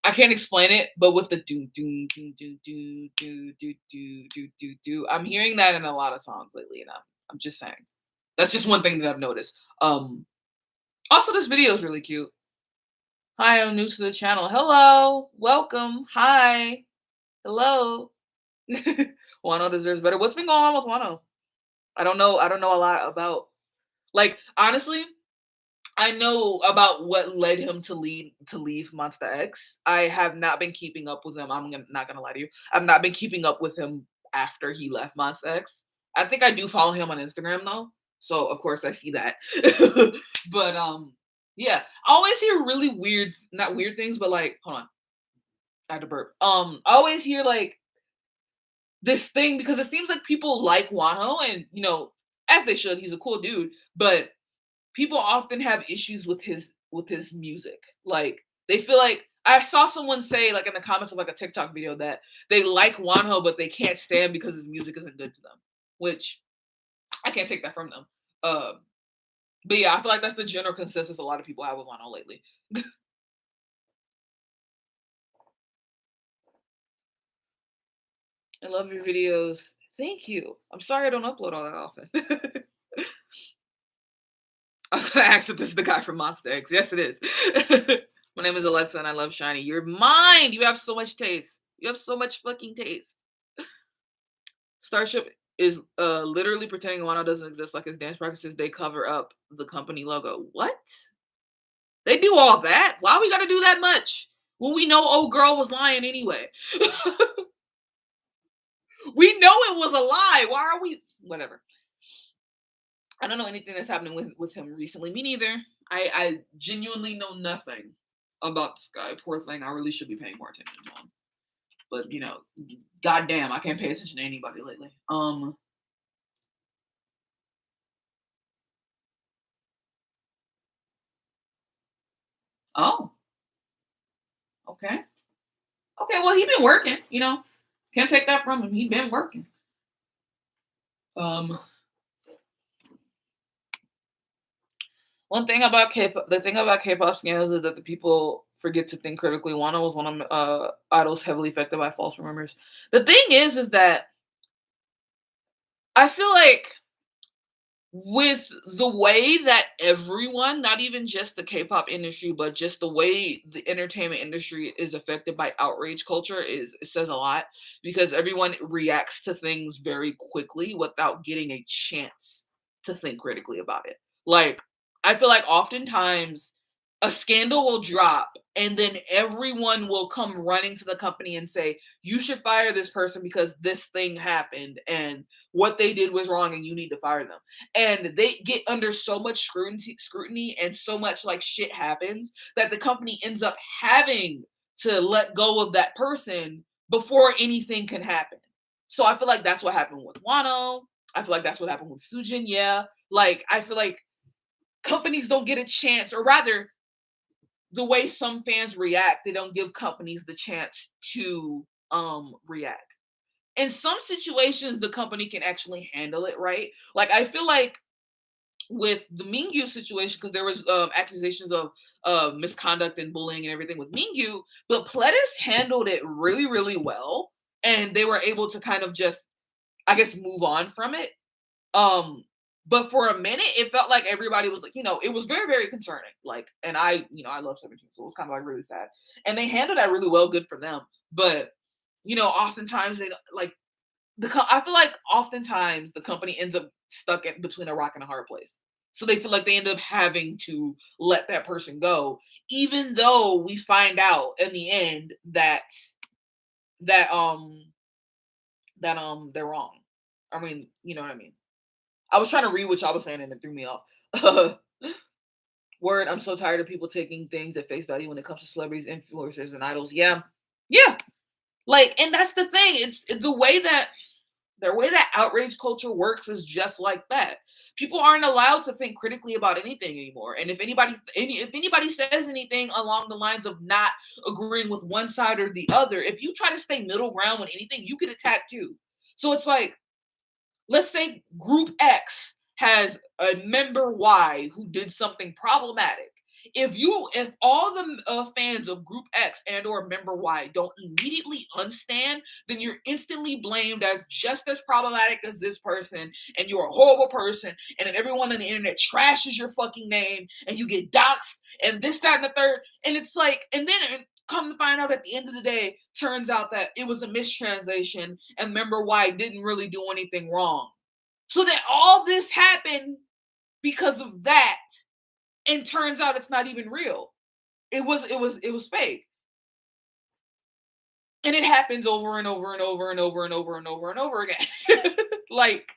I can't explain it, but with the do do do do do do do do do do do. I'm hearing that in a lot of songs lately, and I'm just saying. That's just one thing that I've noticed. Also, this video is really cute. Hi, I'm new to the channel. Hello, welcome. Hi, hello. Wonho deserves better. What's been going on with Wonho? I don't know a lot about. Like, honestly, I know about what led him to leave Monsta X. I have not been keeping up with him. Not gonna lie to you. I've not been keeping up with him after he left Monsta X. I think I do follow him on Instagram though, so of course I see that. But yeah, I always hear really weird, not weird things, but like, hold on, I had to burp. I always hear like this thing because it seems like people like Wonho, and you know, as they should. He's a cool dude, but people often have issues with his music. Like they feel like I saw someone say like in the comments of like a TikTok video that they like Wonho but they can't stand because his music isn't good to them, which I can't take that from them. But yeah, I feel like that's the general consensus a lot of people have with Wonho lately. I love your videos. Thank you. I'm sorry I don't upload all that often. I was gonna ask if this is the guy from Monsta X. Yes, it is. My name is Alexa and I love Shiny. You're mine. You have so much taste. You have so much fucking taste. Starship is literally pretending Wano doesn't exist. Like his dance practices, they cover up the company logo. What? They do all that? Why we gotta do that much? When we know old girl was lying anyway. We know it was a lie. Why are we? Whatever. I don't know anything that's happening with him recently. Me neither. I genuinely know nothing about this guy. Poor thing. I really should be paying more attention to him. But you know, goddamn, I can't pay attention to anybody lately. Oh. Okay. Okay, well, he been working, you know. Can't take that from him. He been working. One thing about K-pop, the thing about K-pop scandals is that the people forget to think critically. Wano was one of idols heavily affected by false rumors. The thing is that I feel like with the way that everyone, not even just the K-pop industry, but just the way the entertainment industry is affected by outrage culture, it says a lot because everyone reacts to things very quickly without getting a chance to think critically about it. Like, I feel like oftentimes a scandal will drop and then everyone will come running to the company and say, you should fire this person because this thing happened and what they did was wrong and you need to fire them. And they get under so much scrutiny and so much like shit happens that the company ends up having to let go of that person before anything can happen. So I feel like that's what happened with Wano. I feel like that's what happened with Sujin. Yeah. Like, I feel like companies don't get a chance, or rather, the way some fans react, they don't give companies the chance to react. In some situations, the company can actually handle it, right? Like I feel like with the Mingyu situation, because there was accusations of misconduct and bullying and everything with Mingyu, but Pledis handled it really, really well, and they were able to kind of just, I guess, move on from it. But for a minute, it felt like everybody was like, you know, it was very, very concerning. Like, and I, you know, I love 17, so it was kind of like really sad. And they handled that really well, good for them. But, you know, oftentimes they like I feel like oftentimes the company ends up stuck in between a rock and a hard place. So they feel like they end up having to let that person go, even though we find out in the end that they're wrong. I mean, you know what I mean. I was trying to read what y'all was saying and it threw me off. Word, I'm so tired of people taking things at face value when it comes to celebrities, influencers, and idols. Yeah. Yeah. Like, and that's the thing. It's the way that outrage culture works is just like that. People aren't allowed to think critically about anything anymore. And if anybody says anything along the lines of not agreeing with one side or the other, if you try to stay middle ground with anything, you get attacked too. So it's like, let's say group X has a member Y who did something problematic. If all the fans of group X and or member Y don't immediately unstand, then you're instantly blamed as just as problematic as this person, and you're a horrible person, and then everyone on the internet trashes your fucking name, and you get doxxed, and this, that, and the third, and it's like, and then come to find out at the end of the day, turns out that it was a mistranslation, and member Y didn't really do anything wrong. So that all this happened because of that, and turns out it's not even real. It was fake. And it happens over and over and over and over and over and over and over again. Like,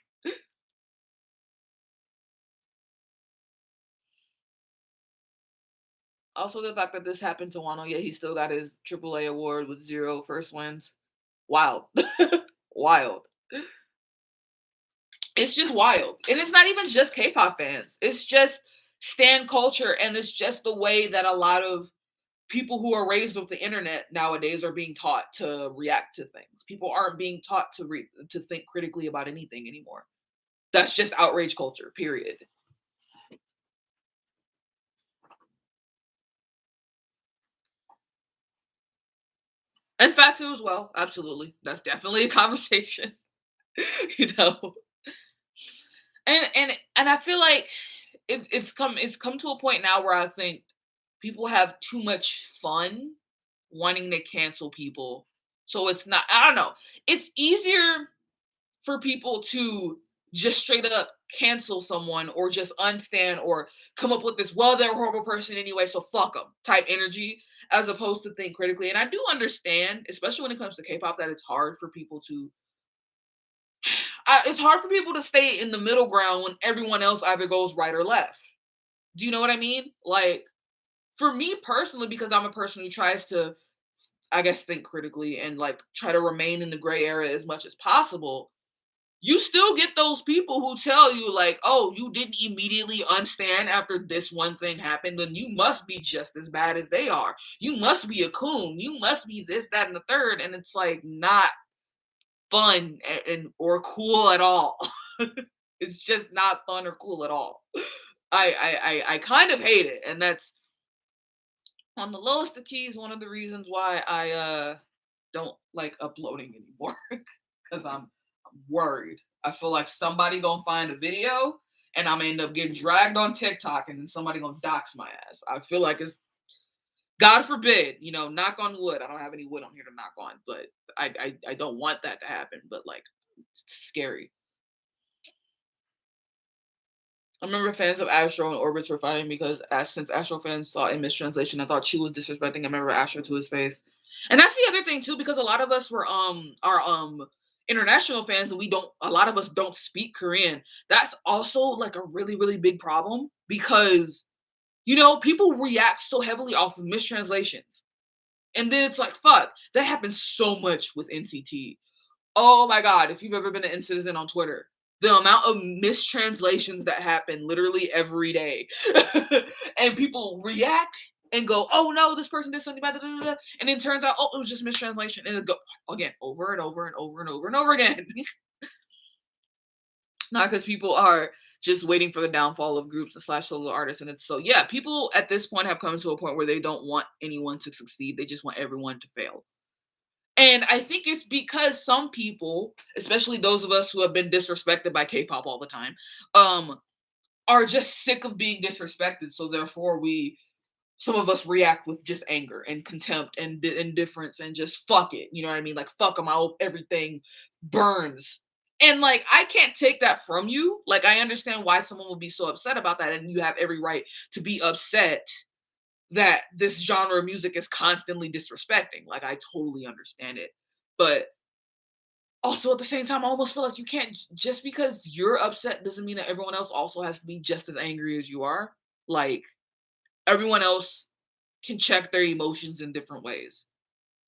also the fact that this happened to Wonho, yet he still got his AAA award with 0 first wins. Wild. Wild. It's just wild. And it's not even just K-pop fans. It's just stan culture, and it's just the way that a lot of people who are raised with the internet nowadays are being taught to react to things. People aren't being taught to think critically about anything anymore. That's just outrage culture, period. And Fatu as well, absolutely. That's definitely a conversation, you know. And I feel like it's come to a point now where I think people have too much fun wanting to cancel people. So it's not, I don't know. It's easier for people to just straight up cancel someone or just unstand or come up with this, well, they're a horrible person anyway, so fuck them type energy, as opposed to think critically. And I do understand, especially when it comes to K-pop, that it's hard for people to stay in the middle ground when everyone else either goes right or left. Do you know what I mean? Like, for me personally, because I'm a person who tries to, I guess, think critically and like try to remain in the gray area as much as possible, you still get those people who tell you like, oh, you didn't immediately unstand after this one thing happened, then you must be just as bad as they are. You must be a coon. You must be this, that, and the third. And it's like not fun and or cool at all. It's just not fun or cool at all. I kind of hate it, and that's on the lowest of keys one of the reasons why I don't like uploading anymore, because I'm worried. I feel like somebody gonna find a video and I'm gonna end up getting dragged on TikTok, and then somebody gonna dox my ass. I feel like it's, God forbid, knock on wood. I don't have any wood on here to knock on, but I don't want that to happen. But like, it's scary. I remember fans of Astro and Orbits were fighting because since Astro fans saw a mistranslation, I thought she was disrespecting a member of Astro to his face. And that's the other thing too, because a lot of us were are international fans, and a lot of us don't speak Korean. That's also like a really, really big problem, because people react so heavily off of mistranslations. And then it's like, fuck, that happens so much with NCT. Oh my God, if you've ever been an citizen on Twitter, the amount of mistranslations that happen literally every day. And people react and go, oh no, this person did something bad, and then turns out, oh, it was just mistranslation. And it go again over and over and over and over and over again. Not because people are just waiting for the downfall of groups and / solo artists. And it's so, yeah, people at this point have come to a point where they don't want anyone to succeed. They just want everyone to fail. And I think it's because some people, especially those of us who have been disrespected by K-pop all the time, are just sick of being disrespected. So therefore we some of us react with just anger and contempt and indifference and just fuck it. You know what I mean? Like, fuck them. I hope everything burns. And like, I can't take that from you. Like, I understand why someone would be so upset about that. And you have every right to be upset that this genre of music is constantly disrespecting. Like, I totally understand it. But also at the same time, I almost feel like you can't, just because you're upset doesn't mean that everyone else also has to be just as angry as you are. Like, everyone else can check their emotions in different ways.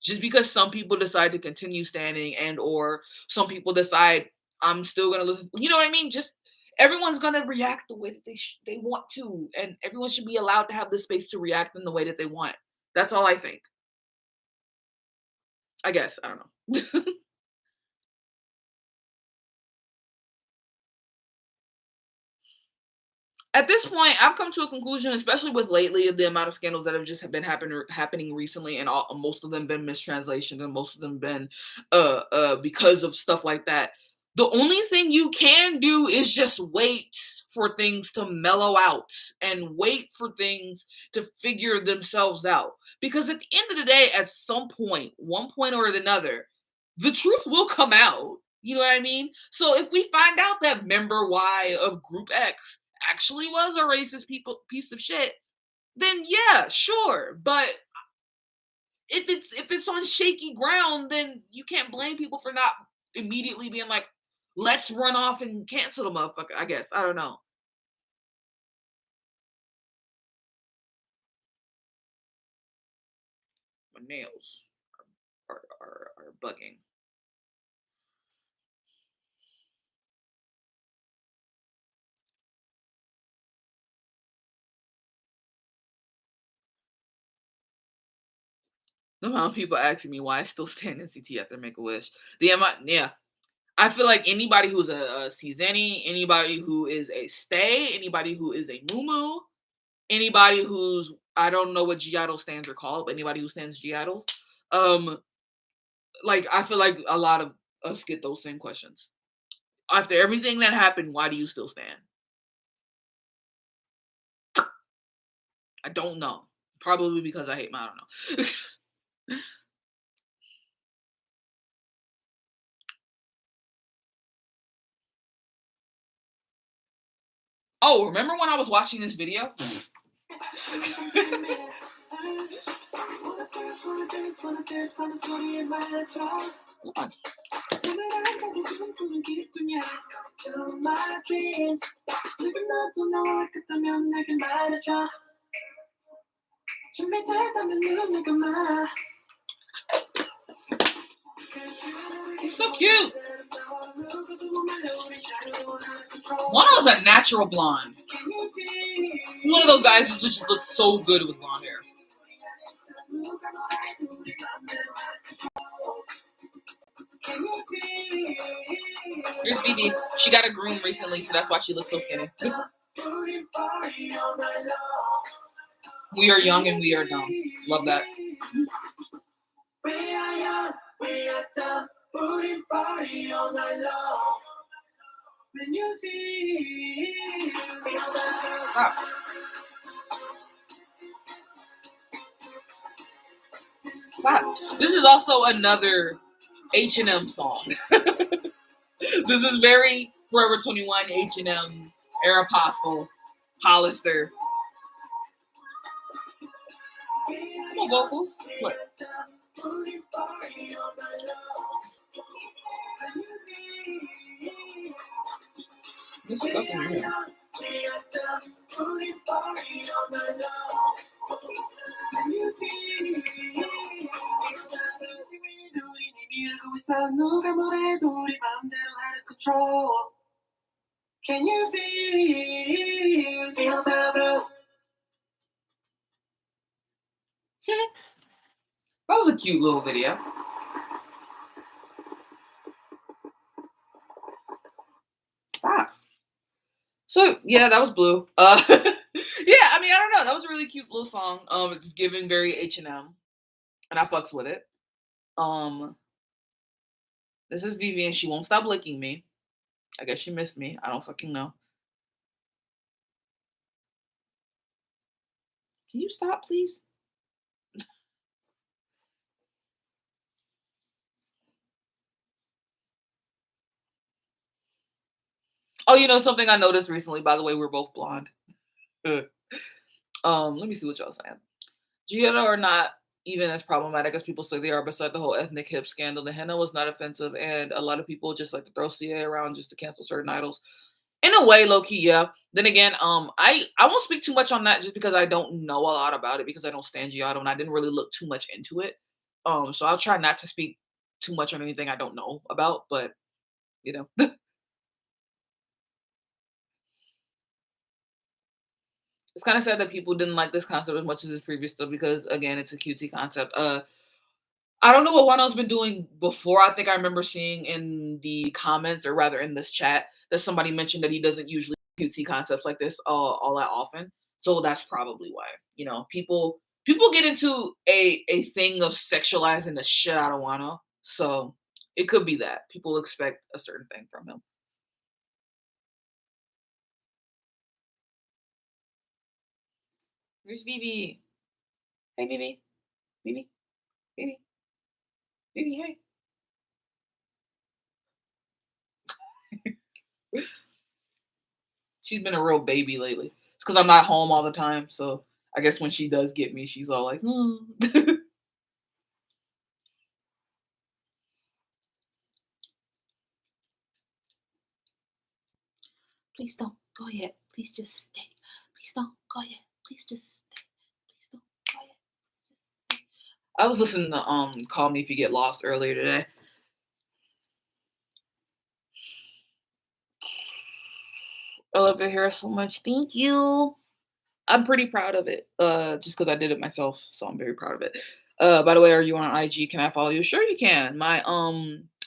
Just because some people decide to continue standing and or some people decide I'm still gonna listen, you know what I mean? Just everyone's gonna react the way that they want to, and everyone should be allowed to have the space to react in the way that they want. That's all I think. I guess I don't know. At this point, I've come to a conclusion, especially with lately the amount of scandals that have just been happening recently, and most of them been mistranslations, and most of them been because of stuff like that. The only thing you can do is just wait for things to mellow out and wait for things to figure themselves out. Because at the end of the day, at some point, one point or another, the truth will come out. You know what I mean? So if we find out that member Y of Group X actually was a racist piece of shit, then yeah, sure. But if it's on shaky ground, then you can't blame people for not immediately being like, let's run off and cancel the motherfucker. I guess. I don't know. My nails are bugging. The amount of people asking me why I still stand NCT after Make a Wish. Yeah. I feel like anybody who's a Seasonny, anybody who is a Stay, anybody who is a Mumu, anybody who's, I don't know what G idol stands are called, but anybody who stands G idols, um, like I feel like a lot of us get those same questions. After everything that happened, why do you still stand? I don't know. Probably because I hate my, I don't know. Oh, remember when I was watching this video? He's so cute. Wonho's a natural blonde. He's one of those guys who just looks so good with blonde hair. Here's Vivi. She got a groom recently, so that's why she looks so skinny. We are young and we are dumb. Love that. Stop. Stop. This is also another H&M song. This is very Forever 21, H&M, Aeropostale, Hollister. Come on, vocals. What? This stuff in here. Can you feel the That was a cute little video. Ah. So yeah, that was Blue. Yeah, I mean, I don't know. That was a really cute little song. It's giving very H&M, and I fucks with it. This is Vivian. She won't stop licking me. I guess she missed me. I don't fucking know. Can you stop, please? Oh, you know something I noticed recently, by the way, we're both blonde. Let me see what y'all saying. Gianna are not even as problematic as people say they are beside the whole ethnic hip scandal. The henna was not offensive, and a lot of people just like to throw CA around just to cancel certain idols. In a way, low key, yeah. Then again, I won't speak too much on that just because I don't know a lot about it because I don't stand Giotto and I didn't really look too much into it. So I'll try not to speak too much on anything I don't know about, but you know, it's kind of sad that people didn't like this concept as much as his previous stuff because again, it's a QT concept. I don't know what Wano's been doing before. I think I remember seeing in the comments, or rather in this chat, that somebody mentioned that he doesn't usually do QT concepts like this all that often. So that's probably why. You know, people get into a thing of sexualizing the shit out of Wano. So it could be that people expect a certain thing from him. Where's Vivi? Hey, Vivi. Vivi. Vivi. Vivi. Hey. She's been a real baby lately. It's because I'm not home all the time, so I guess when she does get me, she's all like, "Hmm." Please don't go yet. Please just stay. Please don't go yet. Please just stay. Please don't go yet. I was listening to Call Me If You Get Lost earlier today. I love your hair so much. Thank you. I'm pretty proud of it. Just because I did it myself, so I'm very proud of it. By the way, are you on IG? Can I follow you? Sure, you can. I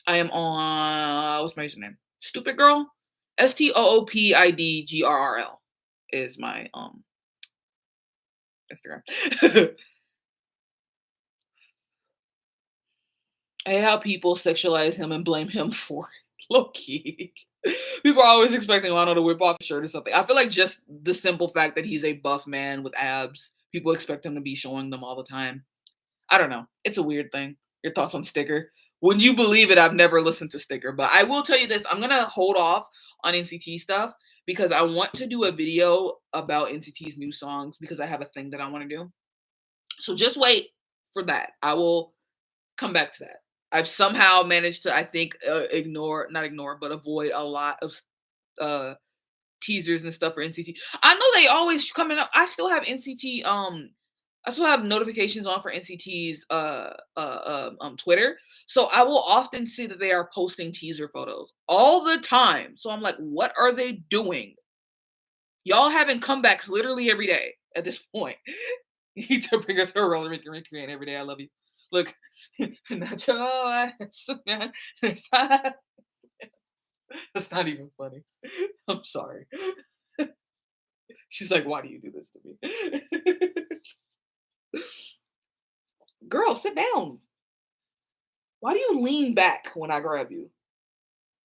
am on what's my username? Stupid girl. STOOPIDGRRL is my Instagram. I hate how people sexualize him and blame him for it. Low key. People are always expecting Lano to whip off a shirt or something. I feel like just the simple fact that he's a buff man with abs, people expect him to be showing them all the time. I don't know. It's a weird thing. Your thoughts on Sticker? Would you believe it? I've never listened to Sticker, but I will tell you this. I'm gonna hold off on NCT stuff because I want to do a video about NCT's new songs because I have a thing that I want to do. So just wait for that. I will come back to that. I've somehow managed to, I think, not ignore, but avoid a lot of uh, teasers and stuff for NCT. I know they always coming up. I still have NCT. I still have notifications on for NCT's Twitter, so I will often see that they are posting teaser photos all the time. So I'm like, what are they doing? Y'all having comebacks literally every day at this point. You need to bring us a roller recreate every day. I love you. Look, not your ass, man. That's not even funny. I'm sorry. She's like, why do you do this to me? Girl, sit down. Why do you lean back when I grab you?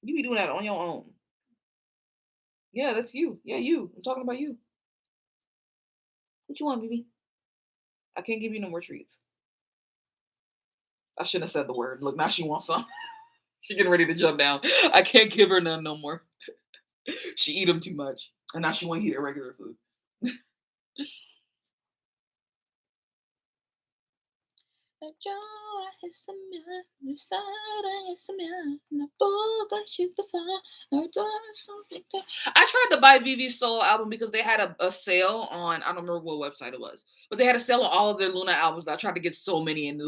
You be doing that on your own. Yeah, that's you. Yeah, you. I'm talking about you. What you want, baby? I can't give you no more treats. I shouldn't have said the word. Look, now she wants some. She getting ready to jump down. I can't give her none no more. She eat them too much, and now she want to eat regular food. I tried to buy Vivi's solo album because they had a sale on, I don't remember what website it was, but they had a sale on all of their Loona albums. I tried to get so many, and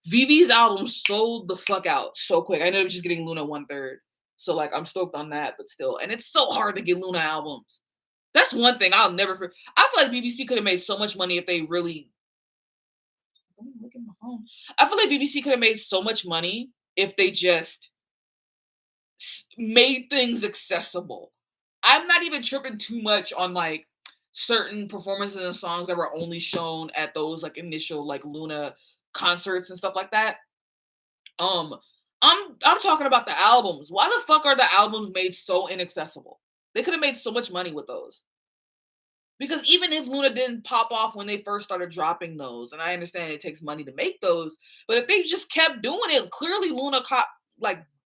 Vivi's album sold the fuck out so quick. I ended up just getting Loona 1/3. So like I'm stoked on that, but still, and it's so hard to get Loona albums. That's one thing I'll never forget. I feel like BBC could have made so much money if they really. Look at my phone. I feel like BBC could have made so much money if they just made things accessible. I'm not even tripping too much on like certain performances and songs that were only shown at those like initial like Loona concerts and stuff like that. Um, I'm talking about the albums. Why the fuck are the albums made so inaccessible? They could have made so much money with those. Because even if Loona didn't pop off when they first started dropping those, and I understand it takes money to make those, but if they just kept doing it, clearly Loona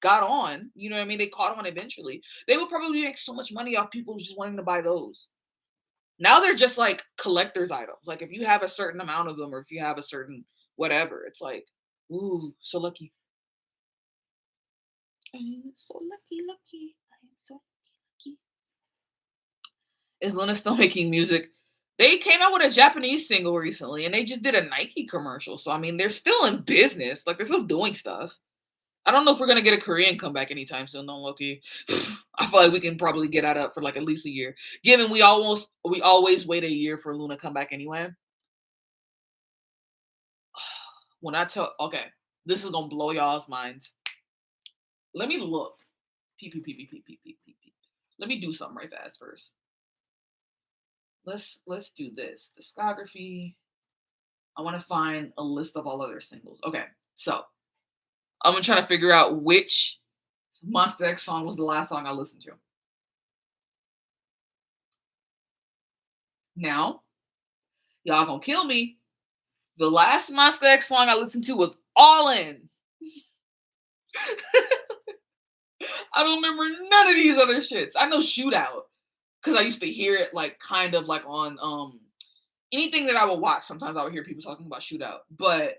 got on. You know what I mean? They caught on eventually. They would probably make so much money off people just wanting to buy those. Now they're just like collector's items. Like if you have a certain amount of them, or if you have a certain whatever, it's like, ooh, so lucky. I'm so lucky. I am so lucky. Is Loona still making music? They came out with a Japanese single recently, and they just did a Nike commercial. So I mean, they're still in business. Like they're still doing stuff. I don't know if we're gonna get a Korean comeback anytime soon, though, Loki. I feel like we can probably get that up for like at least a year. Given we always wait a year for Loona to come back anyway. When I tell, okay, this is gonna blow y'all's minds. Let me look. Peep. Let me do something right fast first. Let's do this. Discography. I want to find a list of all other singles. Okay, so I'm gonna try to figure out which Monsta X song was the last song I listened to. Now, y'all gonna kill me. The last Monsta X song I listened to was All In. I don't remember none of these other shits. I know Shootout because I used to hear it like kind of like on anything that I would watch. Sometimes I would hear people talking about Shootout, but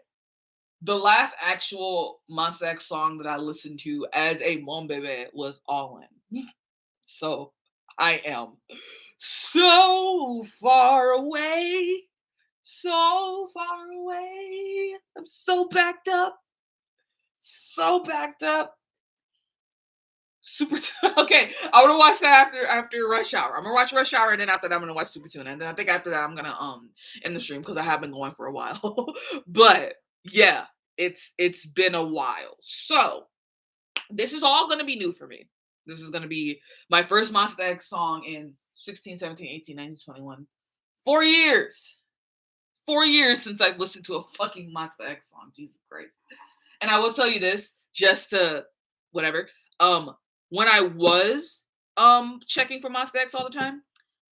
the last actual Monsta X song that I listened to as a Mon Bebe was All In. So I am so far away. So far away. I'm so backed up. So backed up. Super okay. I want to watch that after Rush Hour. I'm gonna watch Rush Hour, and then after that I'm gonna watch Super Tuna. And then I think after that I'm gonna end the stream because I have been going for a while. But yeah, it's been a while. So this is all gonna be new for me. This is gonna be my first Monsta X song in 16, 17, 18, 19, 21. 4 years. 4 years since I've listened to a fucking Monsta X song. Jesus Christ. And I will tell you this, just to whatever. When I was checking for Monsta X all the time,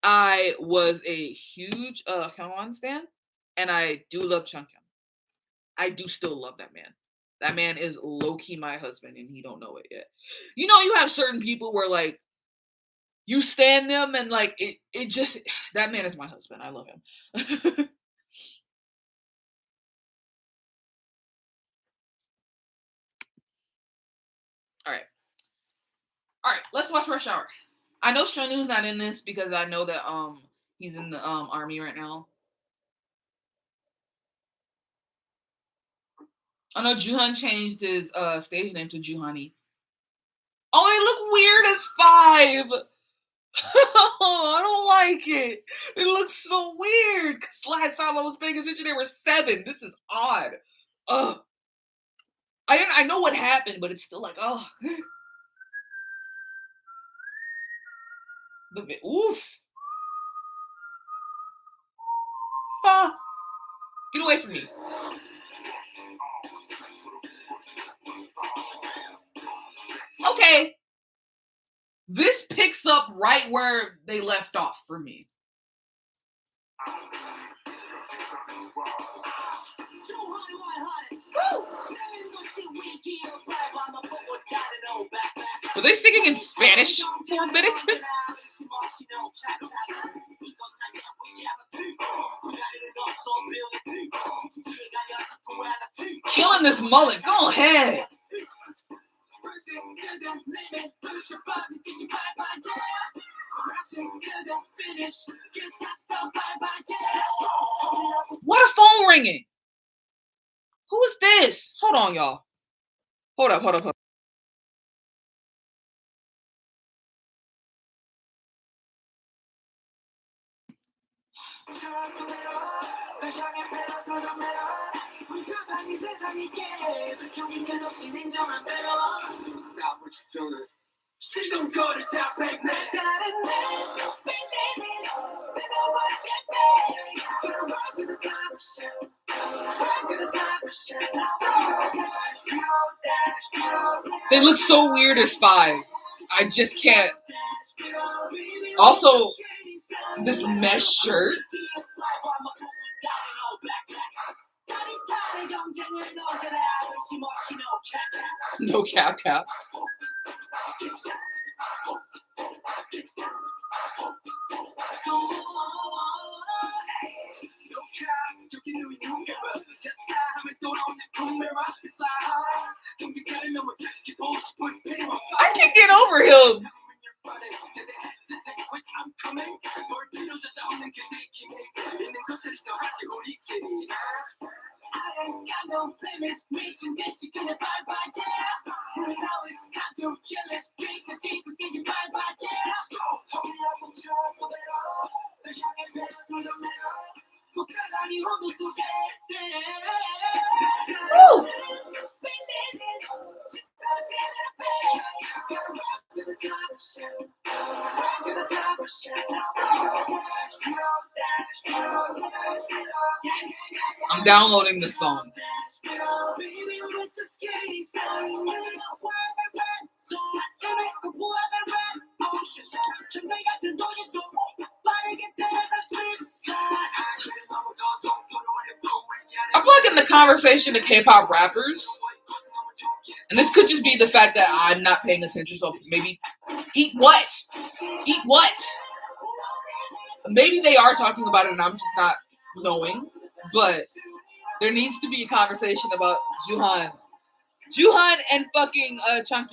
I was a huge Hyungwon stan, and I do love Chung. I do still love that man. That man is low-key my husband, and he don't know it yet. You know, you have certain people where like you stand them and like it just that man is my husband. I love him. All right, let's watch Rush Hour. I know Shonu's not in this because I know that he's in the army right now. I know Juhan changed his stage name to Juhani. Oh, they look weird as 5. I don't like it. It looks so weird. Cause last time I was paying attention, they were 7. This is odd. Ugh. I know what happened, but it's still like, oh. Oof. Ah. Get away from me. Okay. This picks up right where they left off for me. Were they singing in Spanish for a minute? Killing this mullet. Go ahead. What a phone ringing. Who is this? Hold on, y'all. Hold up. They look so weird as 5. I just can't. Also, This mesh shirt. No cap. I can't get over him. Woo. I'm downloading this song. I feel like in the conversation of K-pop rappers, and this could just be the fact that I'm not paying attention, so maybe eat what? Maybe they are talking about it and I'm just not knowing, but there needs to be a conversation about Juhan and fucking Chung.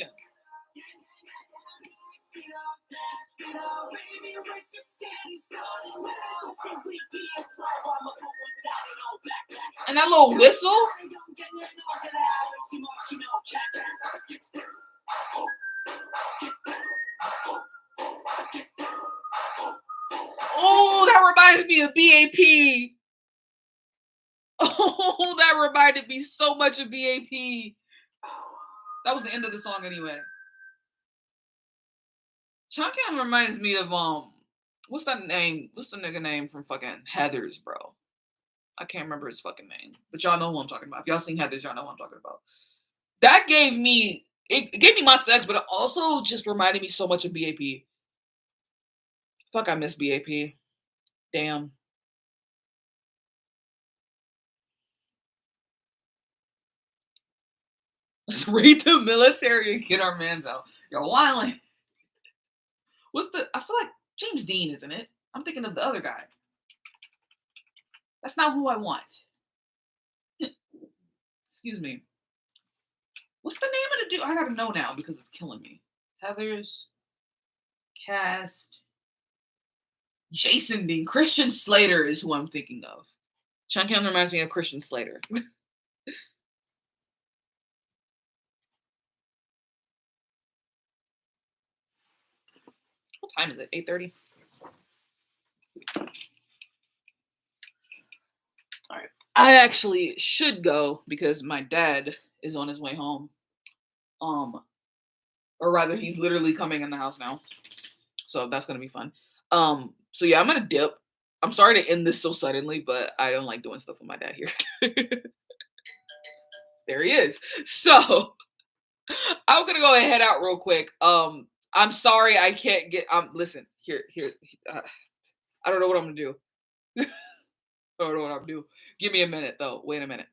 And that little whistle. Oh, that reminds me of BAP. Oh, that reminded me so much of BAP. That was the end of the song anyway. Chung reminds me of what's that name? What's the nigga name from fucking Heathers, bro? I can't remember his fucking name, but y'all know who I'm talking about. If y'all seen Heathers, y'all know who I'm talking about. That gave me Monsta X, but it also just reminded me so much of BAP. Fuck, I miss BAP. Damn. Let's raid the military and get our mans out. You're wilding. I feel like James Dean, isn't it? I'm thinking of the other guy. That's not who I want. Excuse me. What's the name of the dude? I gotta know now because it's killing me. Heathers, cast, Jason Dean. Christian Slater is who I'm thinking of. Chung reminds me of Christian Slater. What time is it? 8:30? All right. I actually should go because my dad is on his way home. Or rather, he's literally coming in the house now. So that's gonna be fun. So yeah, I'm gonna dip. I'm sorry to end this so suddenly, but I don't like doing stuff with my dad here. There he is. So I'm gonna go and head out real quick. I'm sorry I can't get. Listen here. I don't know what I'm gonna do. I don't know what I'm gonna do. Give me a minute though. Wait a minute.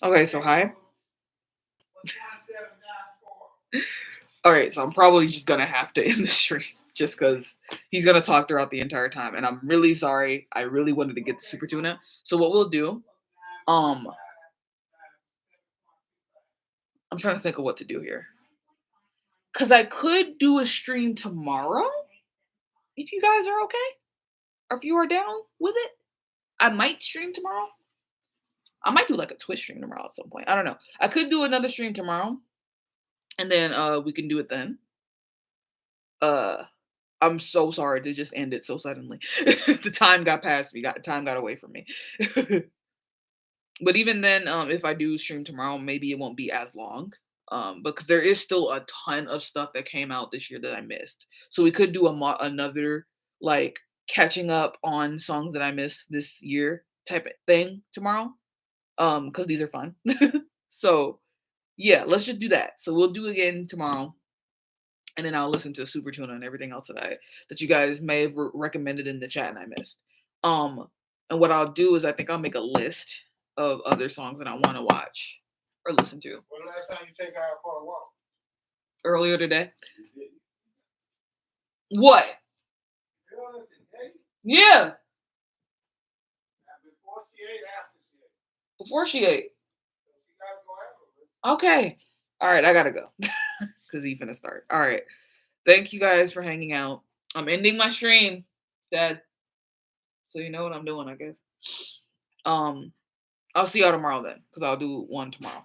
Okay, so hi. All right, so I'm probably just gonna have to end the stream just because he's gonna talk throughout the entire time, and I'm really sorry. I really wanted to get the super tuna. So what we'll do, um, I'm trying to think of what to do here, cause I could do a stream tomorrow if you guys are okay, or if you are down with it. I might stream tomorrow. I might do like a Twitch stream tomorrow at some point. I don't know. I could do another stream tomorrow, and then we can do it then. Uh, I'm so sorry to just end it so suddenly. The time got past me. Time got away from me. But even then, if I do stream tomorrow, maybe it won't be as long. Because there is still a ton of stuff that came out this year that I missed. So we could do another like catching up on songs that I missed this year type of thing tomorrow. Because these are fun. So yeah, let's just do that. So we'll do again tomorrow, and then I'll listen to Super Tuna and everything else that you guys may have recommended in the chat and I missed. Um, and what I'll do is I think I'll make a list of other songs that I want to watch or listen to. When the last time you take her out for a walk? Earlier today. What? Yeah. Before she ate, after she ate. Before she ate. So she gotta go after. Okay. All right, I gotta go because he's finna start. All right. Thank you guys for hanging out. I'm ending my stream, Dad. So you know what I'm doing, I guess. I'll see y'all tomorrow then, because I'll do one tomorrow.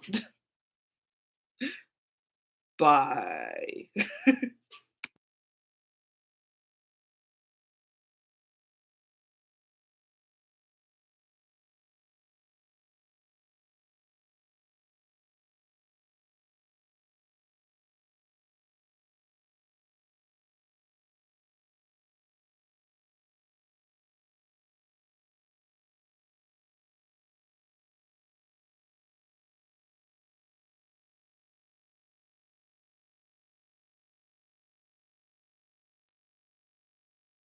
Bye.